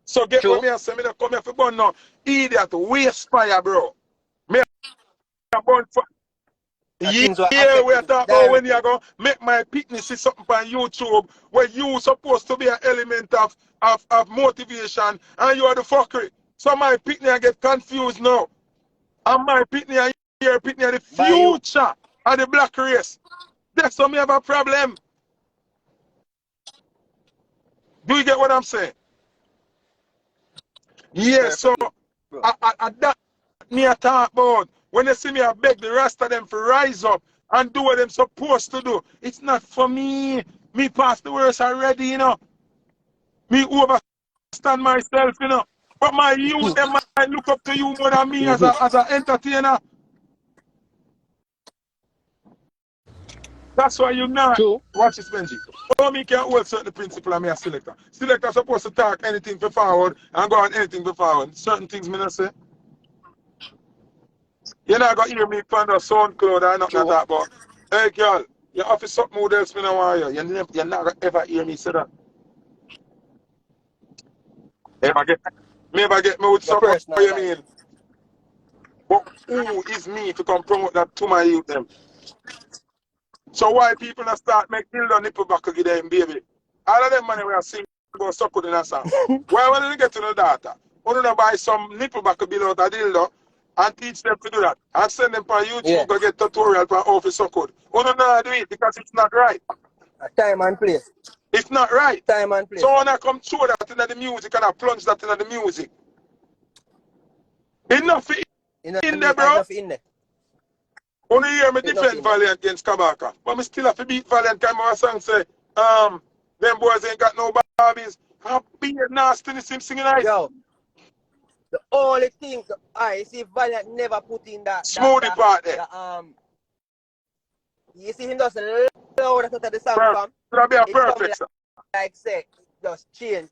So get what me and say, me not come here for burn now. Idiot, waste fire, bro. Me a burn for... Yeah, we are talking about when you go make my picnic see something on YouTube where you supposed to be an element of motivation and you are the fuckery. So my picnic I get confused now. And my picnic and your picnic are the future of the black race. That's why me have a problem. Do you get what I'm saying? Yeah, so that me I talk about. When they see me, I beg the rest of them to rise up and do what they're supposed to do. It's not for me. Me pass the worst already, you know. Me overstand myself, you know. But my youth, they might look up to you more than me as an entertainer. That's why you not. Watch this, Benji. Oh, me can't hold certain principle and me a selector. Selector supposed to talk anything for forward and go on anything for forward. Certain things me not say. You're not going to hear me on the SoundCloud or nothing like that, but Hey, girl, you have to something what else me no want you. You're not gonna ever hear me say that. Ever get me with Your something what personal you life. mean? But who is me to come promote that to my youth them? So why people not start make dildo nipple back with them baby? All of them money we are sing about so good in a song. Why when you get to know data? Why don't you buy some nipple back bill out a dildo and teach them to do that? And send them on YouTube Yeah. go get tutorial for how to so good. Why don't you do it because it's not right? Time and place. It's not right. Time and place. So when I come throw that into the music and I plunge that into the music. Enough in there, bro. Enough in there. Only hear me Enough defend in there. Valiant against Kabaka. But me still have to beat Valiant because my song say, them boys ain't got no Barbies. How big nastiness him singing nice. Yo, the only thing I see Valiant never put in Smoothie part there. You see him just loud at the song fam. That'll be a It come perfect song. like say, just change.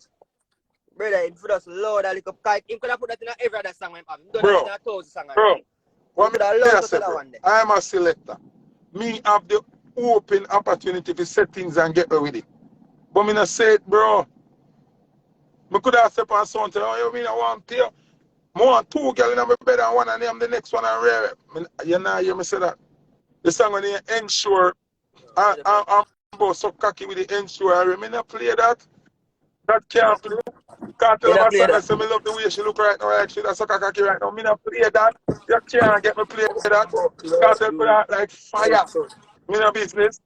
Brother, it just loud a little kite. Him could have put that in every other song when I'm done in a 1,000 song. Bro, what me say, bro? One day. I am a selector. Me have the open opportunity to set things and get away with it. But me not say it, bro. Me could have said on something, oh, you mean I want to I want two girls in my bed and one of them the next one and rare. You know, hear me say that. The song when you ensure, I'm so cocky with the ensure. I mean, I play that. That can't play. Can't tell my son I say, me love the way she look right now. Like she that's so cocky right now. Me not play that. You can't get me play that. Can't tell me that like fire. Me no business.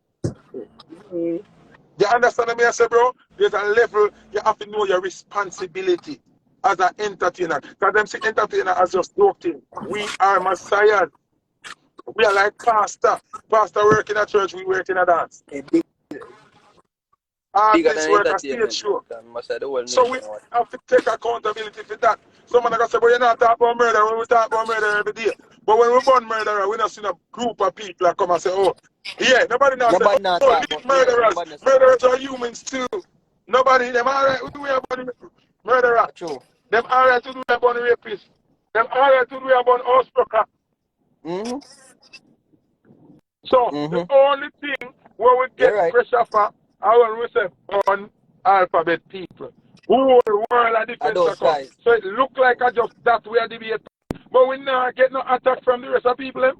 You understand me? I say, bro, there's a level you have to know your responsibility as an entertainer. Because them see entertainer as just joking. We are messiahs. We are like pastor. Pastor work in a church, we work in a dance. Artists work a stage show. So we have to take accountability for that. Someone gonna say, but you're not talking about murder when we talk about murder every day. But when we burn murderer, we not see a group of people that come and say, oh, yeah, nobody now say, oh, these murderers. Murderers are humans too. Nobody, them alright, we are born murderer. True. Them alright to do we are born rapists. Them alright to do we are born house broker. So the only thing where we get pressure for are when we say born alphabet people. Whole world of defense come. So it look like I just that we are debate. But we not get no attack from the rest of people.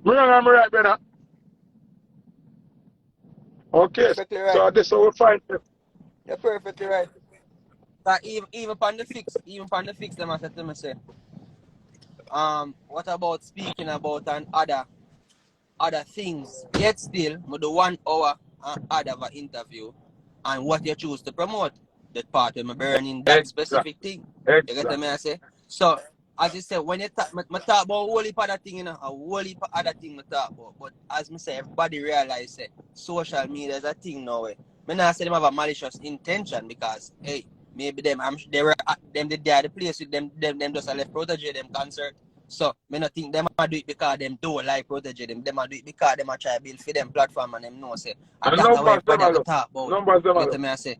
Me wrong, right, brother? Okay, Right. so this is how we find it. You're perfectly right. But even upon the fix, them I said to me say, what about speaking about and other things? Yet still, with the 1 hour and other of an interview, and what you choose to promote, that part of me burning that specific thing. You get what I say? So, as you said, when you talk, I talk about a whole heap of other thing, a whole heap of other thing I talk about. But as I say, everybody realize that social media is a thing now. I not say them have a malicious intention because, hey, maybe them they are the place with them just a left protege them concert. So, I don't think them do it because them don't like protege them. Them do it because them try to build for them platform and them know say. And that's how everybody talk about. Numbers them get me I say.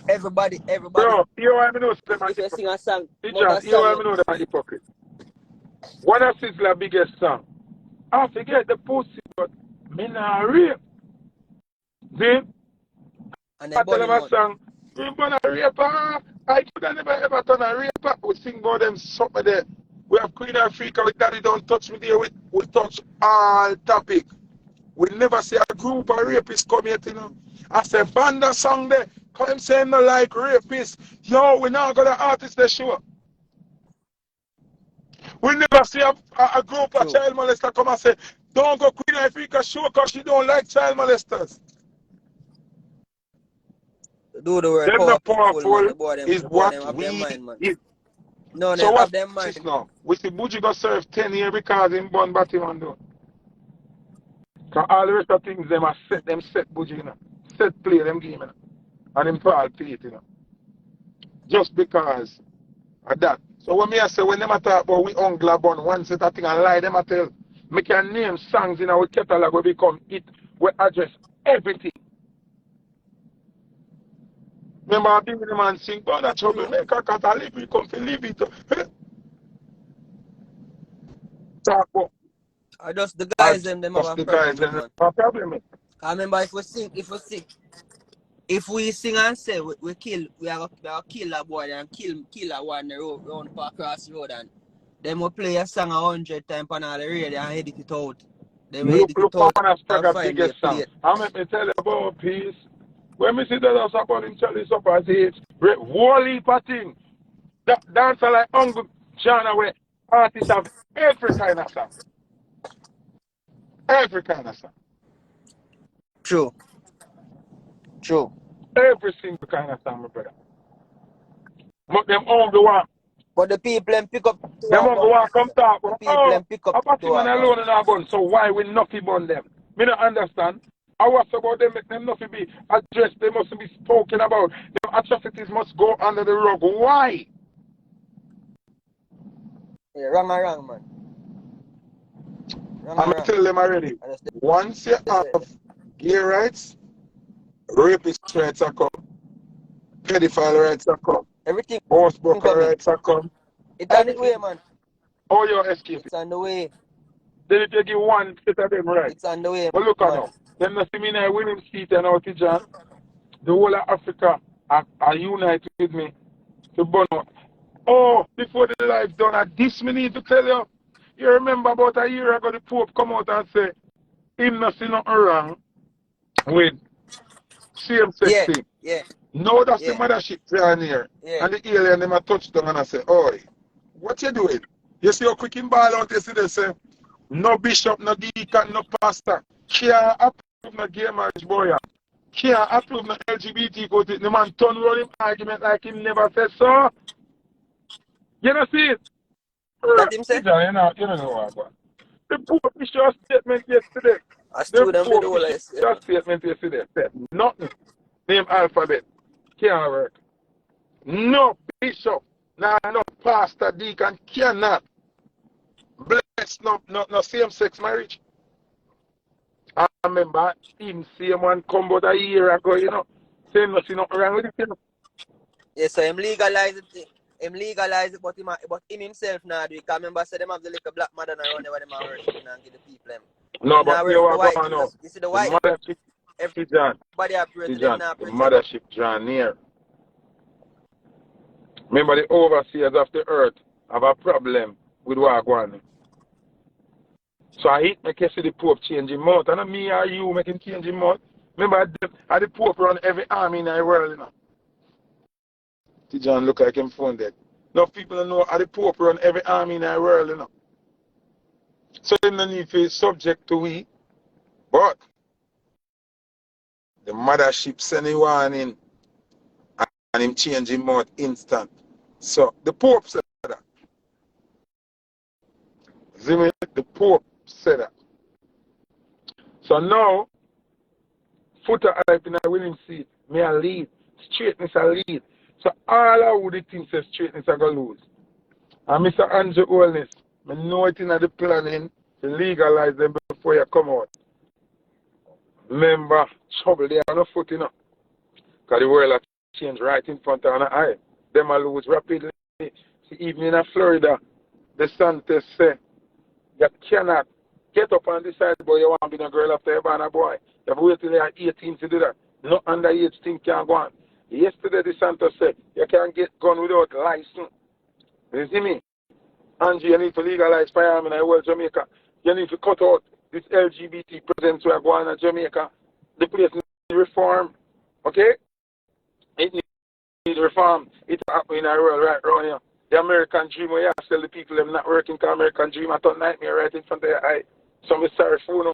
Everybody. Bro, you want me know them if you sing a song, you want me know them are hypocrite. One of Sizzla's biggest song. I forget the pussy, but me not rape. See? and I tell them a song, we gonna rape her. I could have never ever done a rape. We sing about them something there. We have Queen Africa with Daddy Don't Touch Me there. We touch all topic. We never see a group of rapists come here, you know. I say, banda song there. Come saying no like rapists. Yo, we now got an artist there show. We never see a group of child molesters come and say, don't go Queen Africa show because she don't like child molesters. Do the word powerful is what we is. No, so what them mind. Now? We see Buji go serve 10 years because him born Batman do. Because all the rest of things them are set Buji, you know. Set play them game, you know. And him fall play, you know. Just because of that. So when me I say when them a talk about we ungla bun one set of thing and lie, them a tell me can name songs in our catalog will become it, we address everything. Remember I been with them and sing, but that trouble make a cat live, we come to live it. talk about. I just the I guys them have just a the guys problem, them man. have a problem. I remember if we sing and say we are gonna kill that boy and kill that one round across the road and then we play a song 100 times on all the radio and edit it out. Then we edit Look it out on a and Spragga find way biggest play song. it. I let me tell you about peace. When we see that us about in Charlie Supper, it's whole heap of thing. Dancer like Uncle John where artists have every kind of song. Every kind of song. True. Every single kind of song, my brother. But them all go on. But the people them pick up to Them our all go on come gun. talk. The people Oh, them pick up a party to man our gun. alone in our gun. So why we nothing burn them? Me don't understand. I was about them, make them nothing be addressed. They must be spoken about. Them atrocities must go under the rug. Why? Yeah, wrong, man. I'm going to tell them already. Once you have gay rights, rapist rights are come. Pedophile rights are come. Everything Horse broker rights are come. it's on the way, man. Oh, you're escaping. It's on the way. Then if you give one set of them right. It's on the way. But look at man. now. Them not see me now winning seat and out John. The whole of Africa are united with me to burn out. Oh, before the life done, this me need to tell you. You remember about a year ago the Pope come out and say him not see nothing wrong with same-sex thing. Yeah. No, that's the mothership down here. Yeah. And the alien them a touch them and I say, oi, what you doing? You see how quick him ball out yesterday say, no bishop, no deacon, no pastor. Can't approve no gay marriage boy. Can't approve no LGBT code. The man turn around him argument like him never said so. You know see it? That him say? You know what, boy. The Pope issued a statement yesterday. I stood them with the whole issued a statement yesterday. Said nothing. Name alphabet. Can't work. No bishop, no pastor, deacon cannot bless no same-sex marriage. I remember him same one come about a year ago, you know, saying nothing wrong with it, you know. Yeah, so him legalize it. But him himself now do it. Because remember, say them have the little black mother around there where them are working and give the people them. No, but you are going now. You see the white. Everybody have president now. The mothership drawn near. Remember the overseers of the earth have a problem with what going on. So I hate make you see the Pope change him out. And not me or you make him change him out. Remember the Pope run every army in the world, you know. John look like him phone dead. Enough people don't know how the Pope run every army in the world, you know. So they don't need to be subject to we. But the mothership send him one in and him change him out instant. So the Pope said that. Zimmy, the Pope said that. So now, Foota Hype in a winning seat, may I lead. Straightness a lead. So all of who the team says straightness are going to lose. And Mr. Andrew Holness, I know it in the planning to legalize them before you come out. Remember, trouble they are no foot, you know. Because the world has changed right in front of our eye. Them will lose rapidly. See, even in Florida, the Santos say, you cannot get up and decide, boy, you want to be a girl after you born a boy. You have to wait till you are 18 to do that. No underage thing can go on. Yesterday, the Santos said, you can't get gun without license. You see me? Angie, you need to legalize firearm in the whole Jamaica. You need to cut out this LGBT presence who are going to Jamaica. The place needs reform. Okay? It needs reform. It's happening in the world right around here. The American dream where you tell the people them not working because American dream I thought nightmare right in front of your eye. So I'm sorry for you.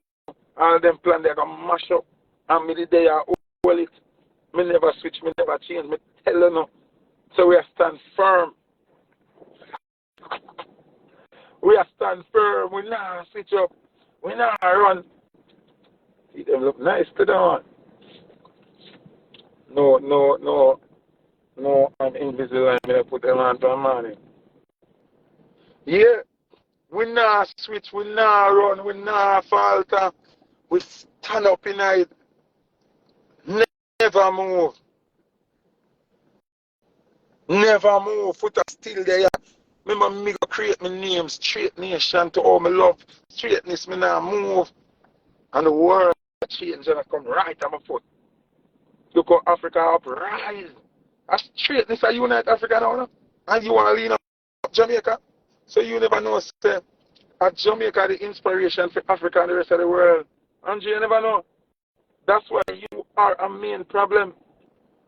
All them plan they're going to mash up. And me the day I hold it. Me never switch, me never change. Me tell you no. So we are stand firm. We are stand firm. We not switch up. We not run. See them look nice to them on. No, I'm invisible. I'm going to put them on for money. Yeah. We not switch. We not run. We not falter. We stand up in it. Never move. Never move. Foot still there. Remember me go create my name, straight nation to all my love. Straightness me now move. And the world change and I come right on my foot. Look how Africa uprise. A straightness I unite Africa now, no? And you want to lean up Jamaica. So you never know, say, at Jamaica the inspiration for Africa and the rest of the world. And you never know. That's why you are a main problem.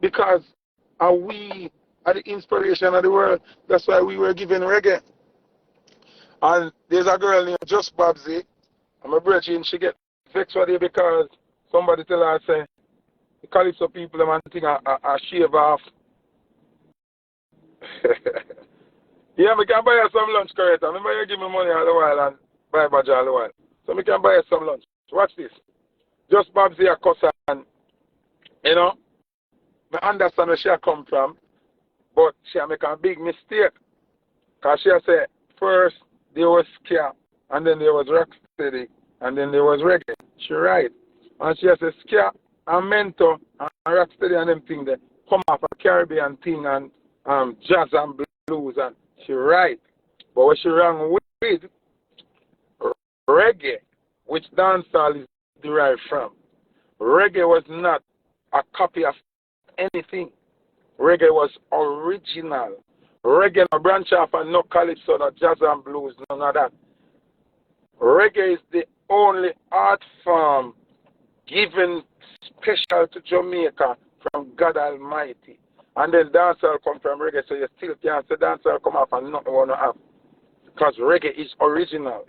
Because we are the inspiration of the world. That's why we were given reggae. And there's a girl named Just Babsy. And my brother, she get vexed with it because somebody tell her, say, the Calypso people, them and thing are shave off. Yeah, I can buy you some lunch, correct? I remember you give me money all the while and buy badge all the while. So I can buy you some lunch. Watch this. Just Babsy a cuss and, you know, I understand where she come from, but she make a big mistake. Because she say, first there was ska, and then there was rocksteady, and then there was reggae. She right. And she say ska and mentor and rocksteady and them things there come off a Caribbean thing and jazz and blues, and she right. But what she wrong with reggae, which dancehall is derived from. Reggae was not a copy of anything. Reggae was original. Reggae no branch off and no calypso, no jazz and blues, none of that. Reggae is the only art form given special to Jamaica from God Almighty. And then dancehall come from reggae, so you still can't say dancehall come off and nothing want to have. Because reggae is original.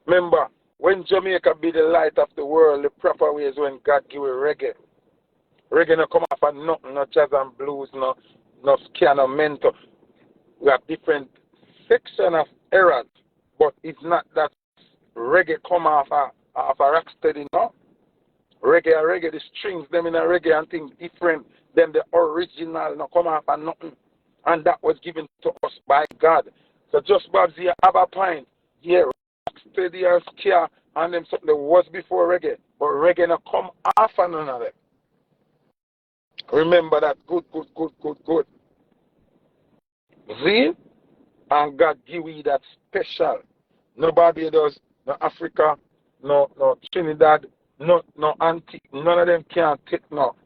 Remember, when Jamaica be the light of the world, the proper way is when God give it reggae. Reggae no come off and nothing, no jazz and blues, no ska, no mentor. We have different section of eras, but it's not that reggae come off a rocksteady, no. Reggae, the strings, them in a reggae and things different than the original, no come off and nothing. And that was given to us by God. So just Babsy have a point. Yeah, rocksteady and ska and them something that was before reggae, but reggae no come off and none of it. Remember that. Good. See? And God give you that special. No Barbados, no Africa, no Trinidad, no Antigua. None of them can take no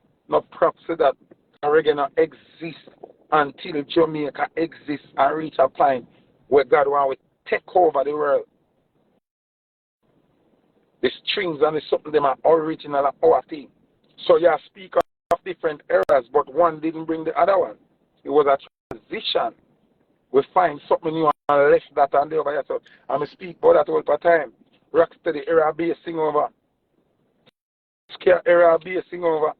props to that. Reggae no exist until Jamaica exists and reach a point where God wants to take over the world. The strings and the something them are original and our thing. So you speak of different eras, but one didn't bring the other one. It was a transition. We find something new and left that and the over here. So I'm speak about that all the time. Rocksteady era basing over. Scare era basing over.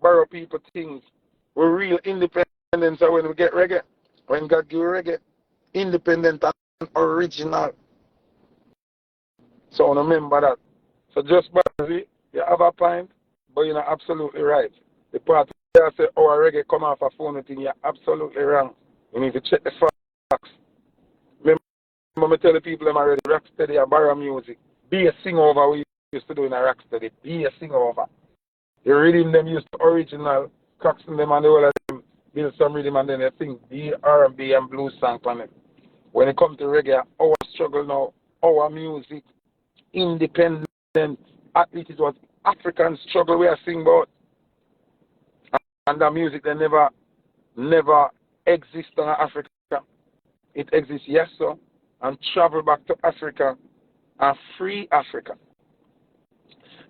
Borrow people things. We're real independent. So when we get reggae, when God give reggae, independent and original. So remember that. So just Bazzy, you have a point, but you're not absolutely right. The part where I say, oh, a reggae come off a phone thing, you're absolutely wrong. You need to check the facts. Remember, I tell the people I'm already rocksteady and borrow music. Be a sing over we used to do in a rocksteady. Be a sing over. The rhythm them used to original, Coxon them and the whole of them build some rhythm and then they sing the R&B and blues song on it. When it comes to reggae, our struggle now, our music, independent, at least it was African struggle we are singing about. And the music they never exist in Africa. It exists, yes, sir, and travel back to Africa and free Africa.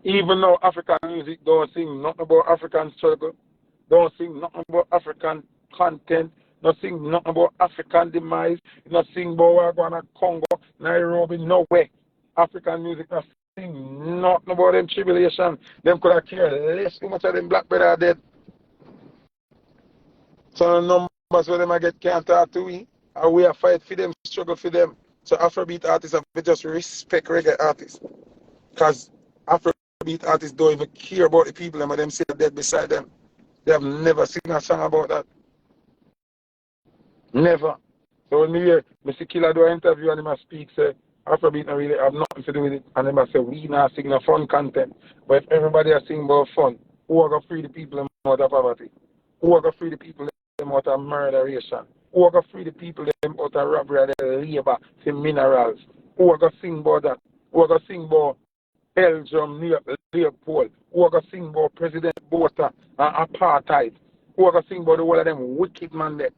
Even though African music don't sing nothing about African struggle, don't sing nothing about African content, not sing nothing about African demise, not sing about Ghana, Congo, Nairobi, no way. African music not sing nothing about them tribulation. Them could have cared less too much of them black brother are dead. So the numbers where them I get can't talk to we, and we are fight for them, struggle for them. So Afrobeat artists have to just respect reggae artists. Because Afrobeat artists don't even care about the people and them say dead beside them. They have never seen a song about that. Never. So when me hear Mr. Killer do an interview and him speak, say Afrobeat don't really have nothing to do with it, and them say we not sing no fun content. But if everybody is singing about fun, who are going to free the people out of poverty? Who are going to free the people out of murderation? Who are going to free the people about a robbery of the labor for minerals. Who are going to sing about that? Who are going to sing about Belgium, Leopold? Who are going to sing about President Botha and apartheid? Who are going to sing about the whole of them wicked man there?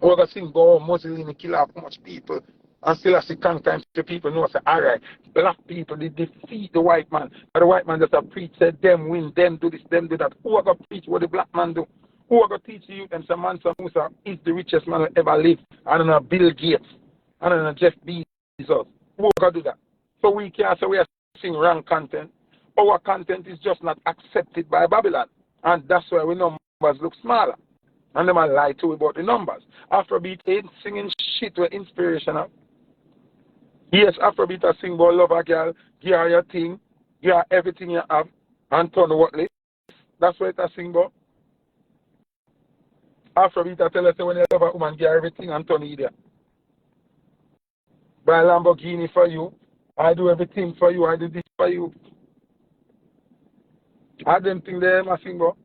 Who are going to sing about Mussolini kill off much people? And still as the content the people know, say, alright, black people, they defeat the white man. But the white man just a preach, said them win, them do this, them do that. Who are going to preach what the black man do? Who are going to teach the youth and some Mansa Musa is the richest man who ever lived? I don't know, Bill Gates. I don't know, Jeff Bezos. Who are going to do that? So we can't say we are seeing wrong content. Our content is just not accepted by Babylon. And that's why we numbers look smaller. And them are lie to about the numbers. Afrobeat ain't singing shit with inspirational. Yes, Afrobeat are sing about love a girl, give her your thing, give her everything you have, and turn what list. That's what it are sing about. Afrobeat are tell us when you love a woman, give her everything and turn idiot. Buy a Lamborghini for you, I do everything for you, I do this for you. I don't think they ever sing about.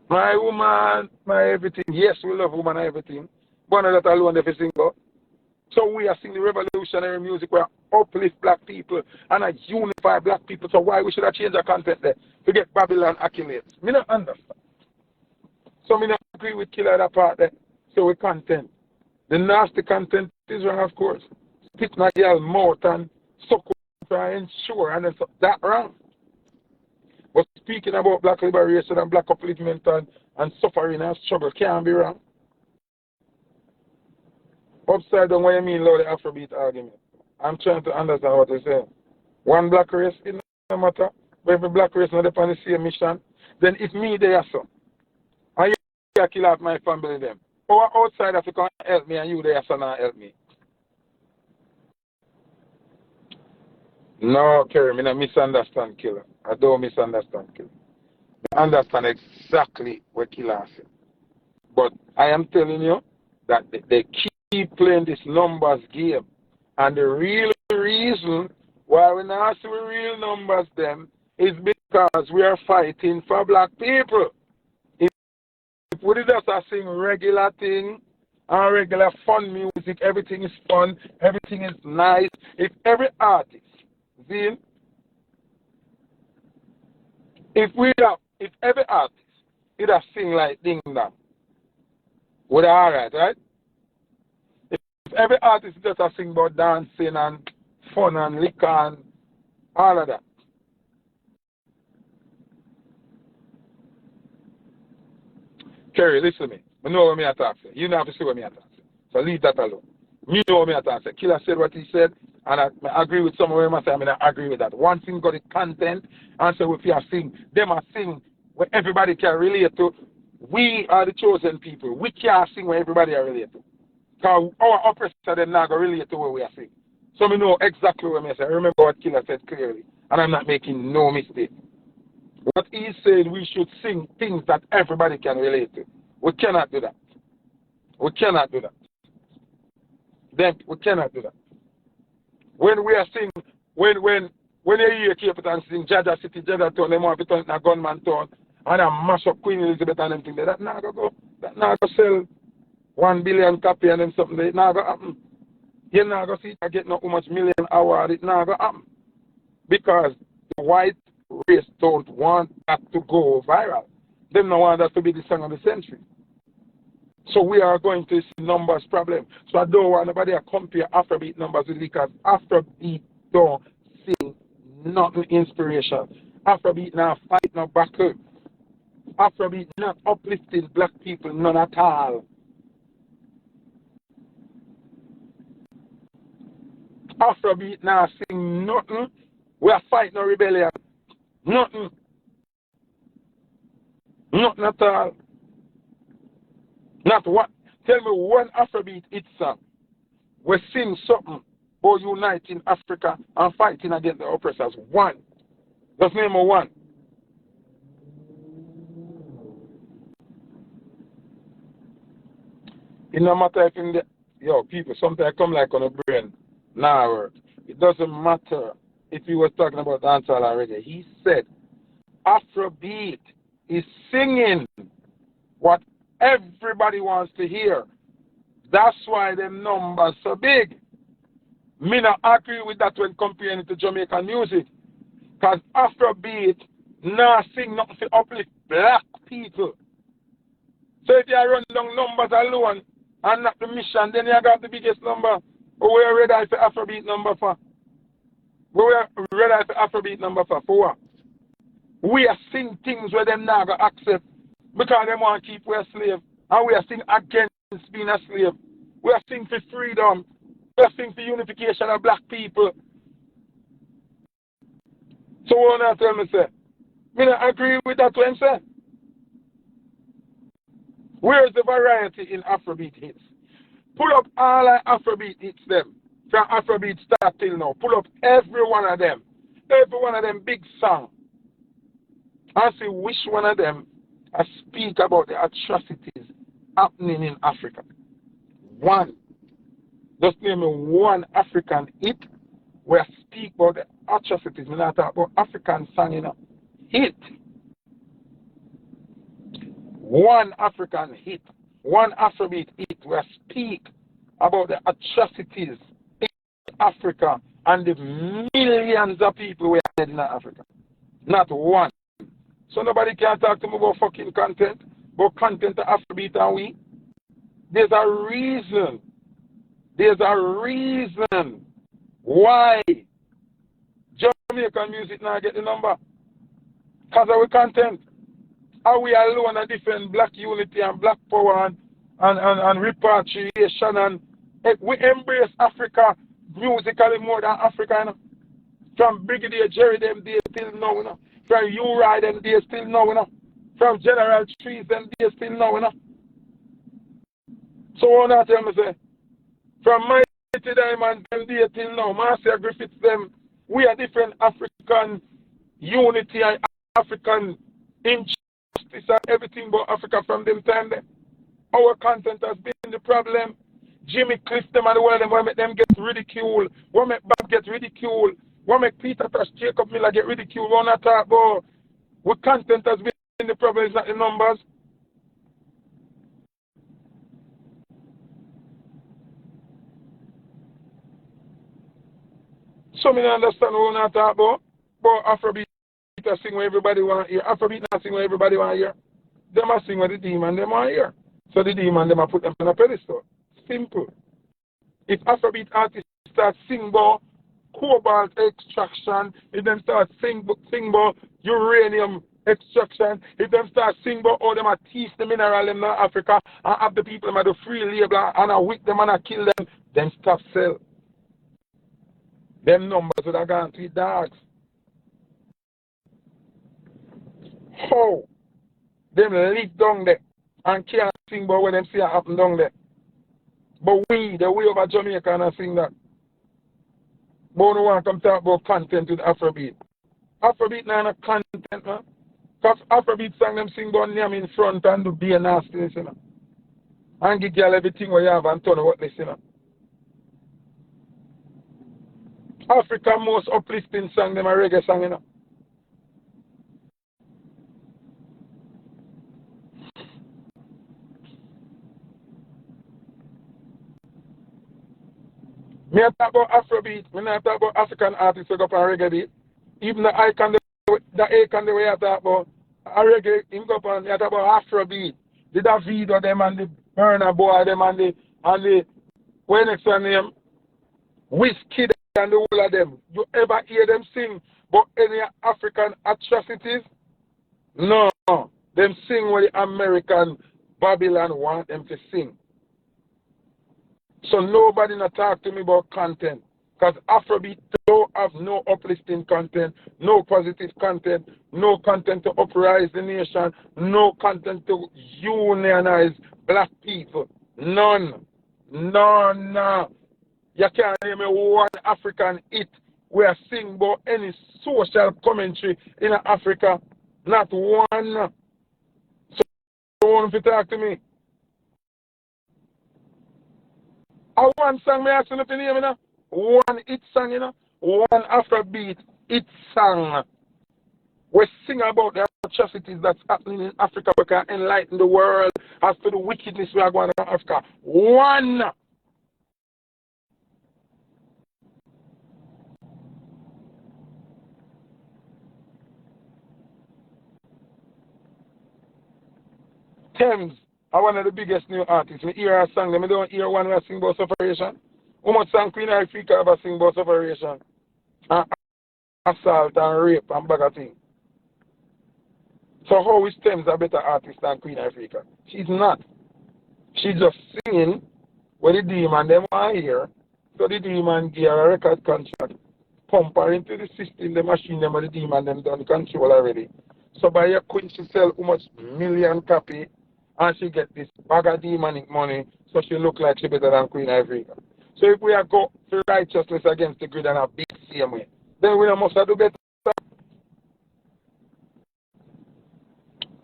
My woman, my everything. Yes, we love woman and everything. But not that alone if we sing about. So we are singing revolutionary music where uplift black people and I unify black people. So why we should have changed our content there to get Babylon accolades? Me not understand. So me not agree with Killer that part there. So we content. The nasty content is wrong, of course. Spit my girl mouth and suck up and ensure and then that wrong. But speaking about black liberation and black upliftment and suffering and struggle can't be wrong. Upside down, what you mean, Lord, the Afrobeat argument? I'm trying to understand what you're saying. One black race, it no matter. But every black race not upon the same mission. Then if me there, so, and you kill off my family, them. Or outside of you can help me and you there, so not help me. No, Kerry, I don't misunderstand Killer. I don't misunderstand Killer. I understand exactly what Killer said. But I am telling you that they keep playing this numbers game. And the real reason why we not see real numbers them is because we are fighting for black people. If we just sing regular thing and regular fun music, everything is fun, everything is nice. If every artist, if every artist it a sing like Ding Dong, would alright, right? If every artist just a sing about dancing and fun and liquor and all of that. Kerry, listen to me. I know what me attack say. You don't have to see what me attack say. So leave that alone. Me know what me attack say. Killer said what he said, and I agree with some of them. I say, I mean, I agree with that. One thing got the content, and so if you are sing, them are sing where everybody can relate to. We are the chosen people. We can't sing where everybody are relate to. Because our oppressor them not going to relate to where we are singing. So we know exactly what I say. Remember what Killer said clearly. And I'm not making no mistake. What he's saying, we should sing things that everybody can relate to. We cannot do that. We cannot do that. Then we cannot do that. When we are singing, when you hear Cape Town sing Jaja City, Jaja Town, they want to turn a gunman town, and I mash up Queen Elizabeth and them things, that not go. That not go sell 1 billion copy and them something. It not go happen. You not go see I get not too much million award. It not go happen because the white race don't want that to go viral. They don't want that to be the song of the century. So we are going to see numbers problem. So I don't want nobody to compare Afrobeat numbers with because Afrobeat don't sing nothing inspiration. Afrobeat now fight no battle. Afrobeat not uplifting black people none at all. Afrobeat now sing nothing. We are fighting no rebellion. Nothing. Nothing at all. Not one. Tell me one Afrobeat hit song. We sing something about uniting Africa and fighting against the oppressors. One. Just name one. It no matter if in the people sometimes come like on a brain. Nah, it doesn't matter if he was talking about dancehall already. He said Afrobeat is singing what everybody wants to hear. That's why them numbers so big. Me not agree with that when comparing it to Jamaican music. Because Afrobeat nah sing nothing to uplift black people. So if you run down numbers alone and not the mission, then you got the biggest number. But we are red eye for Afrobeat number for. We are red eye for Afrobeat number for what? We are sing things where them now going to accept because they want to keep we a slave. And we are sing against being a slave. We are sing for freedom. We are sing for unification of black people. So what I tell me say? Me not agree with that when say. Where's the variety in Afrobeat hits? Pull up all our Afrobeat hits them. From Afrobeat start till now. Pull up every one of them. Every one of them big song. And see which one of them I speak about the atrocities happening in Africa. One. Just name me one African hit where I speak about the atrocities. I'm not talking about African song, you know. Hit. One African hit. One Afrobeat hit where I speak about the atrocities in Africa and the millions of people who are dead in Africa. Not one. So nobody can talk to me about fucking content, about content of Afrobeat and we. There's a reason. There's a reason why Jamaican music now get the number. Because of our content. How we alone are different black unity and black power and repatriation and we embrace Africa musically more than Africa. You know? From Brigadier Jerry them days till now, you know? From Uri them days till now, you know? From General Trees them days till now, you know? So what I tell me say? From Mighty Diamond them days till now, Marcia Griffiths them, we are different African unity and African injustice and everything but Africa from them time there. Our content has been the problem. Jimmy Cliff them and the world them want make them get ridiculed. Want make Bob get ridiculed. Want make Peter Tosh, Jacob Miller get ridiculed. Want to talk about what content has been the problem, is not the numbers. So me don't understand what we not talk about. But Afrobeat sing what everybody want to hear. Afrobeat not sing what everybody want to hear. Them a sing what the demon them want to hear. So the demon them a put them on a pedestal. Simple. If Afrobeat artists start sing about cobalt extraction, if them start sing about uranium extraction, if them start sing about how them a teach the mineral in Africa and have the people them a do free labor and a whip them and a kill them, then stop sell. Them numbers would have gone to the dogs. How? Them live down there and can't sing about what them see happen down there. But we, the way over Jamaica, and sing that. But we want to come talk about content with Afrobeat. Afrobeat not a content, man. Because Afrobeat song them sing about name in front and do be a nasty, you know. And give girl everything what you have and turn what they say, you know. Africa most uplifting song, them a reggae song, you know. Me talk about Afrobeat, me not talk about African artists who go up on reggae beat. Even the icon, the way I talk about a reggae, him go up on, I talk about Afrobeat. The Davido them and the Burna Boy them and the what next one name? Whiskey and the whole of them. You ever hear them sing about any African atrocities? No. Them sing what the American Babylon want them to sing. So nobody not talk to me about content. Because Afrobeat don't have no uplifting content, no positive content, no content to uprise the nation, no content to unionize black people. None. None. You can't name me one African hit where I sing about any social commentary in Africa. Not one. So you want to talk to me? I one song me asking you to name, you know? One hit song, you know? One Afrobeat hit song. We sing about the atrocities that's happening in Africa. We can enlighten the world As to the wickedness we are going on in Africa, one. Thames are one of the biggest new artists. We hear a song, I don't hear one who sing about separation. How much song Queen Africa ever sing about separation? And assault and rape and bag of things. So how is Thames a better artist than Queen Africa? She's not. She's just singing what the demon them want to hear. So the demon give her a record contract. Pump her into the system, the machine them, the demon them done control already. So by your queen she sell how much million copy and she get this bag of demonic money so she look like she better than Queen Africa. So if we are go for righteousness against the grid and a big same way, then we must do better.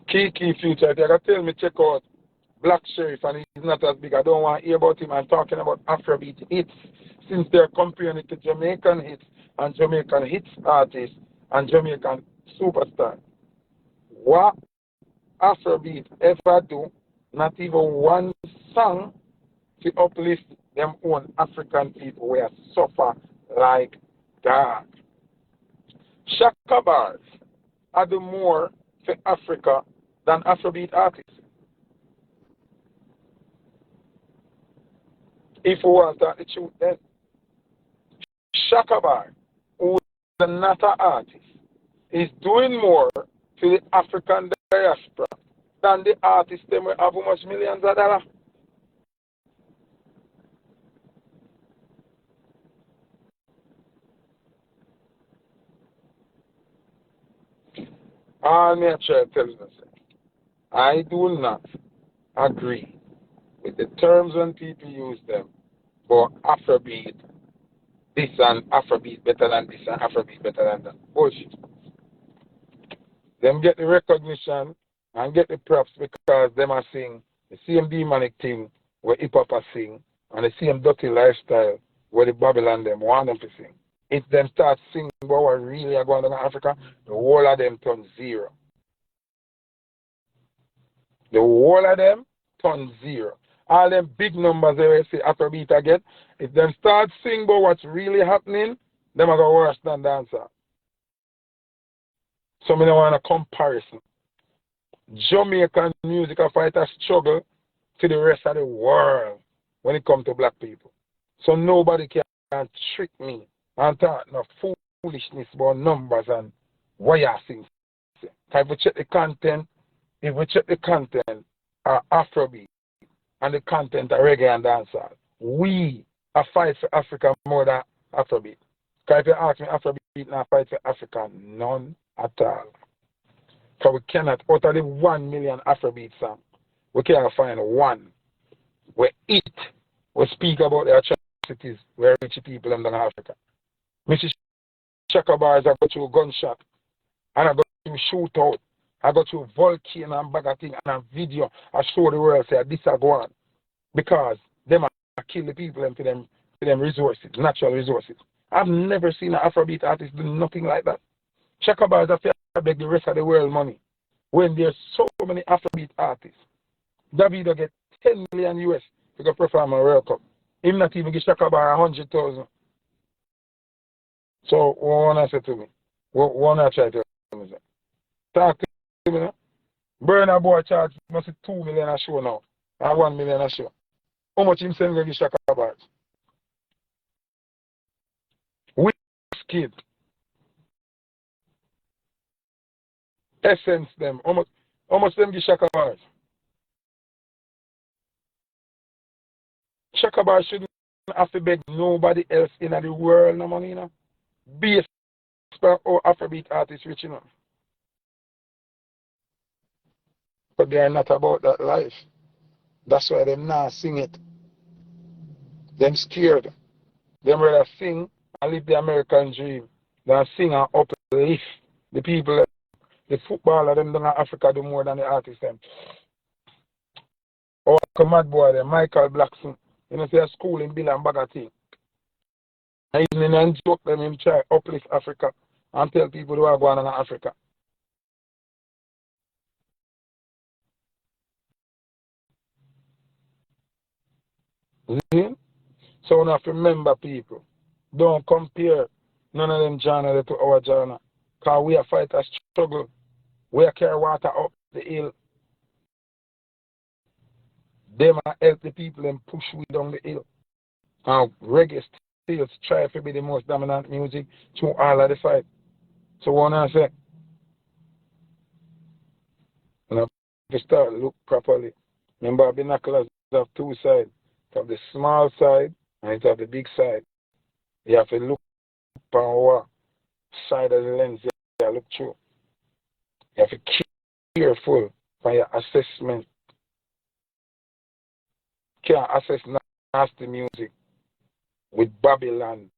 Key future, if you can tell me check out Black Sheriff and he's not as big, I don't want to hear about him. I'm talking about Afrobeat hits since they're comparing it to Jamaican hits and Jamaican hits artists and Jamaican superstars. What Afrobeat ever do, not even one song to uplift them own African people where suffer like that. Shaka bars are the more for Africa than Afrobeat artists. If we want to the truth then, Shaka bar, who is not an artist, is doing more to the African diaspora than the artists them will have how much millions of dollars. All me try to tell you, I do not agree with the terms when people use them for Afrobeat, this and Afrobeat better than this and Afrobeat better than that. Bullshit. Them get the recognition and get the props because them are sing the same demonic thing where hip hop are sing and the same dirty lifestyle where the Babylon them want them to sing. If them start singing about what really are going on in Africa, the whole of them turn zero. The whole of them turn zero. All them big numbers they say Afrobeat again, if them start singing about what's really happening, them are going worse than dancer. So I don't want a comparison. Jamaican music fight a struggle to the rest of the world when it comes to black people. So nobody can trick me and talk no foolishness about numbers and what you sing. If we check the content, are Afrobeat and the content are reggae and dancehall, we are fight for Africa more than Afrobeat. Because if you ask me Afrobeat now fight for Africa, none at all. Because we cannot, out of the 1 million Afrobeat songs, we cannot find one where we speak about the atrocities where rich people in Africa. Mrs. Shaka bars, I go through gunshot, and I go through shootout, I go through volcano and bag of thing, and a video, I show the world, say, this are going. Because them are kill the people and for them resources, natural resources. I've never seen an Afrobeat artist do nothing like that. Shaka bars, I beg the rest of the world money. When there's so many Afrobeat artists, Davido get 10 million US to go perform a World Cup. Him not even give Shaka bar 100,000. So what wanna say to me? What wanna try to tell me? Talk to me now. Burner boy charge must be 2 million a show now. And 1 million a show. How much him send go give Shaka bars? Which kid? Essence them. How much them give Shaka bars? Shaka bars shouldn't have to beg nobody else in the world no money, you know. Based on how Afrobeat artists rich, you know. But they are not about that life. That's why them not sing it. Them scared. Them rather sing and live the American dream than sing and uplift the people. The footballer them down in Africa do more than the artists them. Or a mad boy them, Michael Blackson. You know, say a school in Bill and Bagger thing. And even and joke them him try uplift Africa and tell people who are going on in Africa. See? So we have to remember people. Don't compare none of them genre to our genre. Because we are fight a struggle. We are carry water up the hill. Them are help the people and push we down the hill. And reggae still try to be the most dominant music through all of the fight. So what I say, we have to start look properly. Remember binoculars have two sides. It have the small side and it have the big side. You have to look on what side of the lens you look through. You have to be careful for your assessment. Can't assess nasty music with Babylon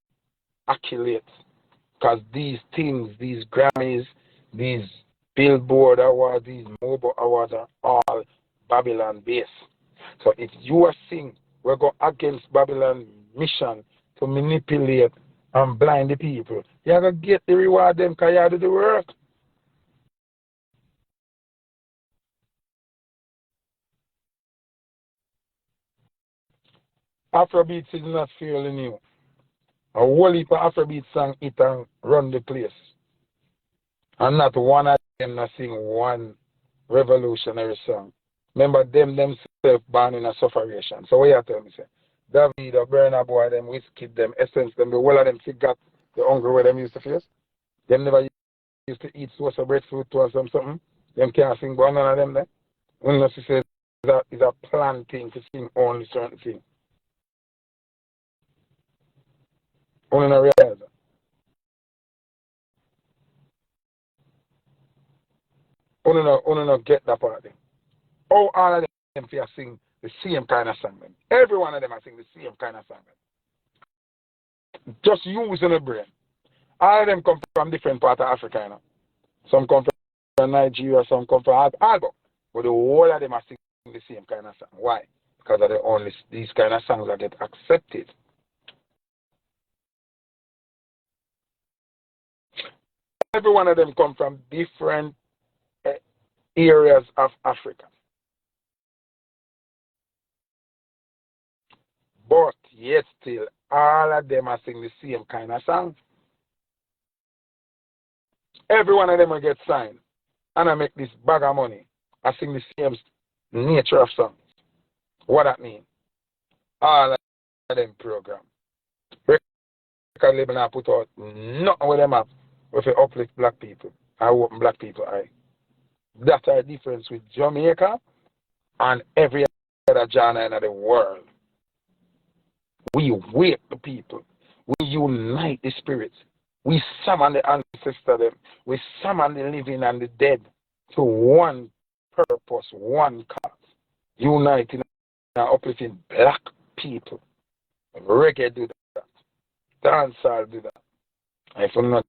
accolades. Because these things, these Grammys, these Billboard Awards, these Mobile Awards are all Babylon based. So if you are sing, we go against Babylon mission to manipulate and blind the people. You're going to get the reward them because you do the work. Afrobeats is not fairly new. A whole heap of Afrobeat song it and run the place. And not one of them not sing one revolutionary song. Remember them themselves born in a sufferation. So what you tell me say? David or Burna Boy, them Whiskey, them Essence, them the whole of them forgot the hunger where them used to face. Them never used to eat sauce or breadfruit or something. Them can't sing but none of them there. Unless you say it's a planned thing to sing only certain thing. Only not realize that. Only not get that part. Oh, all of them are sing the same kind of song. Every one of them are sing the same kind of song. Just using the brain. All of them come from different parts of Africa. You know. Some come from Nigeria, some come from Alba. But the whole of them are singing the same kind of song. Why? Because of these kind of songs that get accepted. Every one of them come from different areas of Africa. But yet still, all of them are singing the same kind of song. Every one of them will get signed. And I make this bag of money. I sing the same nature of songs. What that mean? All of them program. Record label now put out nothing with them up with uplift black people. I open black people eye. That's our difference with Jamaica and every other genre in the world. We wake the people. We unite the spirits. We summon the ancestors, them. We summon the living and the dead to one purpose, one cause. Uniting and uplifting black people. Reggae do that. Dancehall do that. If you not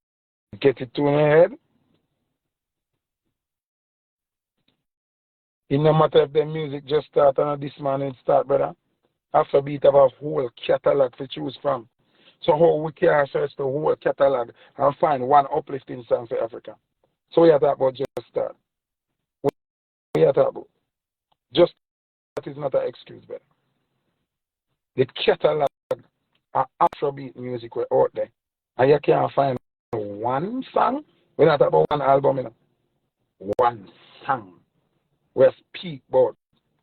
get it to your head, it no matter if the music just start and this morning start, brother. Afrobeat have a whole catalog to choose from. So how we can search the whole catalog and find one uplifting song for Africa. So we are talking about just start. We are talking about just that is not an excuse, brother. The catalog of Afrobeat music were out there. And you can't find one song. We're not talking about one album, you know. One song. We speak about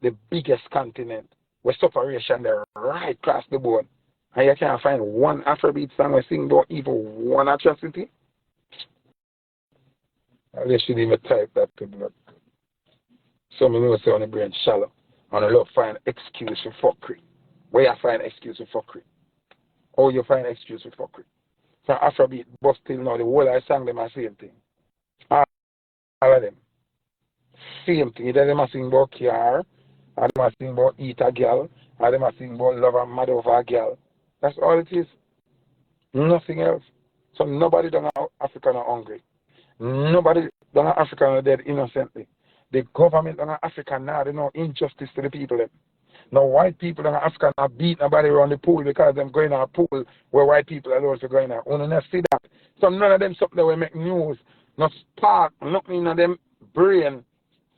the biggest continent where separation there right across the board. And you can't find one Afrobeat song where sing about even one atrocity. They should even type that to blood. Some of say on the brain shallow. And I love find excuse for fuckery. Where you find excuse for fuckery? How you find excuse for fuckery? From Afrobeat, but still now the whole I sang them the same thing. All of them. Same thing. Either them are sing about car, or them are sing about eat a girl, or them are sing about love and mad over a girl. That's all it is. Nothing else. So nobody down Africa are hungry. Nobody down Africa are dead innocently. The government down Africa now, they know injustice to the people. Now white people down Africa are beating nobody around the pool because them going in a pool where white people are also going out. Only not see that. So none of them something that will make news. Not spark, nothing in them brain.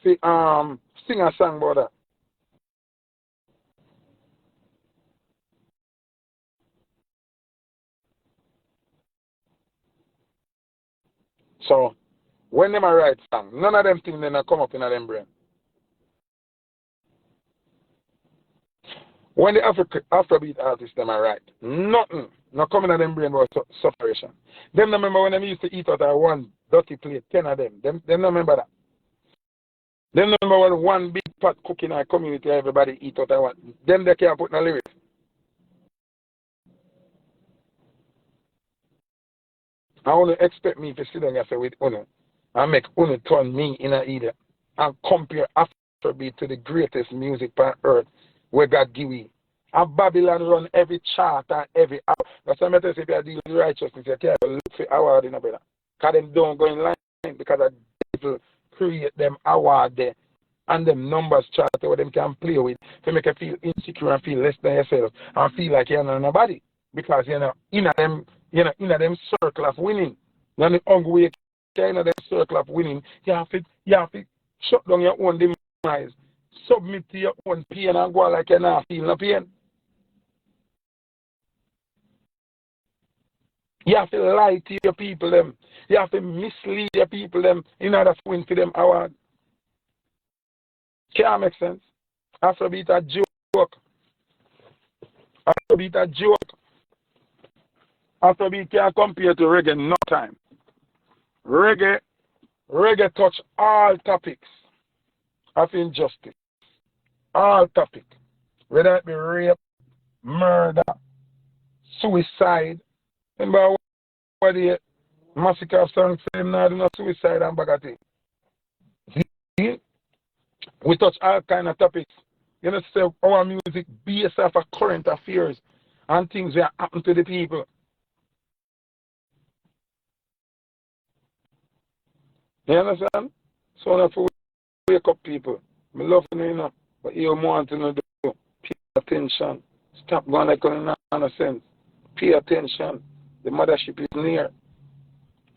Sing a song about that. So when them a write song, none of them things then come up in them brain. When the Afrobeat artists them a write, nothing no coming in them brain about separation. Them no remember when them used to eat out of one dirty plate, 10 of them. Them no remember that. Them no remember when one big pot cooking in our community everybody eat out of one. Them they can't put no lyrics. I only expect me to sit down and say with Uno and make Uno turn me in a either and compare Afrobeat to the greatest music on earth where God give we. And Babylon run every chart and every hour. That's why I tell you, if you deal with righteousness, you can't look for award in a brother. Because them don't go in line because the devil create them award there. And them numbers chart where them can play with to make you feel insecure and feel less than yourself and feel like you're not nobody. Because in them circle of winning. When the hungry way in them circle of winning, you have to shut down your own demise. Submit to your own pain and go like you're not feeling no pain. You have to lie to your people them. You have to mislead your people them in order to win for them award. Can't make sense. Afrobeat a joke. Afrobeat a joke. Afrobeat can't compare to reggae no time. Reggae touch all topics of injustice. All topics. Whether it be rape, murder, suicide. Remember what the massacre of San Film now do no suicide and bagatelle. See? We touch all kind of topics. You know, say our music based off of current affairs and things that happen to the people. You understand? So now for wake up people. I love you, you know, but you want to know do. Pay attention. Stop going like nonsense. Pay attention. The mothership is near.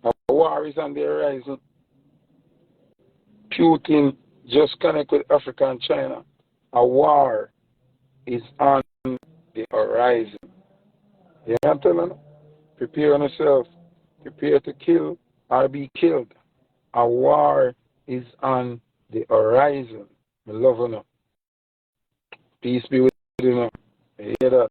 A war is on the horizon. Putin just connect with Africa and China. A war is on the horizon. You know what I'm telling you? Prepare yourself. Prepare to kill or be killed. A war is on the horizon. I love you. Peace be with you. You hear that?